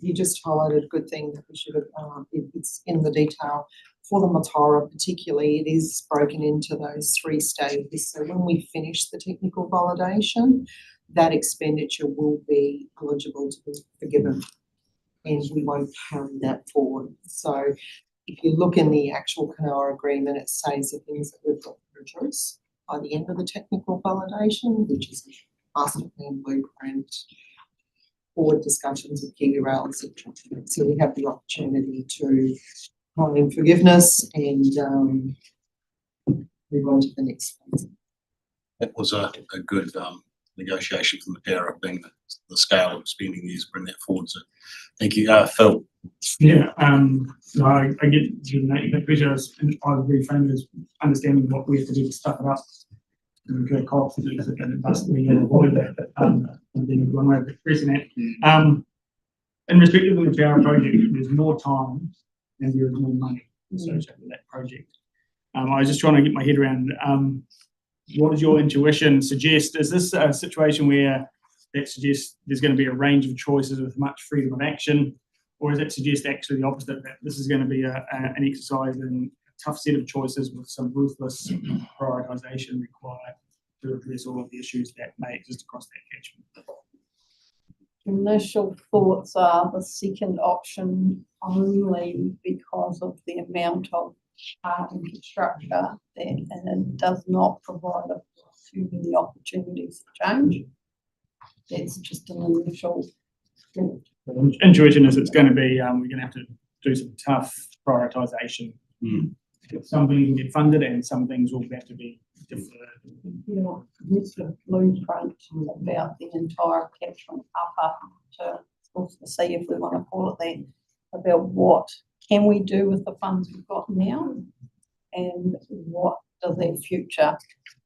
you just highlighted a good thing that we should have, it's in the detail. For the Mataura particularly, it is broken into those 3 stages. So when we finish the technical validation, that expenditure will be eligible to be forgiven and we won't carry that forward. So if you look in the actual Canara agreement, it says the things that we've got to produce by the end of the technical validation, which is master plan, blueprint, forward discussions with Kiwi Rail, etc. So we have the opportunity to claim forgiveness and move on to the next phase. That was a good negotiation from the Mataura, being the scale of spending these, bring that forward. So thank you, Phil. Yeah, no, I get the pressure. I would reframe it as understanding what we have to do to stuff it up. And go cough and it must be avoid that. And then one way of expressing it. In respect to the Mataura project, there's more time and there is more money associated with that project. I was just trying to get my head around what does your intuition suggest? Is this a situation where that suggests there's going to be a range of choices with much freedom of action, or does it suggest actually the opposite, that this is going to be an exercise in a tough set of choices with some ruthless prioritisation required to address all of the issues that may exist across that catchment? Initial thoughts are the second option, only because of the amount of infrastructure that, and it does not provide too many opportunities to change. That's just an initial thought. Intuition is it's going to be, we're going to have to do some tough prioritisation. Some things will get funded and some things will have to be deferred. You know, this blueprint about the entire catchment up to the sea, if we want to call it that, about what can we do with the funds we've got now and what does their future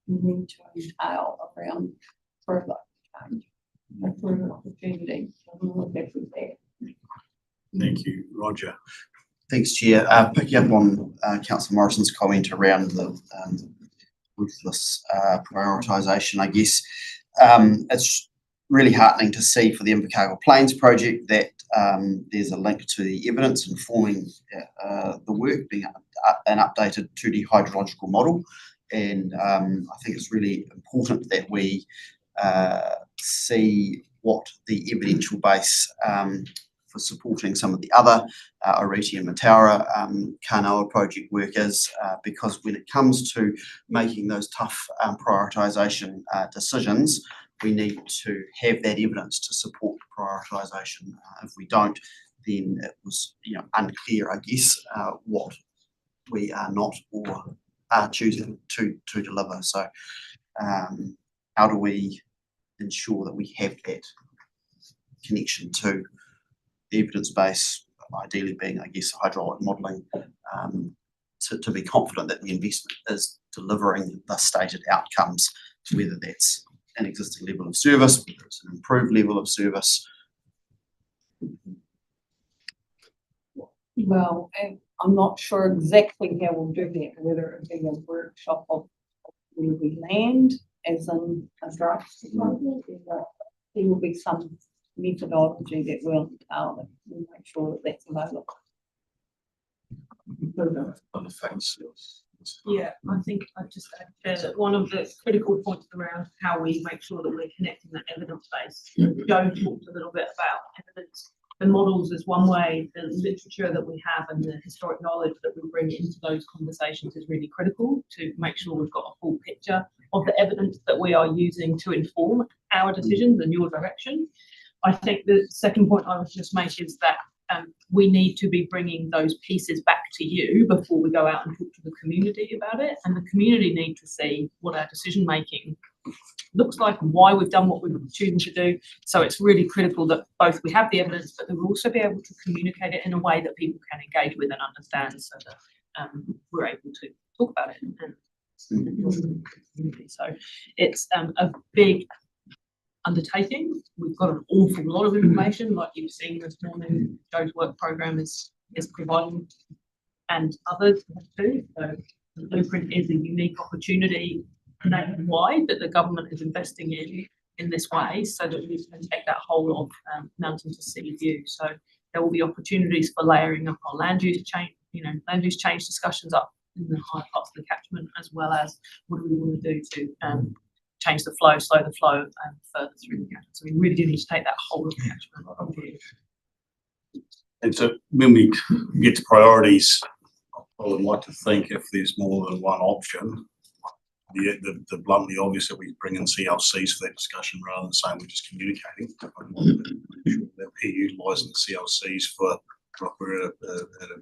need to entail around further change, a further opportunity. Thank you, Roger. Thanks, Chair. Picking up on Councillor Morrison's comment around the ruthless prioritisation, I guess it's really heartening to see for the Invercargill Plains project that there's a link to the evidence informing the work, being an updated 2D hydrological model. And I think it's really important that we see what the evidential base for supporting some of the other Oriti and Mataura Kanoa project work is, because when it comes to making those tough prioritisation decisions, we need to have that evidence to support prioritisation. If we don't, then it was unclear, I guess, what we are not or are choosing to deliver. So how do we ensure that we have that connection to the evidence base, ideally being, I guess, hydraulic modelling, to be confident that the investment is delivering the stated outcomes, whether that's an existing level of service, whether it's an improved level of service. Well, and I'm not sure exactly how we'll do that, whether it be a workshop of where we land, as in a draft. There will be some methodology that will entail that. We'll make sure that that's available. Yeah, I think I'd just add there that one of the critical points around how we make sure that we're connecting that evidence base. Joe talked a little bit about evidence. The models is one way, the literature that we have and the historic knowledge that we bring into those conversations is really critical to make sure we've got a full picture of the evidence that we are using to inform our decisions and your direction. I think the second point I would just make is that we need to be bringing those pieces back to you before we go out and talk to the community about it. And the community need to see what our decision making looks like and why we've done what we've chosen to do. So it's really critical that both we have the evidence, but that we'll also be able to communicate it in a way that people can engage with and understand, so that we're able to talk about it. So it's a big undertaking. We've got an awful lot of information, like you've seen this morning. Joe's work program is providing, and others too. So The blueprint is a unique opportunity nationwide that the government is investing in this way, so that we can take that whole of mountain to sea view. So there will be opportunities for layering up our land use change, land use change discussions up in the high parts of the catchment, as well as what do we want to do to change the flow, slow the flow further through the catchment. So we really do need to take that whole of the catchment view. And so when we get to priorities, I would like to think if there's more than one option, the bluntly obvious that we bring in CLCs for that discussion rather than saying we're just communicating. That we're utilising the CLCs for, we're at a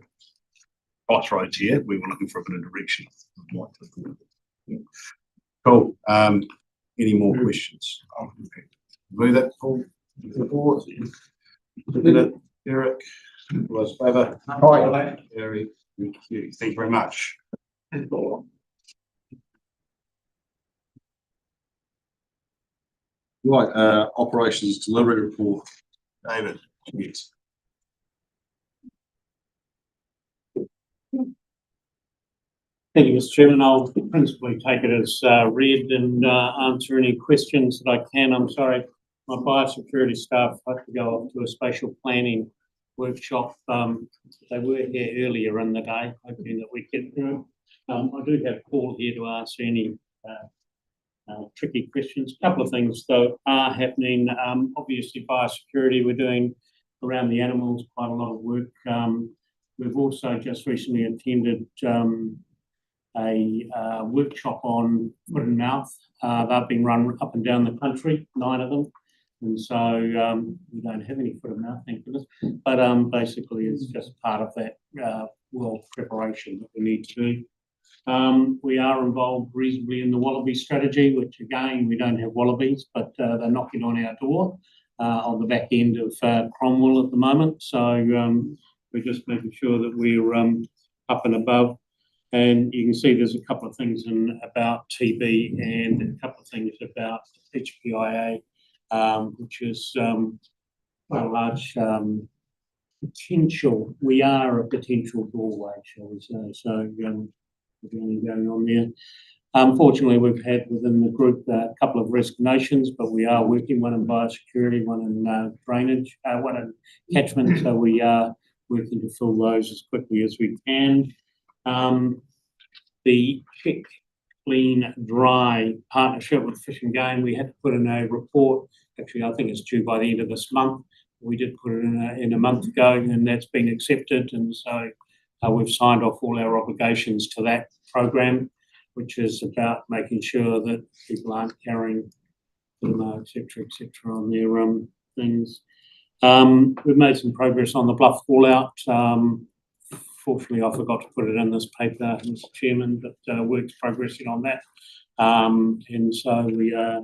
crossroads here. We were looking for a bit of direction. Cool. Any more questions? Move that forward. Eric, was favour? Aye. Very good. Thank you very much. Right, operations delivery report. David, yes. Thank you, Mr. Chairman. I'll principally take it as read and answer any questions that I can. I'm sorry, my biosecurity staff had to go off to a spatial planning workshop. They were here earlier in the day, hoping that we get through. I do have Paul here to answer any tricky questions. A couple of things though are happening. Obviously biosecurity, we're doing around the animals quite a lot of work. We've also just recently attended a workshop on foot and mouth. They've been run up and down the country, 9 of them. And so we don't have any foot and mouth, thank goodness. But basically it's just part of that world preparation that we need to do. We are involved reasonably in the wallaby strategy, which again, we don't have wallabies, but they're knocking on our door on the back end of Cromwell at the moment. So we're just making sure that we're up and above. And you can see there's a couple of things about TB and a couple of things about HPIA, which is quite a large potential. We are a potential doorway, shall we say. So going on there. Unfortunately, we've had within the group a couple of resignations, but we are working, one in biosecurity, one in drainage, one in catchment. So we are working to fill those as quickly as we can. The Check, Clean, Dry partnership with Fish and Game, we had to put in a report. Actually, I think it's due by the end of this month. We did put it in a month ago, and that's been accepted. And so we've signed off all our obligations to that program, which is about making sure that people aren't carrying, et cetera, on their things. We've made some progress on the bluff fallout. Fortunately, I forgot to put it in this paper, Mr. Chairman, but work's progressing on that. And so we are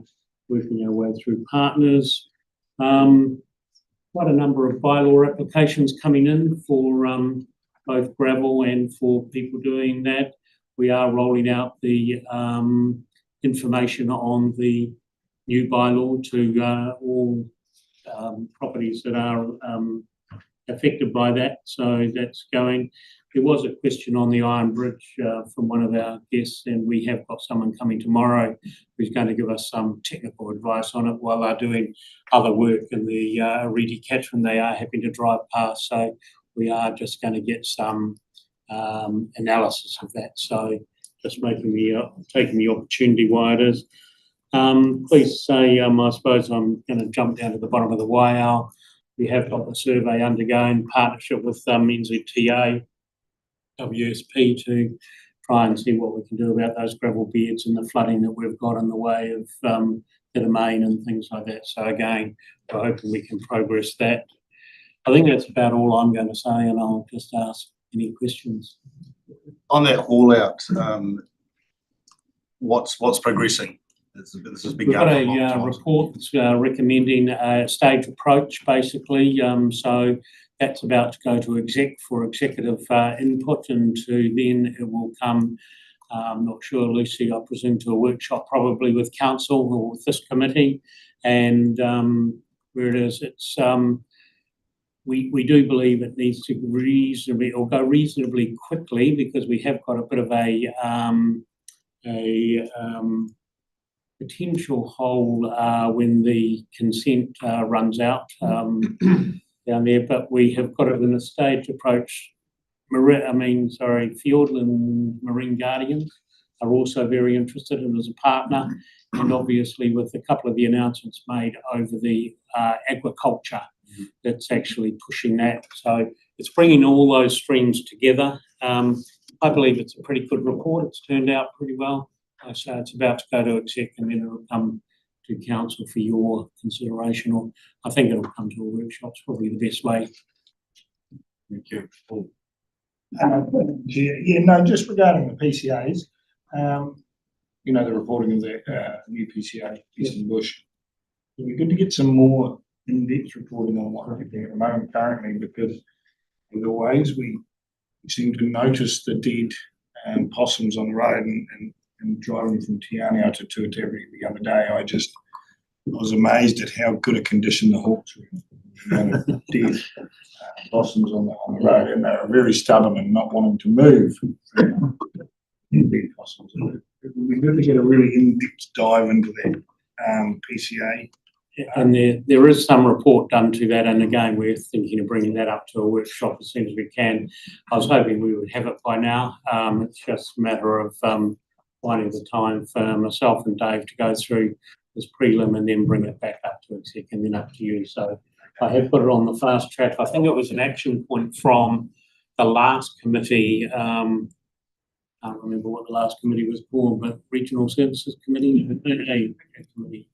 working our way through partners. Quite a number of bylaw applications coming in for both gravel and for people doing that. We are rolling out the information on the new bylaw to all properties that are affected by that. So that's going. There was a question on the Iron Bridge from one of our guests, and we have got someone coming tomorrow who's going to give us some technical advice on it while they're doing other work in the Reedy catchment. They are happy to drive past, so we are just going to get some analysis of that. So just taking the opportunity while it is. Please say, I suppose I'm going to jump down to the bottom of the whale. We have got the survey undergoing, partnership with NZTA, WSP, to try and see what we can do about those gravel beds and the flooding that we've got in the way of the domain and things like that. So again, we're hoping we can progress that. I think that's about all I'm going to say, and I'll just ask any questions. On that haul out, what's progressing? This has been We've got going for a long a time. report that's recommending a stage approach, basically. So that's about to go to executive input, and then it will come, I'm not sure, Lucy, I presume, to a workshop probably with council or with this committee. And where it is, it's we do believe it needs to reasonably or go reasonably quickly because we have got a bit of a potential hole when the consent runs out down there. But we have got it in a staged approach. Fiordland Marine Guardians are also very interested in as a partner, and obviously with a couple of the announcements made over the agriculture, that's actually pushing that. So it's bringing all those streams together. I believe it's a pretty good report. It's turned out pretty well. So it's about to go to exec and then it'll come to council for your consideration, or I think it'll come to a workshop. It's probably the best way. Thank you. No, just regarding the PCAs, the reporting of the new PCA, Eastern Bush. It'd be good to get some more in-depth reporting on what we're doing at the moment currently, because as always, we seem to notice the dead possums on the road, and driving from Te Anau to Tuatara the other day, I was amazed at how good a condition the hawks were in. Dead possums on the road, and they were very stubborn and not wanting to move. Dead possums. It would be good to get a really in-depth dive into that PCA. And there is some report done to that, and again, we're thinking of bringing that up to a workshop as soon as we can. I was hoping we would have it by now. It's just a matter of finding the time for myself and Dave to go through this prelim and then bring it back up to exec and then up to you. So I have put it on the fast track. I think it was an action point from the last committee. I can't remember what the last committee was called, but Regional Services Committee.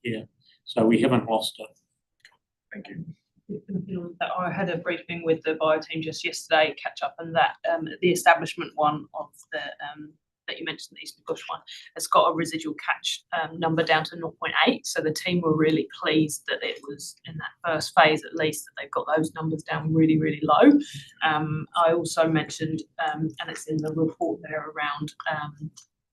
Yeah. So we haven't lost it. Thank you. I had a briefing with the bio team just yesterday, catch up on that. The establishment one of the that you mentioned, the Eastern Bush one, has got a residual catch number down to 0.8. So the team were really pleased that it was in that first phase, at least, that they've got those numbers down really, really low. I also mentioned, and it's in the report there around,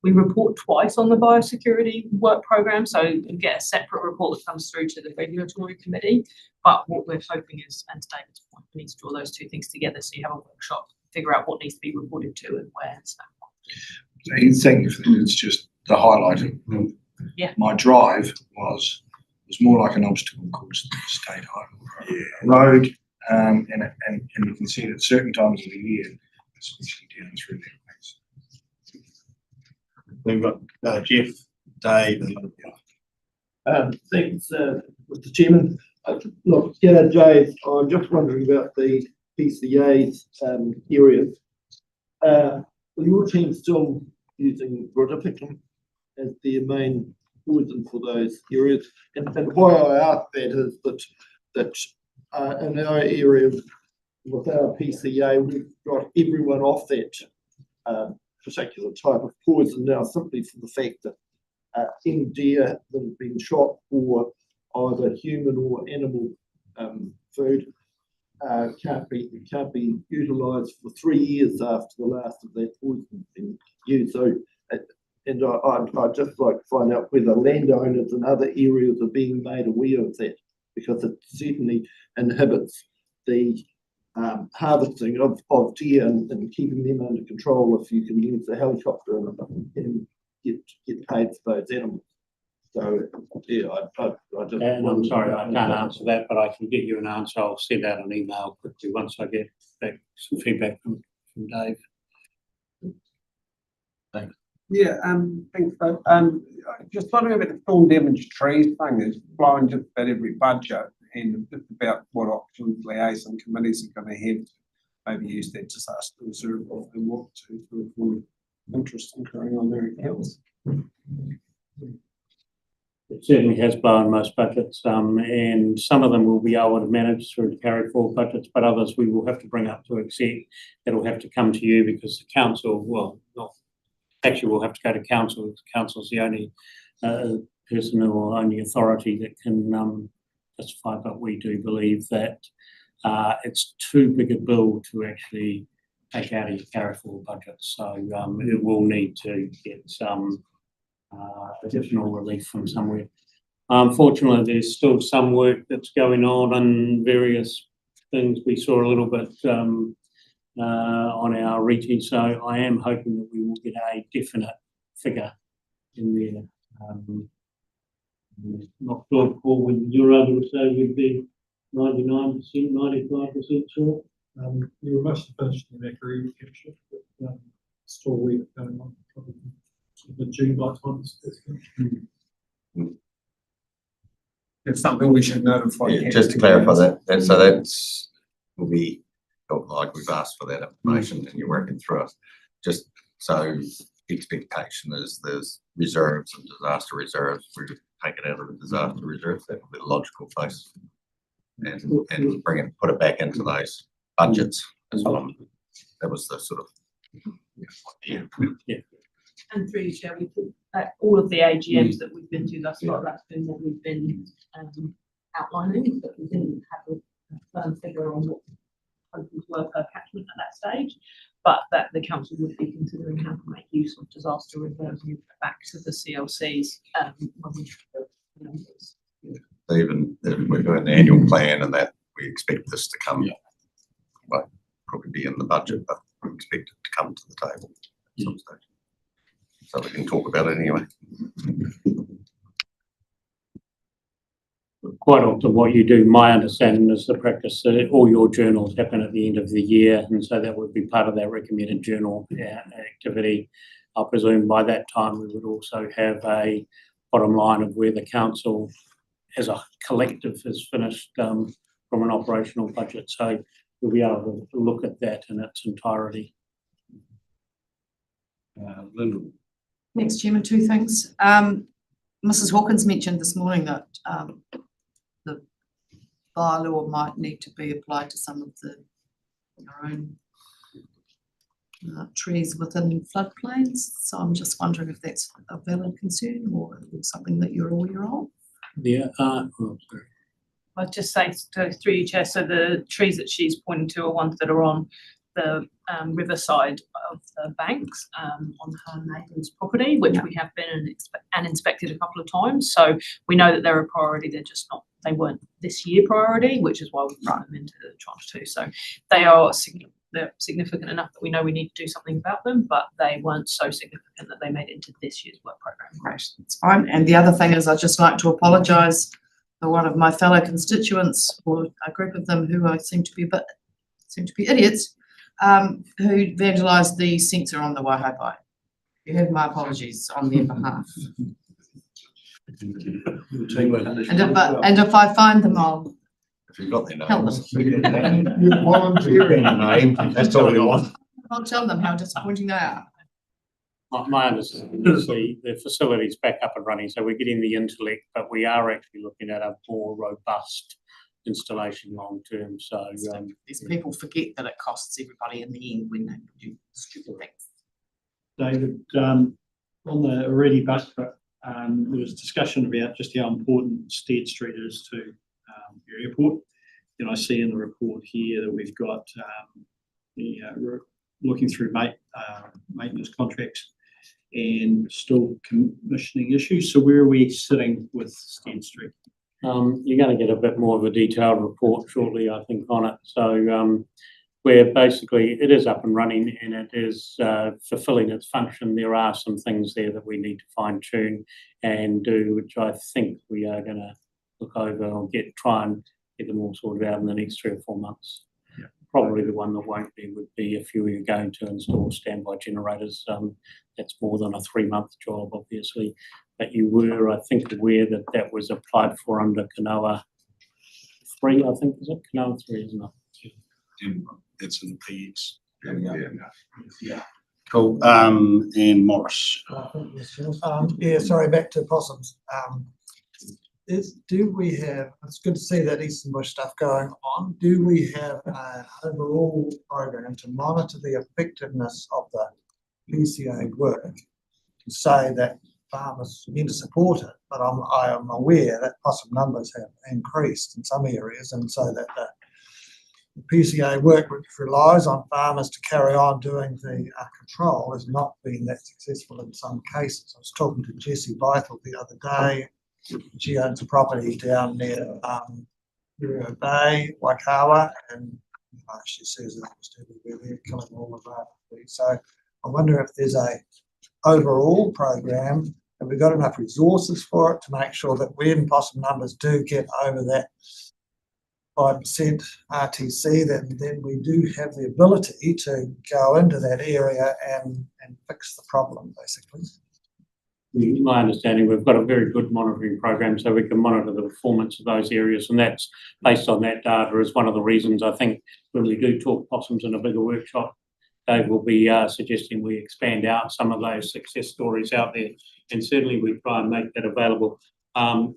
we report twice on the biosecurity work program, so you get a separate report that comes through to the regulatory committee. But what we're hoping is, and to David's point, we need to draw those two things together so you have a workshop, figure out what needs to be reported to and where. So thank you. It's just the highlight of my drive was more like an obstacle course than a state highway road, and you can see it at certain times of the year, especially down through that place. We've got Jeff, Dave, and Thanks, Mr. Chairman. Look, Dave, I'm just wondering about the PCA's areas. Will your team still using rhodophyllum as the main poison for those areas? And why I ask that is that in our area with our PCA, we've got everyone off that particular type of poison now, simply for the fact that any deer that have been shot for either human or animal food can't be utilised for 3 years after the last of that poison has been used. So, and I'd just like to find out whether landowners in other areas are being made aware of that, because it certainly inhibits the harvesting of deer and keeping them under control if you can use the helicopter and get paid for those animals. So, yeah, I just... And I'm sorry, I can't answer that, but I can get you an answer. I'll send out an email quickly once I get back some feedback from Dave. Thanks. Yeah, thanks, Dave. Just wondering about the storm damaged trees thing. Is blowing just about every budget, and just about what options liaison committees are going to have to maybe use that disaster reserve if they want to avoid interest incurring on their accounts. It certainly has blown most budgets, and some of them will be able to manage through the carry forward budgets, but others we will have to bring up to exec. That'll have to come to you because the council, well, not actually, we'll have to go to council. Council's the only person or only authority that can justify, but we do believe that it's too big a bill to actually take out of your carry forward budget. So it will need to get some additional relief from somewhere. Unfortunately, there's still some work that's going on in various things. We saw a little bit on our REITI, so I am hoping that we will get a definite figure in there. Not sure, Paul, when you're able to say we'd be 99%, 95% sure. You were mostly finished in that group, but still work going on. Probably the June by time It's something we should notify. Yeah, just to clarify that, so that's, will be, like we've asked for that information and you're working through it. Just so expectation is there's reserves and disaster reserves. We take it out of the disaster reserves. That would be the logical place. And bring it, put it back into those budgets as well. That was the sort of, yeah. And through you, Chair, we put all of the AGMs that we've been to thus far, that's been what we've been outlining, but we didn't have a firm figure on what totals were per catchment at that stage, but that the council would be considering how to make use of disaster reserves and back to the CLCs when we have the numbers. Even if we're doing the annual plan and that, we expect this to come, well, probably be in the budget, but we expect it to come to the table at some stage. So we can talk about it anyway. Quite often what you do, my understanding is the practice that all your journals happen at the end of the year, and so that would be part of that recommended journal activity. I presume by that time we would also have a bottom line of where the council as a collective has finished from an operational budget. So we'll be able to look at that in its entirety. Linda. Thanks, Chairman. Two things. Mrs. Hawkins mentioned this morning that the bylaw might need to be applied to some of our own trees within floodplains. So I'm just wondering if that's a valid concern or something that you're aware of. Yeah. I'd just say through you, Chair, so the trees that she's pointing to are ones that are on the riverside of the banks on her neighbour's property, which we have been and inspected a couple of times. So we know that they're a priority. They're just not, they weren't this year priority, which is why we brought them into tranche 2. So they are they're significant enough that we know we need to do something about them, but they weren't so significant that they made it into this year's work programme. Great, that's fine. And the other thing is I'd just like to apologise for one of my fellow constituents, or a group of them who I seem to be idiots, who vandalised the sensor on the Waihapai. You have my apologies on their behalf. And if I find them, I'll If you've got their help names. them. You're volunteering. That's all we want. I'll tell them how disappointing they are. My understanding is the facility's back up and running, so we're getting the intellect, but we are actually looking at a more robust installation long term. So these people forget that it costs everybody in the end when they do stupid things. David, on the already bus, there was discussion about just how important Stead Street is to your airport. And I see in the report here that we've got we're looking through maintenance contracts and still commissioning issues. So where are we sitting with Stead Street? You're going to get a bit more of a detailed report shortly, I think, on it. So where basically it is up and running and it is fulfilling its function. There are some things there that we need to fine tune and do, which I think we are going to look over or try and get them all sorted out in the next 3 or 4 months. Yeah. Probably the one that won't be would be if you were going to install standby generators. That's more than a 3-month job, obviously. But you were, I think, aware that that was applied for under Kanoa 3, I think, is it? Kanoa 3, isn't it? It's in the PX. Yeah. Cool. And Morris. Yeah, sorry, back to possums. Do we have, it's good to see that Eastern Bush stuff going on. Do we have an overall program to monitor the effectiveness of the PCA work to say that farmers need to support it? But I am aware that possum numbers have increased in some areas, and so that the PCA work, which relies on farmers to carry on doing the control, has not been that successful in some cases. I was talking to Jessie Bythel the other day. She owns a property down near Rio Bay, Waikawa, and she says that it's to be there, killing all of that. So I wonder if there's a overall program, have we got enough resources for it to make sure that when possum numbers do get over that 5% RTC, then we do have the ability to go into that area and fix the problem, basically. My understanding, we've got a very good monitoring program, so we can monitor the performance of those areas, and that's based on that data is one of the reasons I think when we do talk possums in a bigger workshop, Dave will be suggesting we expand out some of those success stories out there, and certainly we try and make that available.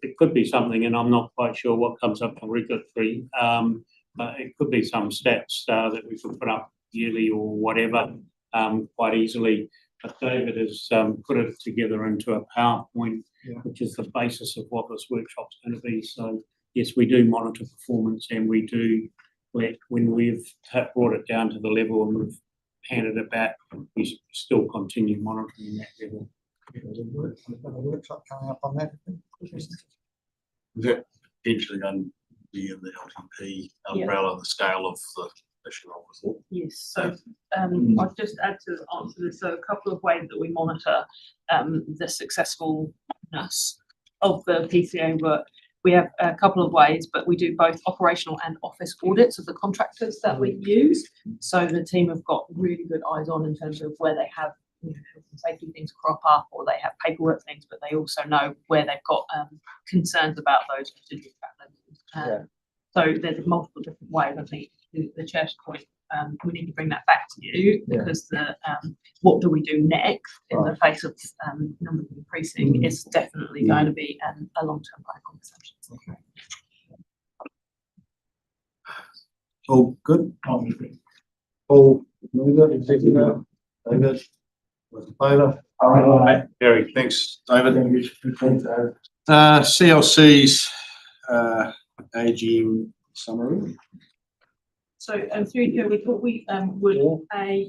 It could be something, and I'm not quite sure what comes up for regulatory, but it could be some stats that we could put up yearly or whatever quite easily. But David has put it together into a PowerPoint, which is the basis of what this workshop's going to be. So yes, we do monitor performance, and we do, when we've brought it down to the level and we've handed it back, we still continue monitoring that level. There's a workshop coming up on that. Is that potentially going to be in the LTP umbrella, the scale of the issue of report? Yes, so I'll just add to answer this. So a couple of ways that we monitor the successfulness of the PCA work. We have a couple of ways, but we do both operational and office audits of the contractors that we use. So the team have got really good eyes on in terms of where they have health and safety things crop up, or they have paperwork things, but they also know where they've got concerns about those residual fat levels. So there's multiple different ways. I think the chair's point, we need to bring that back to you because the what do we do next in the face of numbers increasing is definitely going to be a long-term conversation. Okay. All good? All executive, David, was in favour? Aye. Gary, thanks, David. CLC's AGM summary. So through here, we thought we would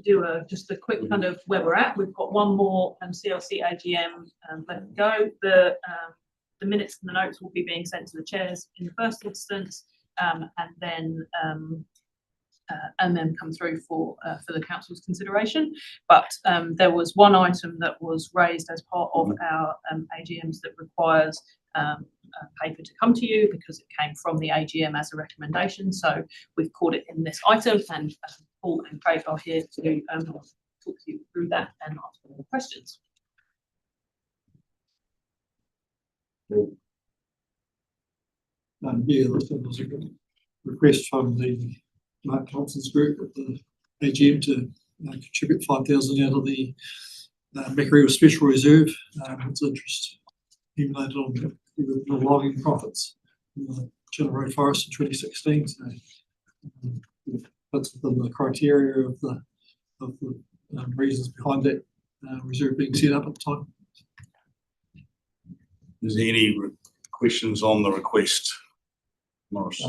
do just a quick kind of where we're at. We've got one more CLC AGM left to go. The minutes and the notes will be being sent to the chairs in the first instance, and then come through for the council's consideration. But there was one item that was raised as part of our AGMs that requires paper to come to you because it came from the AGM as a recommendation. So we've caught it in this item, and Paul and Craig are here to talk you through that and answer more questions. There was a request from the Mark Thompson's group at the AGM to contribute 5,000 out of the Macquarie Special Reserve. It's interest accumulated on the logging profits in the Channel Road Forest in 2016. So that's within the criteria of the reasons behind that reserve being set up at the time. Is there any questions on the request, Morris?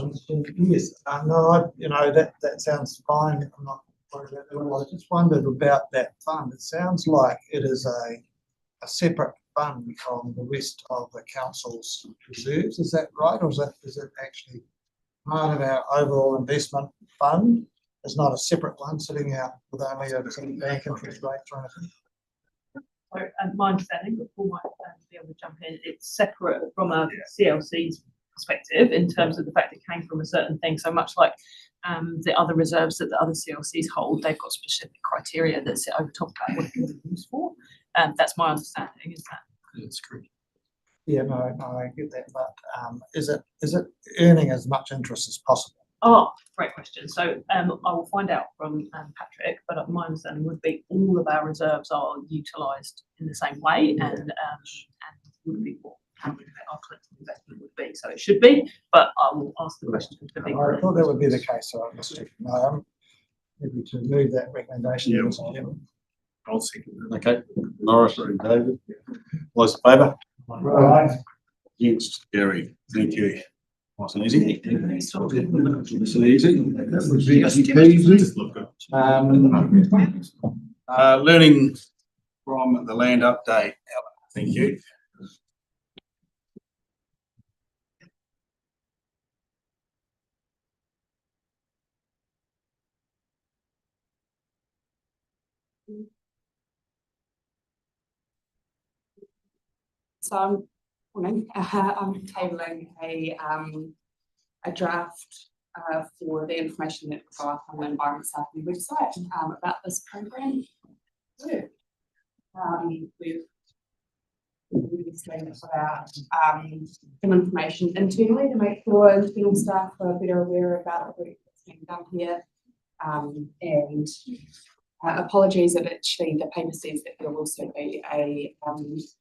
Yes, no, that sounds fine. I'm not worried about it at all. I just wondered about that fund. It sounds like it is a separate fund from the rest of the council's reserves. Is that right, or is it actually part of our overall investment fund? It's not a separate one sitting out with only a bank interest rate or anything. So, my understanding, but Paul might be able to jump in, it's separate from a CLC's perspective in terms of the fact it came from a certain thing. So much like the other reserves that the other CLCs hold, they've got specific criteria that sit over top of that what it can be used for. That's my understanding, is that? That's correct. Yeah, no, I get that, but is it earning as much interest as possible? Oh, great question. So I will find out from Patrick, but my understanding would be all of our reserves are utilised in the same way and would be what our collective investment would be. So it should be, but I will ask the question. I thought that would be the case, so I must check. Maybe to move that recommendation. Yeah. I'll second that. Okay, Morris and David, all those in favour? Right. Against? Gary, thank you. Nice and easy. Nice and easy. That was easy peasy. Learning from the land update. Thank you. So I'm tabling a draft for the information that will go up on the Environment South website about this program. We've explained about some information internally to make sure internal staff are better aware about the work that's being done here. And apologies that actually the paper says that there will also be a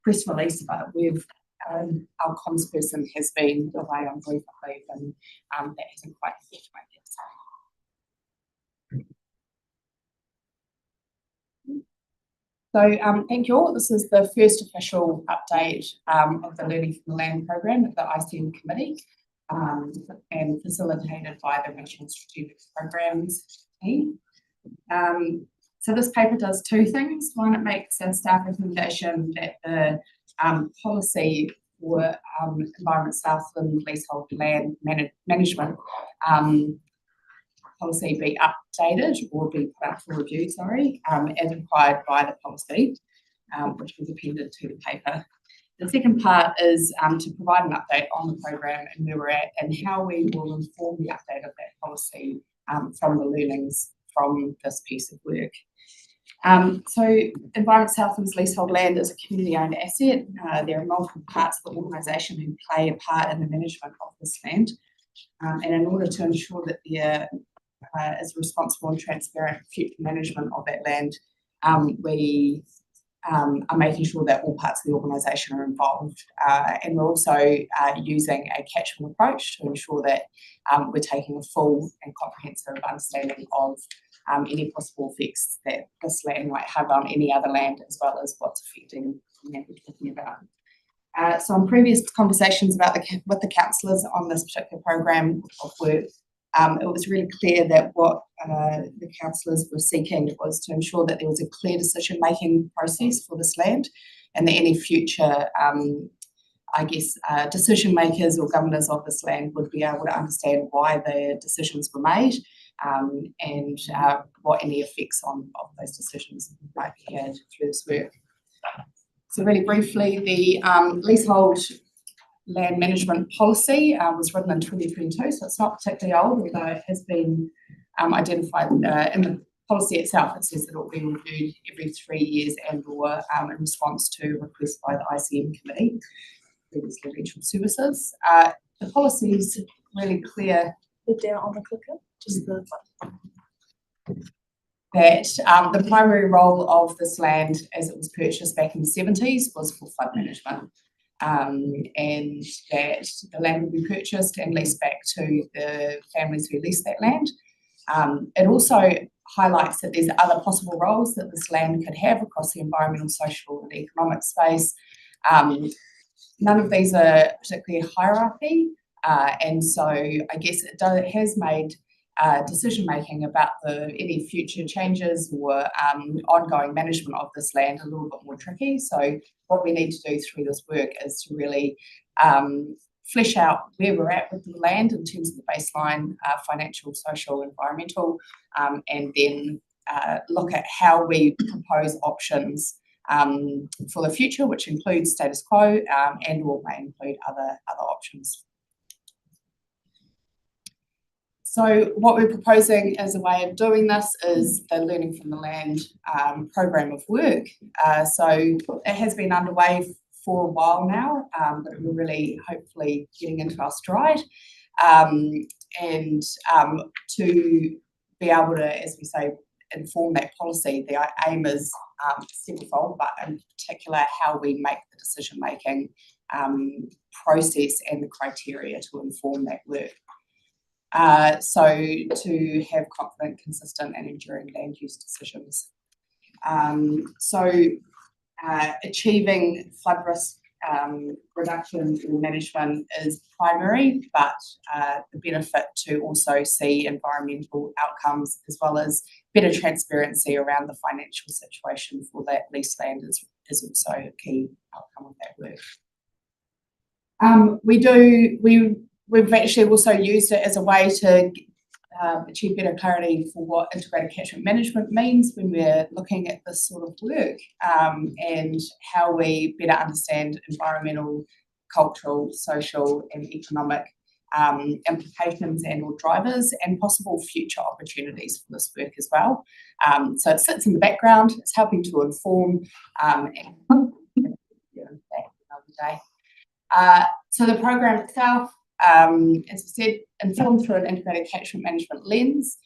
press release, but we've our comms person has been away on brief leave and that hasn't quite yet made it. So thank you all. This is the first official update of the Learning from the Land program at the ICM committee and facilitated by the Regional Strategic Programs team. So this paper does two things. One, it makes a staff recommendation that the policy for Environment Southland leasehold land management policy be updated or be put up for review, as required by the policy, which was appended to the paper. The second part is to provide an update on the program and where we're at and how we will inform the update of that policy from the learnings from this piece of work. So Environment Southland's leasehold land is a community-owned asset. There are multiple parts of the organisation who play a part in the management of this land. And in order to ensure that there is responsible and transparent future management of that land, we are making sure that all parts of the organisation are involved. And we're also using a catchment approach to ensure that we're taking a full and comprehensive understanding of any possible effects that this land might have on any other land, as well as what's affecting the land we're talking about. So in previous conversations with the councillors on this particular program of work, it was really clear that what the councillors were seeking was to ensure that there was a clear decision-making process for this land, and that any future, decision makers or governors of this land would be able to understand why the decisions were made, and what any effects of those decisions might be had through this work. So really briefly, the leasehold land management policy was written in 2022, so it's not particularly old, although it has been identified in the policy itself. It says that it will be reviewed every 3 years and or in response to requests by the ICM committee, previously Regional Services. The policy is really clear. Down on the clicker, just the that the primary role of this land as it was purchased back in the 70s was for flood management, and that the land would be purchased and leased back to the families who leased that land. It also highlights that there's other possible roles that this land could have across the environmental, social and economic space. None of these are particularly hierarchy, and so I guess it has made decision-making about any future changes or ongoing management of this land a little bit more tricky. So what we need to do through this work is to really flesh out where we're at with the land in terms of the baseline financial, social, environmental, and then look at how we propose options for the future, which includes status quo and or may include other options. So what we're proposing as a way of doing this is the Learning from the Land program of work. So it has been underway for a while now, but we're really hopefully getting into our stride. And to be able to, as we say, inform that policy, the aim is several-fold, but in particular how we make the decision-making process and the criteria to inform that work. So to have confident, consistent and enduring land use decisions. Achieving flood risk reduction and management is primary, but the benefit to also see environmental outcomes as well as better transparency around the financial situation for that leased land is also a key outcome of that work. We've actually also used it as a way to achieve better clarity for what integrated catchment management means when we're looking at this sort of work, and how we better understand environmental, cultural, social and economic implications and or drivers and possible future opportunities for this work as well. So it sits in the background, it's helping to inform and another day. So the program itself, as I said, informed through an integrated catchment management lens.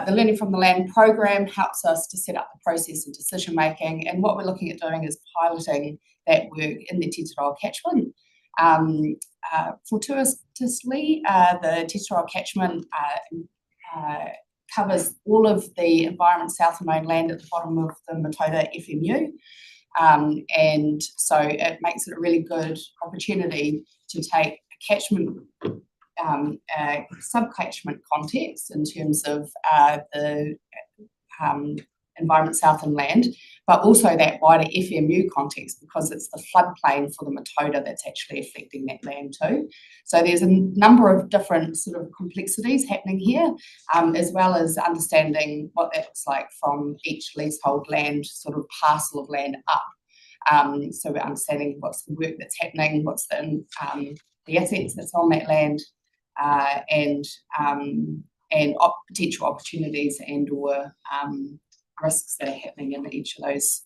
The Learning from the Land program helps us to set up the process of decision making, and what we're looking at doing is piloting that work in the Te Tiroa catchment. Fortuitously, the Te Tiroa catchment covers all of the Environment South and Mainland at the bottom of the Matoda FMU. And so it makes it a really good opportunity to take a catchment, sub-catchment context in terms of the Environment South and Land, but also that wider FMU context, because it's the floodplain for the Matoda that's actually affecting that land too. So there's a number of different sort of complexities happening here, as well as understanding what that looks like from each leasehold land, sort of parcel of land up. So we're understanding what's the work that's happening, what's the assets that's on that land, and potential opportunities and or risks that are happening in each of those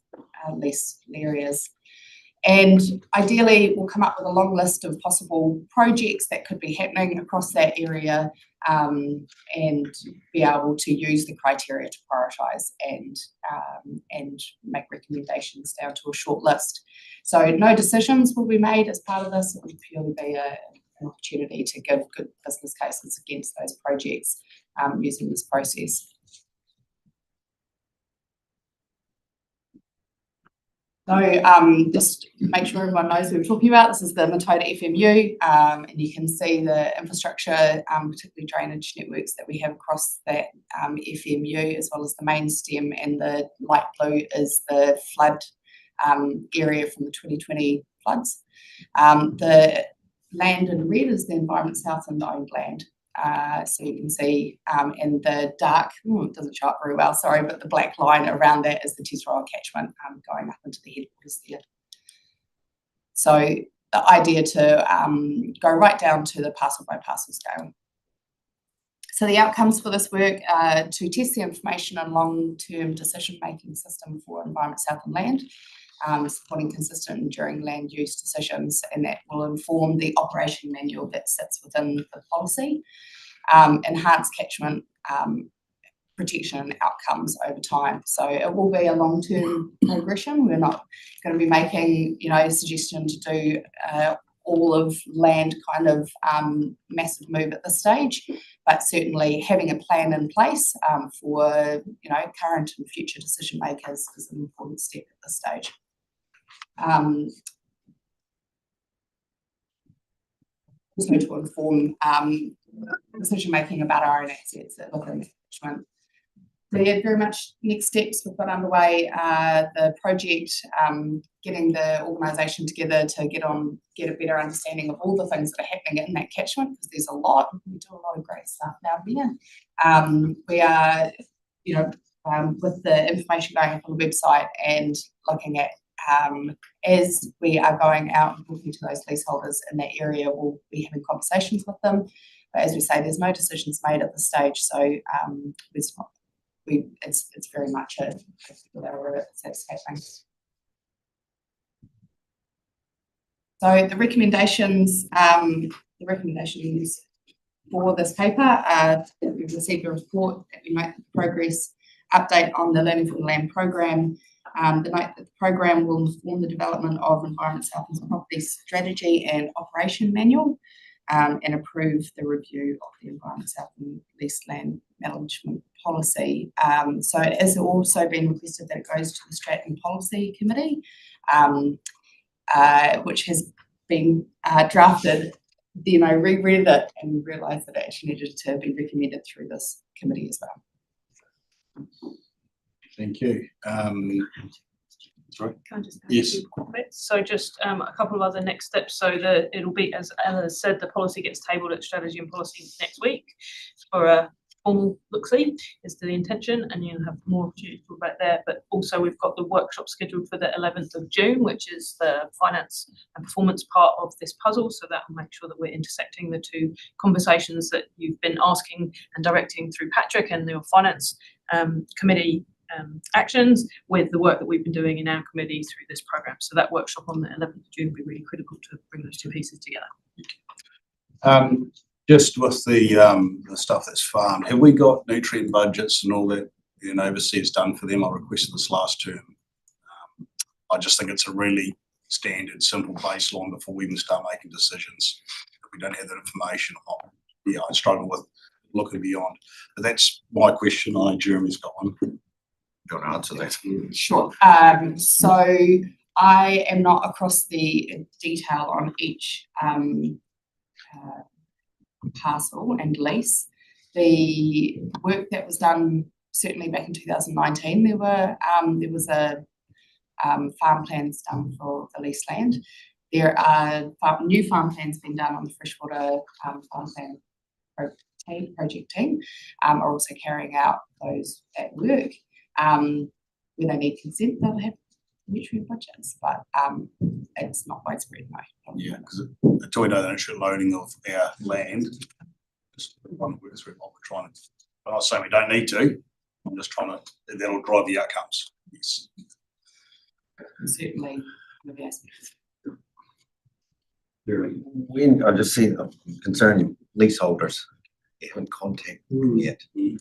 leased areas. And ideally, we'll come up with a long list of possible projects that could be happening across that area, and be able to use the criteria to prioritise and make recommendations down to a short list. So no decisions will be made as part of this. It will purely be an opportunity to give good business cases against those projects using this process. So just make sure everyone knows who we're talking about. This is the Matoda FMU, and you can see the infrastructure, particularly drainage networks that we have across that FMU, as well as the main stem, and the light blue is the flood area from the 2020 floods. The land in red is the Environment South and owned land. So you can see in the dark, it doesn't show up very well, sorry, but the black line around that is the Te Tiroa catchment going up into the headwaters there. So the idea to go right down to the parcel by parcel scale. So the outcomes for this work are to test the information and long-term decision-making system for Environment South and Land, supporting consistent and enduring land use decisions, and that will inform the operation manual that sits within the policy, enhance catchment protection and outcomes over time. So it will be a long-term progression. We're not going to be making, a suggestion to do all of land kind of massive move at this stage, but certainly having a plan in place for, current and future decision makers is an important step at this stage. Also to inform decision making about our own assets within management. So yeah, very much next steps we've got underway. The project, getting the organisation together to get a better understanding of all the things that are happening in that catchment, because there's a lot. We do a lot of great stuff down there. We are, with the information going up on the website and looking at as we are going out and talking to those leaseholders in that area, we'll be having conversations with them. But as we say, there's no decisions made at this stage, so it's very much whatever it's happening. So the recommendations for this paper, we've received a report that we make progress update on the Learning from the Land program. The note that the program will inform the development of Environment South and Property Strategy and Operation Manual, and approve the review of the Environment South and Leased Land Management Policy. So it has also been requested that it goes to the Strat and Policy Committee, which has been drafted. Then I reread it and realised that it actually needed to be recommended through this committee as well. Thank you. Sorry. Can I just yes. So just a couple of other next steps. So it'll be, as Ella said, the policy gets tabled at Strategy and Policy next week for a formal look-see is the intention, and you'll have more opportunity to talk about there. But also we've got the workshop scheduled for the 11th of June, which is the finance and performance part of this puzzle. So that will make sure that we're intersecting the two conversations that you've been asking and directing through Patrick and your finance committee actions with the work that we've been doing in our committee through this program. So that workshop on the 11th of June will be really critical to bring those two pieces together. Just with the stuff that's farmed, have we got nutrient budgets and all that, overseas done for them? I requested this last term. I just think it's a really standard, simple baseline before we even start making decisions. If we don't have that information, I struggle with looking beyond. But that's my question. I know Jeremy's got one. Do you want to answer that? Sure. So I am not across the detail on each parcel and lease. The work that was done certainly back in 2019, there was a farm plans done for the leased land. There are new farm plans being done on the freshwater farm plan project team, are also carrying out that work. When they need consent, they'll have nutrient budgets, but it's not widespread, no. Yeah, because until we know the nutrient loading of our land, just one works through what we're trying to. I'm not saying we don't need to. I'm just trying to. That'll drive the outcomes. Yes. Certainly, one of the aspects. When I just see concerning leaseholders, they haven't contacted them yet. In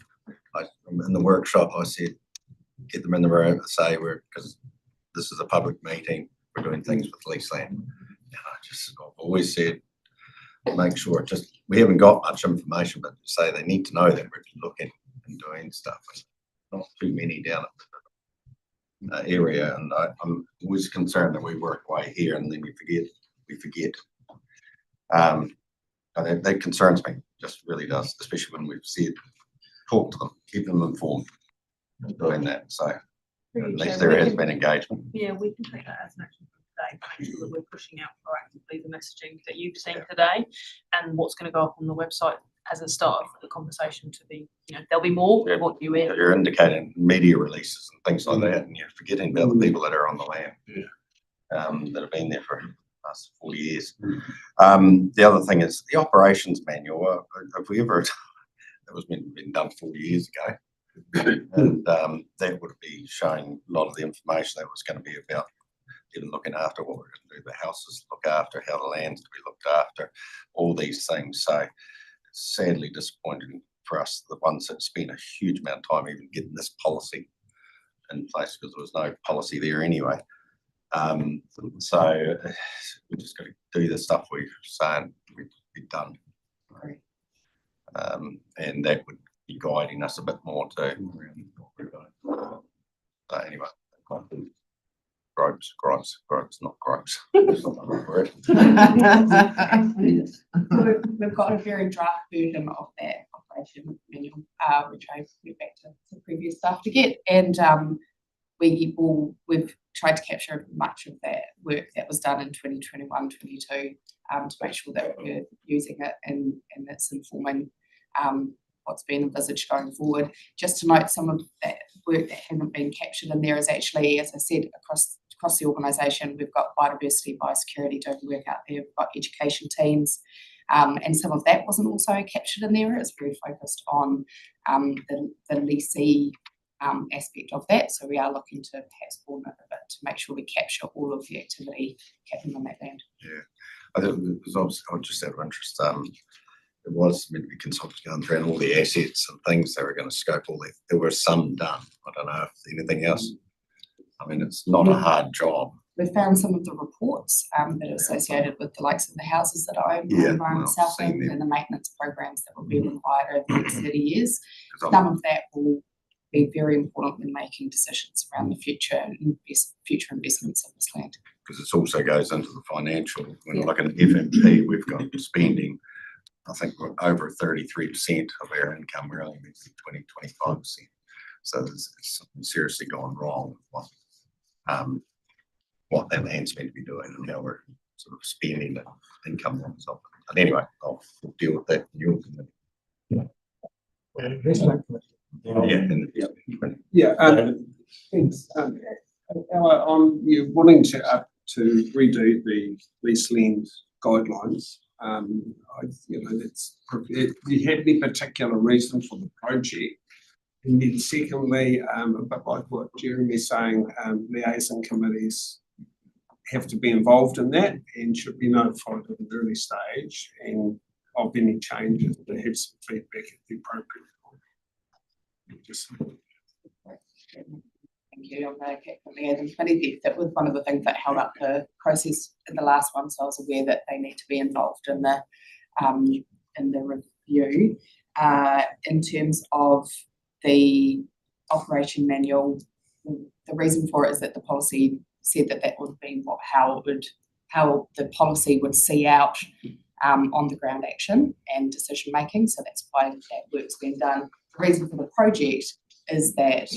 the workshop, I said, get them in the room and say because this is a public meeting, we're doing things with lease land. And I've always said, make sure we haven't got much information, but say they need to know that we're looking and doing stuff. Not too many down at the area, and I'm always concerned that we work way here and then we forget. That concerns me, just really does, especially when we've said, talk to them, keep them informed, doing that. So at least there has been engagement. Yeah, we can take that as an action for today, to make sure that we're pushing out proactively the messaging that you've seen today and what's going to go up on the website as a start of the conversation to be, there'll be more. We want you in. You're indicating media releases and things like that, and you're forgetting about the people that are on the land, that have been there for last 40 years. The other thing is the operations manual. Have we ever? That was been done 40 years ago, and that would be showing a lot of the information that was going to be about even looking after what we're going to do, the houses look after, how the land's to be looked after, all these things. So it's sadly disappointing for us, the ones that spent a huge amount of time even getting this policy in place, because there was no policy there anyway. So we just got to do the stuff we're saying we've done. And that would be guiding us a bit more to so anyway, gripes, not gripes. That's not the right word. We've got a very draft version of that operation manual, which I went back to the previous staff to get, and we've tried to capture much of that work that was done in 2021, 22, to make sure that we're using it and it's informing what's been envisaged going forward. Just to note, some of that work that hasn't been captured in there is actually, as I said, across the organisation, we've got biodiversity, biosecurity doing work out there, we've got education teams, and some of that wasn't also captured in there. It's very focused on the leasee aspect of that. So we are looking to perhaps broaden it a bit to make sure we capture all of the activity happening on that land. Yeah, I think it was obviously, I was just out of interest. It was meant to be consultants going through all the assets and things they were going to scope all that. There were some done. I don't know if anything else. I mean, it's not a hard job. We found some of the reports that are associated with the likes of the houses that I own, Environment South End, and the maintenance programs that will be required over the next 30 years. Some of that will be very important when making decisions around the future investments of this land. Because it also goes into the financial. When we're looking at FMP, we've got spending. I think we're over 33% of our income. We're only making 20-25%. So there's something seriously gone wrong with what that land's meant to be doing and how we're sort of spending the income on itself. But anyway, we'll deal with that in your committee. or investment committee. Thanks. Ella, you're wanting to redo the lease lend guidelines. Do you have any particular reason for the project? And then secondly, a bit like what Jeremy's saying, liaison committees have to be involved in that and should be notified at an early stage and of any changes to have some feedback at the appropriate time. Thank you. On the Catchment liaison committee, that was one of the things that held up the process in the last one, so I was aware that they need to be involved in the review. In terms of the operation manual, the reason for it is that the policy said that would be how the policy would see out on the ground action and decision making. So that's why that work's been done. The reason for the project is that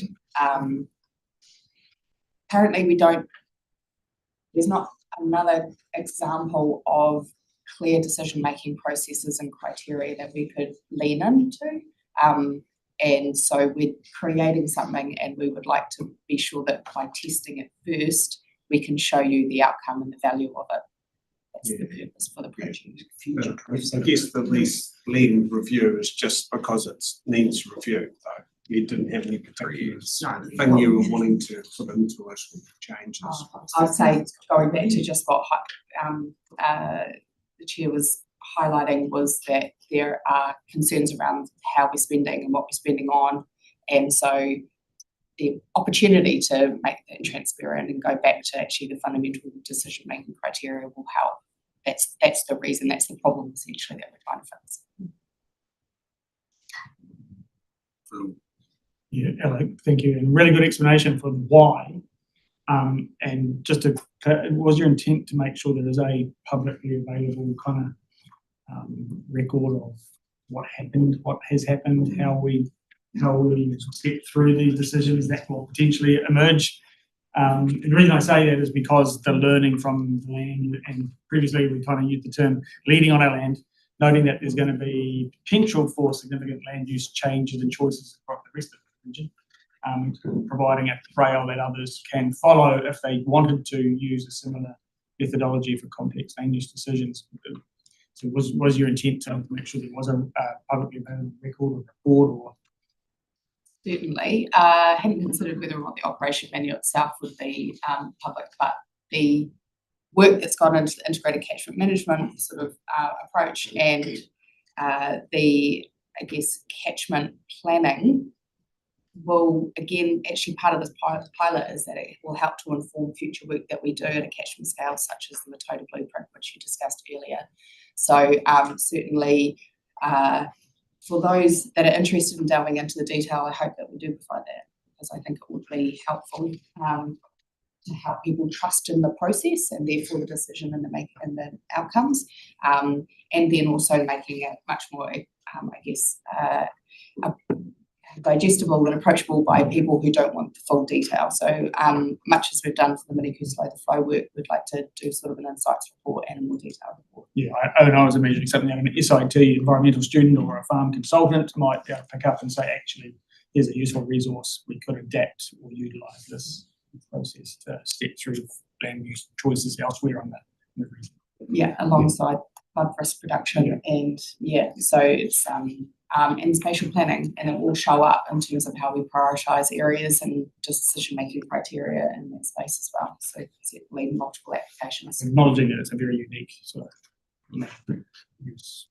apparently there's not another example of clear decision making processes and criteria that we could lean into. And so we're creating something, and we would like to be sure that by testing it first, we can show you the outcome and the value of it. That's the purpose for the project. I guess the lease lend review is just because it needs review, though. You didn't have any particular thing you were wanting to put into it, changes. I'd say going back to just what the chair was highlighting was that there are concerns around how we're spending and what we're spending on, and so the opportunity to make that transparent and go back to actually the fundamental decision making criteria will help. That's the reason, that's the problem essentially that we're trying to fix. Yeah, Ella, thank you, and really good explanation for why. And just to, was your intent to make sure there is a publicly available kind of record of what happened, what has happened, how we get through these decisions that will potentially emerge? And the reason I say that is because the learning from the land, and previously we kind of used the term leading on our land, noting that there's going to be potential for significant land use changes and choices across the rest of the region, providing a trail that others can follow if they wanted to use a similar methodology for complex land use decisions. So was your intent to make sure there was a publicly available record or report? Or certainly, hadn't considered whether or not the operation manual itself would be public, but the work that's gone into the integrated catchment management sort of approach and the, I guess, catchment planning will, again, actually part of this pilot is that it will help to inform future work that we do at a catchment scale, such as the Matoda blueprint, which you discussed earlier. So certainly, for those that are interested in delving into the detail, I hope that we do provide that, because I think it would be helpful to help people trust in the process and therefore the decision and the outcomes, and then also making it much more, I guess, digestible and approachable by people who don't want the full detail. So much as we've done for the mini slow the flow work, we'd like to do sort of an insights report and a more detailed report. Yeah, I was imagining something like an SIT, environmental student, or a farm consultant might be able to pick up and say, actually, here's a useful resource, we could adapt or utilise this process to step through land use choices elsewhere on the region. Yeah, alongside flood risk reduction and so it's and spatial planning, and it will show up in terms of how we prioritise areas and decision making criteria in that space as well. So certainly multiple applications. Acknowledging that it's a very unique sort of use.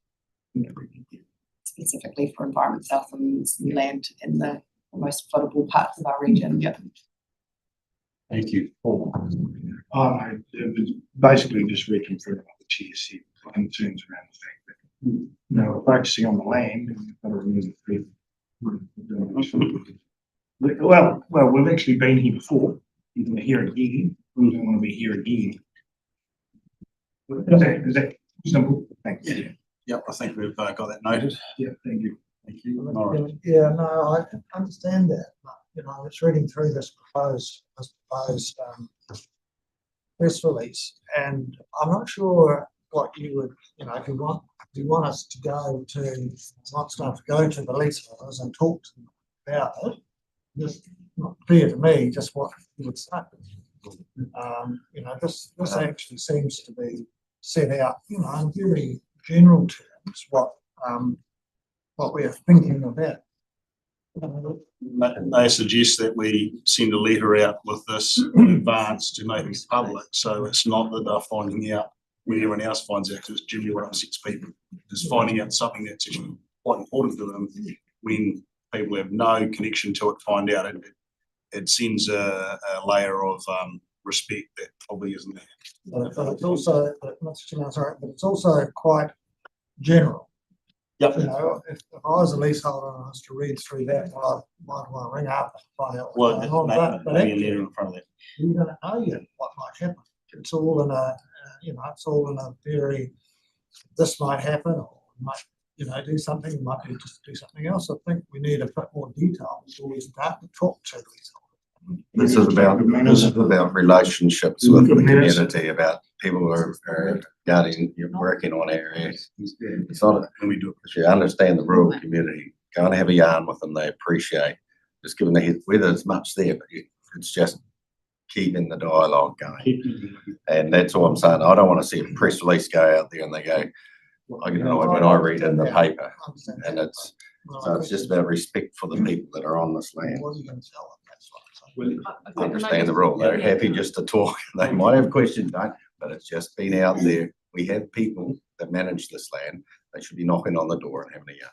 Specifically for environment south and land in the most floodable parts of our region. Yeah. Thank you, Paul. I basically just reconfirmed what the chair said, concerns around the fact that we're focusing on the land and we've got to remove the well, we've actually been here before. We're here again. We don't want to be here again. Is that simple? Thanks. Yeah. Yep, I think we've got that noted. Yeah, thank you. Thank you. All right. Yeah, no, I understand that, but I was reading through this proposed press release, and I'm not sure what you would, if you want you want us to go to, want staff to go to the leaseholders and talk to them about it. Just not clear to me just what you would say. This actually seems to be set out, in very general terms, what we are thinking about. They suggest that we send a letter out with this in advance to make it public, so it's not that they're finding out when everyone else finds out, because it's generally what upsets people, is finding out something that's actually quite important to them when people have no connection to it, find out it sends a layer of respect that probably isn't there. But it's also, but it's also quite general. Yep. If I was a leaseholder and I was to read through that, well, why do I ring up and find out Well, what's going on? But maybe a letter in front of that. You don't know yet what might happen. It's all in a, it's all in a very, this might happen, or might, do something, might be just do something else. I think we need a bit more detail before we start to talk to leaseholders. This is about relationships with the community, about people who are working on areas. It's not, if you understand the rural community, go and have a yarn with them, they appreciate. Just giving the head, whether it's much there, but it's just keeping the dialogue going. And that's all I'm saying. I don't want to see a press release go out there and they go, I get annoyed when I read in the paper. And it's just about respect for the people that are on this land. Understand the rule. They're happy just to talk. They might have questions, but it's just been out there. We have people that manage this land. They should be knocking on the door and having a yarn.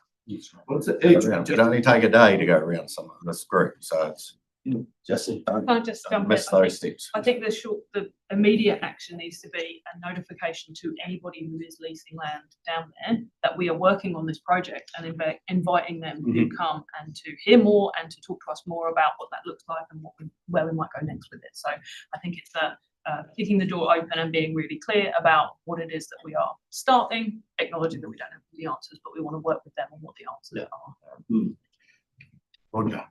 It only take a day to go around some of this group, so it's just don't miss those steps. I think the immediate action needs to be a notification to anybody who is leasing land down there that we are working on this project, and inviting them to come and to hear more and to talk to us more about what that looks like and where we might go next with it. So I think it's kicking the door open and being really clear about what it is that we are starting, acknowledging that we don't have the answers, but we want to work with them on what the answers are. Roger.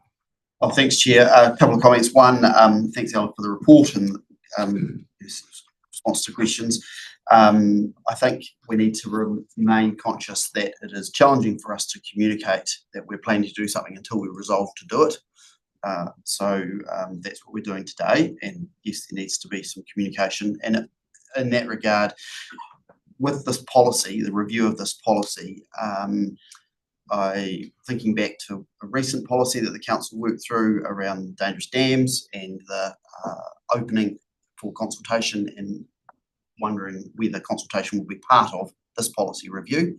Oh, thanks, Chair. A couple of comments. One, thanks, Alan, for the report and response to questions. I think we need to remain conscious that it is challenging for us to communicate that we're planning to do something until we resolve to do it. So that's what we're doing today. And yes, there needs to be some communication. And in that regard, with this policy, the review of this policy, thinking back to a recent policy that the council worked through around dangerous dams and the opening for consultation, and wondering whether consultation will be part of this policy review.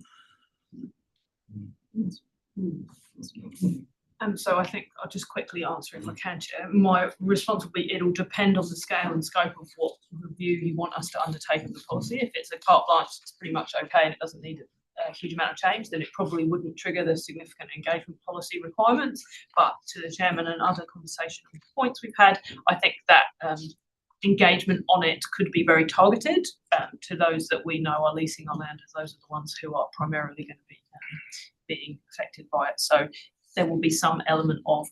So I think I'll just quickly answer if I can, Chair. My response will be it'll depend on the scale and scope of what review you want us to undertake of the policy. If it's a carte blanche, it's pretty much okay and it doesn't need a huge amount of change, then it probably wouldn't trigger the significant engagement policy requirements. But to the Chairman and other conversation points we've had, I think that engagement on it could be very targeted to those that we know are leasing our land, as those are the ones who are primarily going to be being affected by it. So there will be some element of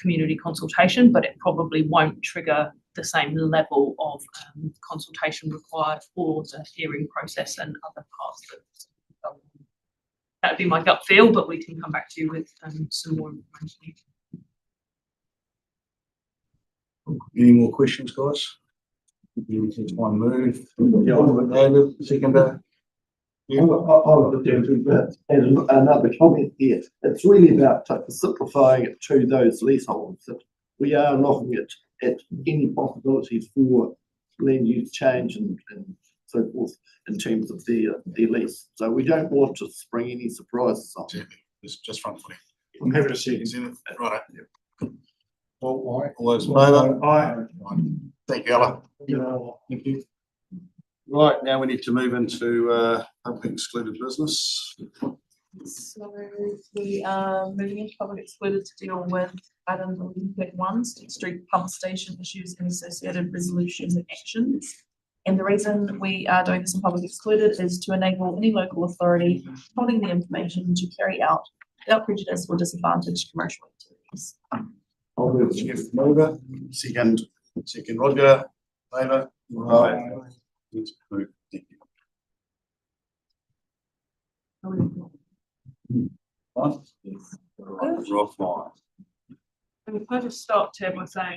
community consultation, but it probably won't trigger the same level of consultation required for the hearing process and other parts of it. That would be my gut feel, but we can come back to you with some more information. Any more questions, guys? You can try and move. David, seconder. Another comment here. It's really about simplifying it to those leaseholders. That we are looking at any possibilities for land use change and so forth in terms of their lease. So we don't want to spring any surprises on. It's just front footing. I'm happy to see it. Right. All those in favour? Aye. Thank you, Ella. Thank you. Right, now we need to move into public excluded business. So we are moving into public excluded to deal with item 11.1, State Street pump station issues and associated resolution actions. And the reason we are doing this in public excluded is to enable any local authority holding the information to carry out without prejudice or disadvantage commercial activities. I'll move to give Mover. Second Roger. Favour? Aye. Thank you. And if I just start, Ted, by saying,